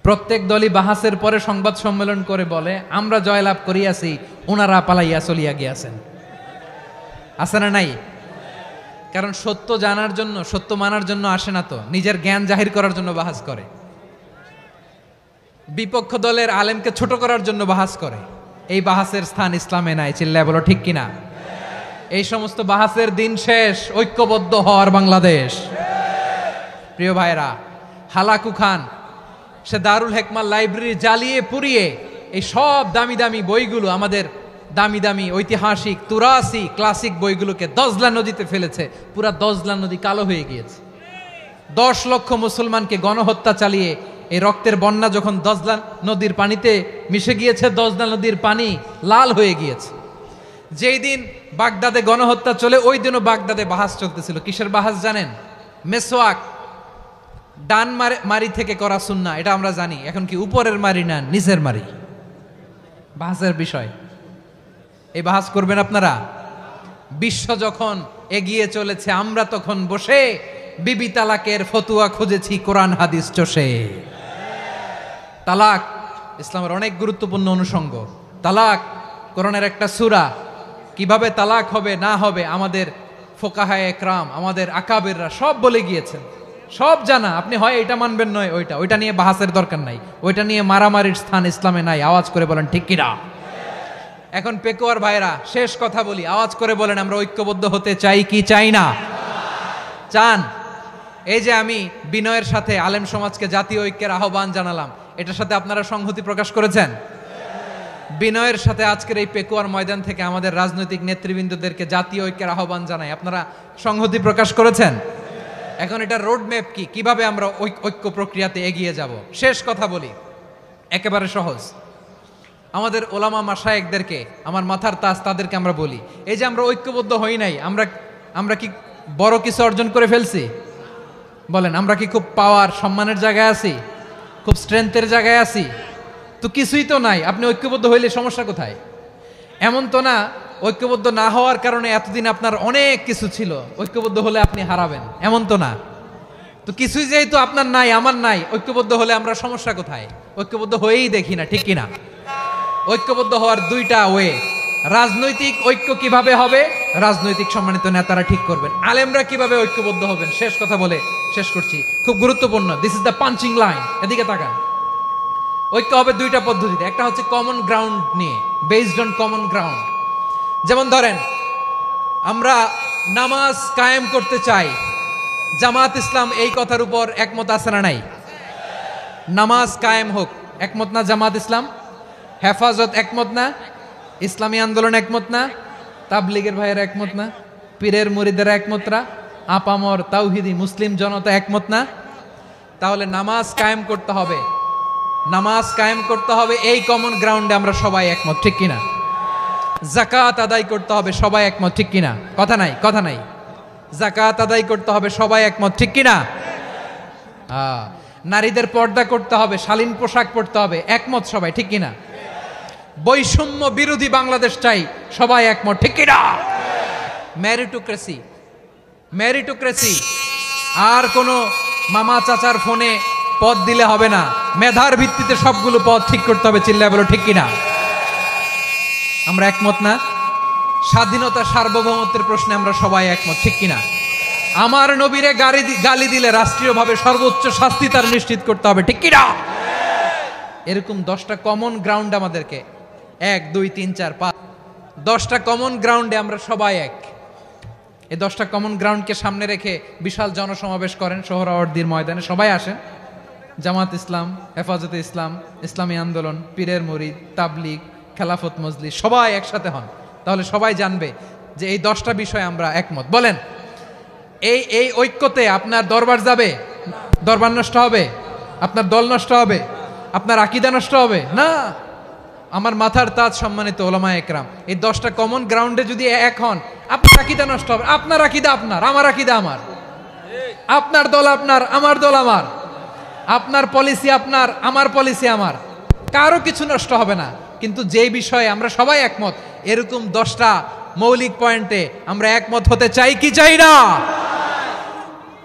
প্রত্যেক দলই বাহাসের পরে সংবাদ সম্মেলন করে বলে আমরা জয়লাভ করিয়াছি, ওনারা পালাইয়া চলিয়া গিয়াছেন। আছে না নাই? কারণ সত্য জানার জন্য, সত্য মানার জন্য আসে না তো, নিজের জ্ঞান জাহির করার জন্য বাহাস করে। বিপক্ষ দলের আলেমকে ছোট করার জন্য বাহাস করে। এই বাহাসের স্থান ইসলামে নাই। চিল্লায় বলো ঠিক কিনা? এই সমস্ত বাহাসের দিন শেষ। ঐক্যবদ্ধ হওয়ার বাংলাদেশ। প্রিয় ভাইরা, হালাকু খান সে দারুল হিকমা লাইব্রেরি জ্বালিয়ে পুড়িয়ে এই সব দামি দামি বইগুলো, আমাদের দামি দামি ঐতিহাসিক তুরাসি ক্লাসিক বইগুলোকে দজলা নদীতে ফেলেছে। পুরা দজলা নদী কালো হয়ে গিয়েছে। 10 লক্ষ মুসলমানকে গণহত্যা চালিয়ে এই রক্তের বন্যা যখন দজলা নদীর পানিতে মিশে গিয়েছে, দজলা নদীর পানি লাল হয়ে গিয়েছে। যেই দিন বাগদাদে গণহত্যা চলে, ওই দিনও বাগদাদে বাহাস চলতেছিল। কিসের বাহাস জানেন? মেসওয়াক, ডান মারি থেকে করা সুন্নাহ, এটা আমরা জানি। এখন কি উপরের মারি না নিচের মারি? বাহাসের বিষয়। এই বাহাস করবেন আপনারা? বিশ্ব যখন এগিয়ে চলেছে, আমরা তখন বসে বিবি তালাকের ফতুয়া খুঁজেছি কোরআন হাদিস চষে। তালাক ইসলামের অনেক গুরুত্বপূর্ণ অনুষঙ্গ। তালাক কোরআনের একটা সূরা। কিভাবে তালাক হবে না হবে আমাদের ফোকাহায়ে একরাম, আমাদের আকাবেররা সব বলে গিয়েছেন, সব জানা। আপনি হয় এটা মানবেন, নয় ওইটা নিয়ে বাহাসের দরকার নাই, ওইটা নিয়ে মারামারির স্থান ইসলামে নাই। আওয়াজ করে বলেন ঠিক কিনা? এখন পেকুয়ার ভাইরা, শেষ কথা বলি, আওয়াজ করে বলেন আমরা ঐক্যবদ্ধ হতে চাই কি চাই না? চান? এই যে আমি বিনয়ের সাথে আলেম সমাজকে জাতীয় ঐক্যের আহ্বান জানালাম, এটার সাথে আপনারা সংহতি প্রকাশ করেছেন? বিনয়ের সাথে আজকের এই পেকুয়ার ময়দান থেকে আমাদের রাজনৈতিক নেতৃবৃন্দদেরকে জাতীয় ঐক্যের আহ্বান জানাই। আপনারা সংহতি প্রকাশ করেছেন। এখন এটা রোড ম্যাপ কি, কিভাবে আমরা ঐক্য প্রক্রিয়াতে এগিয়ে যাব। শেষ কথা বলি, একেবারে সহজ। আমাদের ওলামা মাশায়েখদেরকে, আমার মাথার তাজ, তাদেরকে আমরা বলি, এই যে আমরা ঐক্যবদ্ধ হই নাই, আমরা কি বড় কিছু অর্জন করে ফেলছি? বলেন, আমরা কি খুব পাওয়ার সম্মানের জায়গায় আছি? খুব স্ট্রেংথের জায়গায় আছি? তো কিছুই তো নাই। আপনি ঐক্যবদ্ধ হইলে সমস্যা কোথায়? এমন তো না ঐক্যবদ্ধ না হওয়ার কারণে এতদিন আপনার অনেক কিছু ছিল, ঐক্যবদ্ধ হলে আপনি হারাবেন, এমন তো না। তো কিছুই যেহেতু আপনার নাই, আমার নাই, ঐক্যবদ্ধ হলে আমরা সমস্যা কোথায়? ঐক্যবদ্ধ হয়েই দেখি না, ঠিক কিনা? ঐক্যবদ্ধ হওয়ার দুইটা ওয়ে। রাজনৈতিক ঐক্য কিভাবে হবে, রাজনৈতিক সম্মানিত নেতারা ঠিক করবেন। আলেমরা কিভাবে ঐক্যবদ্ধ হবেন, শেষ কথা বলে শেষ করছি, খুব গুরুত্বপূর্ণ। This is the punching line. এদিকে তাকান। ঐক্য হবে দুইটা পদ্ধতিতে। একটা হচ্ছে কমন গ্রাউন্ড নিয়ে, বেসড অন কমন গ্রাউন্ড। যেমন ধরেন, আমরা নামাজ কায়েম করতে চাই, জামাত ইসলাম এই কথার উপর একমত আছে না নাই? নামাজ কায়েম হোক, একমত না জামাত ইসলাম? হেফাজত একমত না? ইসলামী আন্দোলন একমত না? তাবলীগের ভাইয়েরা একমত না? পীরের মুরিদেরা একমত না? আপামর তাওহিদি মুসলিম জনতা একমত না? তাহলে নামাজ কায়েম করতে হবে, নামাজ কায়েম করতে হবে এই কমন গ্রাউন্ডে আমরা সবাই একমত, ঠিক কিনা? যাকাত আদায় করতে হবে, সবাই একমত, ঠিক কিনা? কথা নাই, কথা নাই। যাকাত আদায় করতে হবে, সবাই একমত, ঠিক কিনা? নারীদের পর্দা করতে হবে, শালীন পোশাক পরতে হবে, একমত সবাই, ঠিক কিনা? বৈষম্য বিরোধী বাংলাদেশ চাই, সবাই একমত, ঠিক কিনা? মেরিটোক্রেসি, মেরিটোক্রেসি, আর কোনো মামা চাচার ফোনে পদ দিলে হবে না, মেধার ভিত্তিতে সবগুলো পদ ঠিক করতে হবে, চিল্লায় বলো ঠিক কিনা? আমরা একমত না? স্বাধীনতা সার্বভৌমত্বের প্রশ্নে আমরা সবাই একমত, ঠিক কিনা? আমার নবীরে গালি দিলে রাষ্ট্রীয়ভাবে সর্বোচ্চ শাস্তি তার নিশ্চিত করতে হবে, ঠিক কিনা? এরকম 10টা কমন গ্রাউন্ড আমাদেরকে, 1 2 3 4 5, 10টা কমন গ্রাউন্ডে আমরা সবাই এক। এই 10টা কমন গ্রাউন্ডকে সামনে রেখে বিশাল জনসমাবেশ করেন সোহরাওয়ার্দীর ময়দানে, সবাই আসেন। জামাত ইসলাম, হেফাজতে ইসলাম, ইসলামী আন্দোলন, পীরের মুরিদ, তাবলীগ, খেলাফত মজলিস, সবাই একসাথে হন। তাহলে সবাই জানবে যে এই 10টা বিষয়ে আমরা একমত। বলেন, এই ঐক্যতে আপনার দরবার যাবে? দরবার নষ্ট হবে? আপনার দল নষ্ট হবে? আপনার আকীদা নষ্ট হবে না। আমার মাথার তাজ সম্মানিত ওলামা একরাম, এই 10টা কমন গ্রাউন্ডে যদি এক হন, আপনার আকীদা নষ্ট হবে। আপনার আকীদা আপনার, আমার আকীদা আমার, আপনার দল আপনার, আমার দল আমার, আপনার পলিসি আপনার, আমার পলিসি আমার, কারো কিছু নষ্ট হবে না। কিন্তু যে বিষয়ে আমরা সবাই একমত, এরকম 10টা মৌলিক পয়েন্টে আমরা একমত হতে চাই কি চাই না?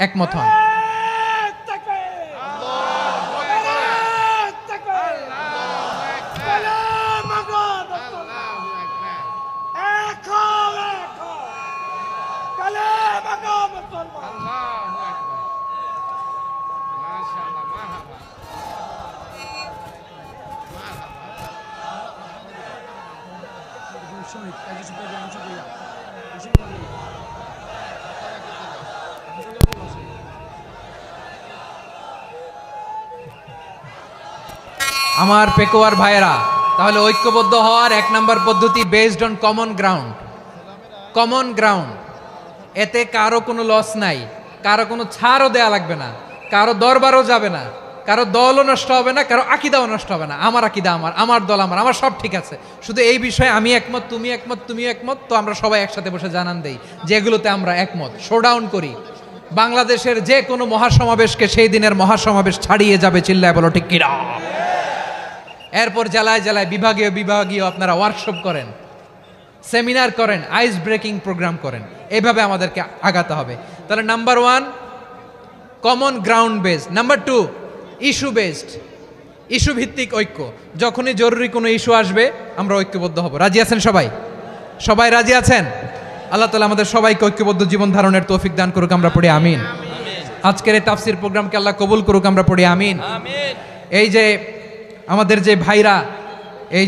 একমত হন। আমার পেকুয়ার ভাইয়েরা, তাহলে ঐক্যবদ্ধ হওয়ার 1 নম্বর পদ্ধতি based on common ground. Common ground, এতে কারো কোনো লস নাই, কারো কোনো ছাড়ও দেয়া লাগবে না, কারো দরবারও যাবে না, কারো দলও নষ্ট হবে না, কারো আকীদাও নষ্ট হবে না। আমার আকীদা আমার, আমার দল আমার, আমার সব ঠিক আছে। শুধু এই বিষয়ে আমি একমত, তুমি একমত, তুমি একমত, তো আমরা সবাই একসাথে বসে জানান দেই যেগুলোতে আমরা একমত, শোডাউন করি। বাংলাদেশের যে কোনো মহাসমাবেশকে সেই দিনের মহাসমাবেশ ছাড়িয়ে যাবে, চিল্লায় বলো ঠিক কিনা? এরপর জেলায় জেলায় বিভাগীয় বিভাগীয় আপনারা ওয়ার্কশপ করেন, সেমিনার করেন, আইস ব্রেকিং প্রোগ্রাম করেন। এইভাবে আমাদেরকে আগাতে হবে। তাহলে number 1 common ground based, number 2 issue based, issue ভিত্তিক ঐক্য। যখনই জরুরি কোনো ইস্যু আসবে আমরা ঐক্যবদ্ধ হব। রাজি আছেন সবাই? সবাই রাজি আছেন? আল্লাহ তাআলা আমাদের সবাইকে ঐক্যবদ্ধ জীবন ধারণের তৌফিক দান করুক, আমরা পড়ি আমিন। আজকের এই তাফসীর প্রোগ্রামকে আল্লাহ কবুল করুক, আমরা পড়ি আমিন। এই যে আমাদের যে ভাইরা এই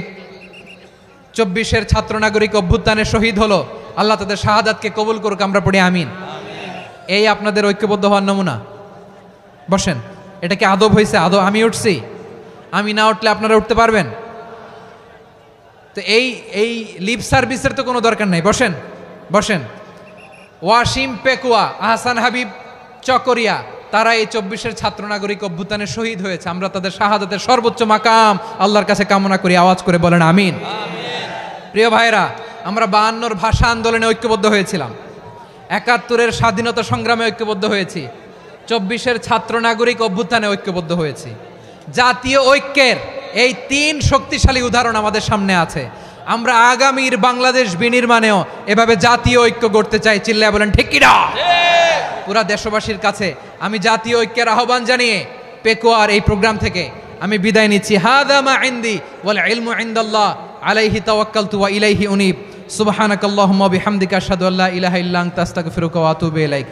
24-এর ছাত্র নাগরিক অভ্যুত্থানে শহীদ হলো, আল্লাহ তাদের শাহাদাতকে কবুল করুক, আমরা পড়ি আমিন। এই আপনাদের ঐক্যবদ্ধ হওয়ার নমুনা। বসেন, এটা কি আদব হয়েছে? আদব? আমি উঠছি, আমি না উঠলে আপনারা উঠতে পারবেন? তো এই লিপ সার্ভিসের তো কোনো দরকার নাই, বসেন বসেন। ওয়াসিম পেকুয়া, আহসান হাবিব চকরিয়া, তারা এই 24-এর ছাত্র নাগরিক অভ্যুত্থানে শহীদ হয়েছে। আমরা তাদের শাহাদাতের সর্বোচ্চ মাকাম আল্লাহর কাছে কামনা করি, আওয়াজ করে বলেন আমিন। প্রিয় ভাইরা, আমরা 52-র ভাষা আন্দোলনে ঐক্যবদ্ধ হয়েছিলাম, 71-এর স্বাধীনতা সংগ্রামে ঐক্যবদ্ধ হয়েছি, 24-এর ছাত্র নাগরিক অভ্যুত্থানে ঐক্যবদ্ধ হয়েছি। জাতীয় ঐক্যের এই 3 শক্তিশালী উদাহরণ আমাদের সামনে আছে। আমরা আগামীর বাংলাদেশ বিনির্মাণেও এভাবে জাতীয় ঐক্য গড়তে চাই। চিল্লায় বলেন ঠিক কিনা? পুরা দেশবাসীর কাছে আমি জাতীয় ঐক্যের আহ্বান জানিয়ে পেকুয়ার এই প্রোগ্রাম থেকে আমি বিদায় নিচ্ছি। হাদা মা ইনদি ওয়াল ইলমু ইনদাল্লাহ আলাইহি তাওয়াক্কালতু ওয়া ইলাইহি উনীব। সুবহানাকাল্লাহুম্মা বিহামদিকা আশহাদু আল্লা ইলাহা ইল্লা আনতা আস্তাগফিরুকা ওয়া আতুবু ইলাইক।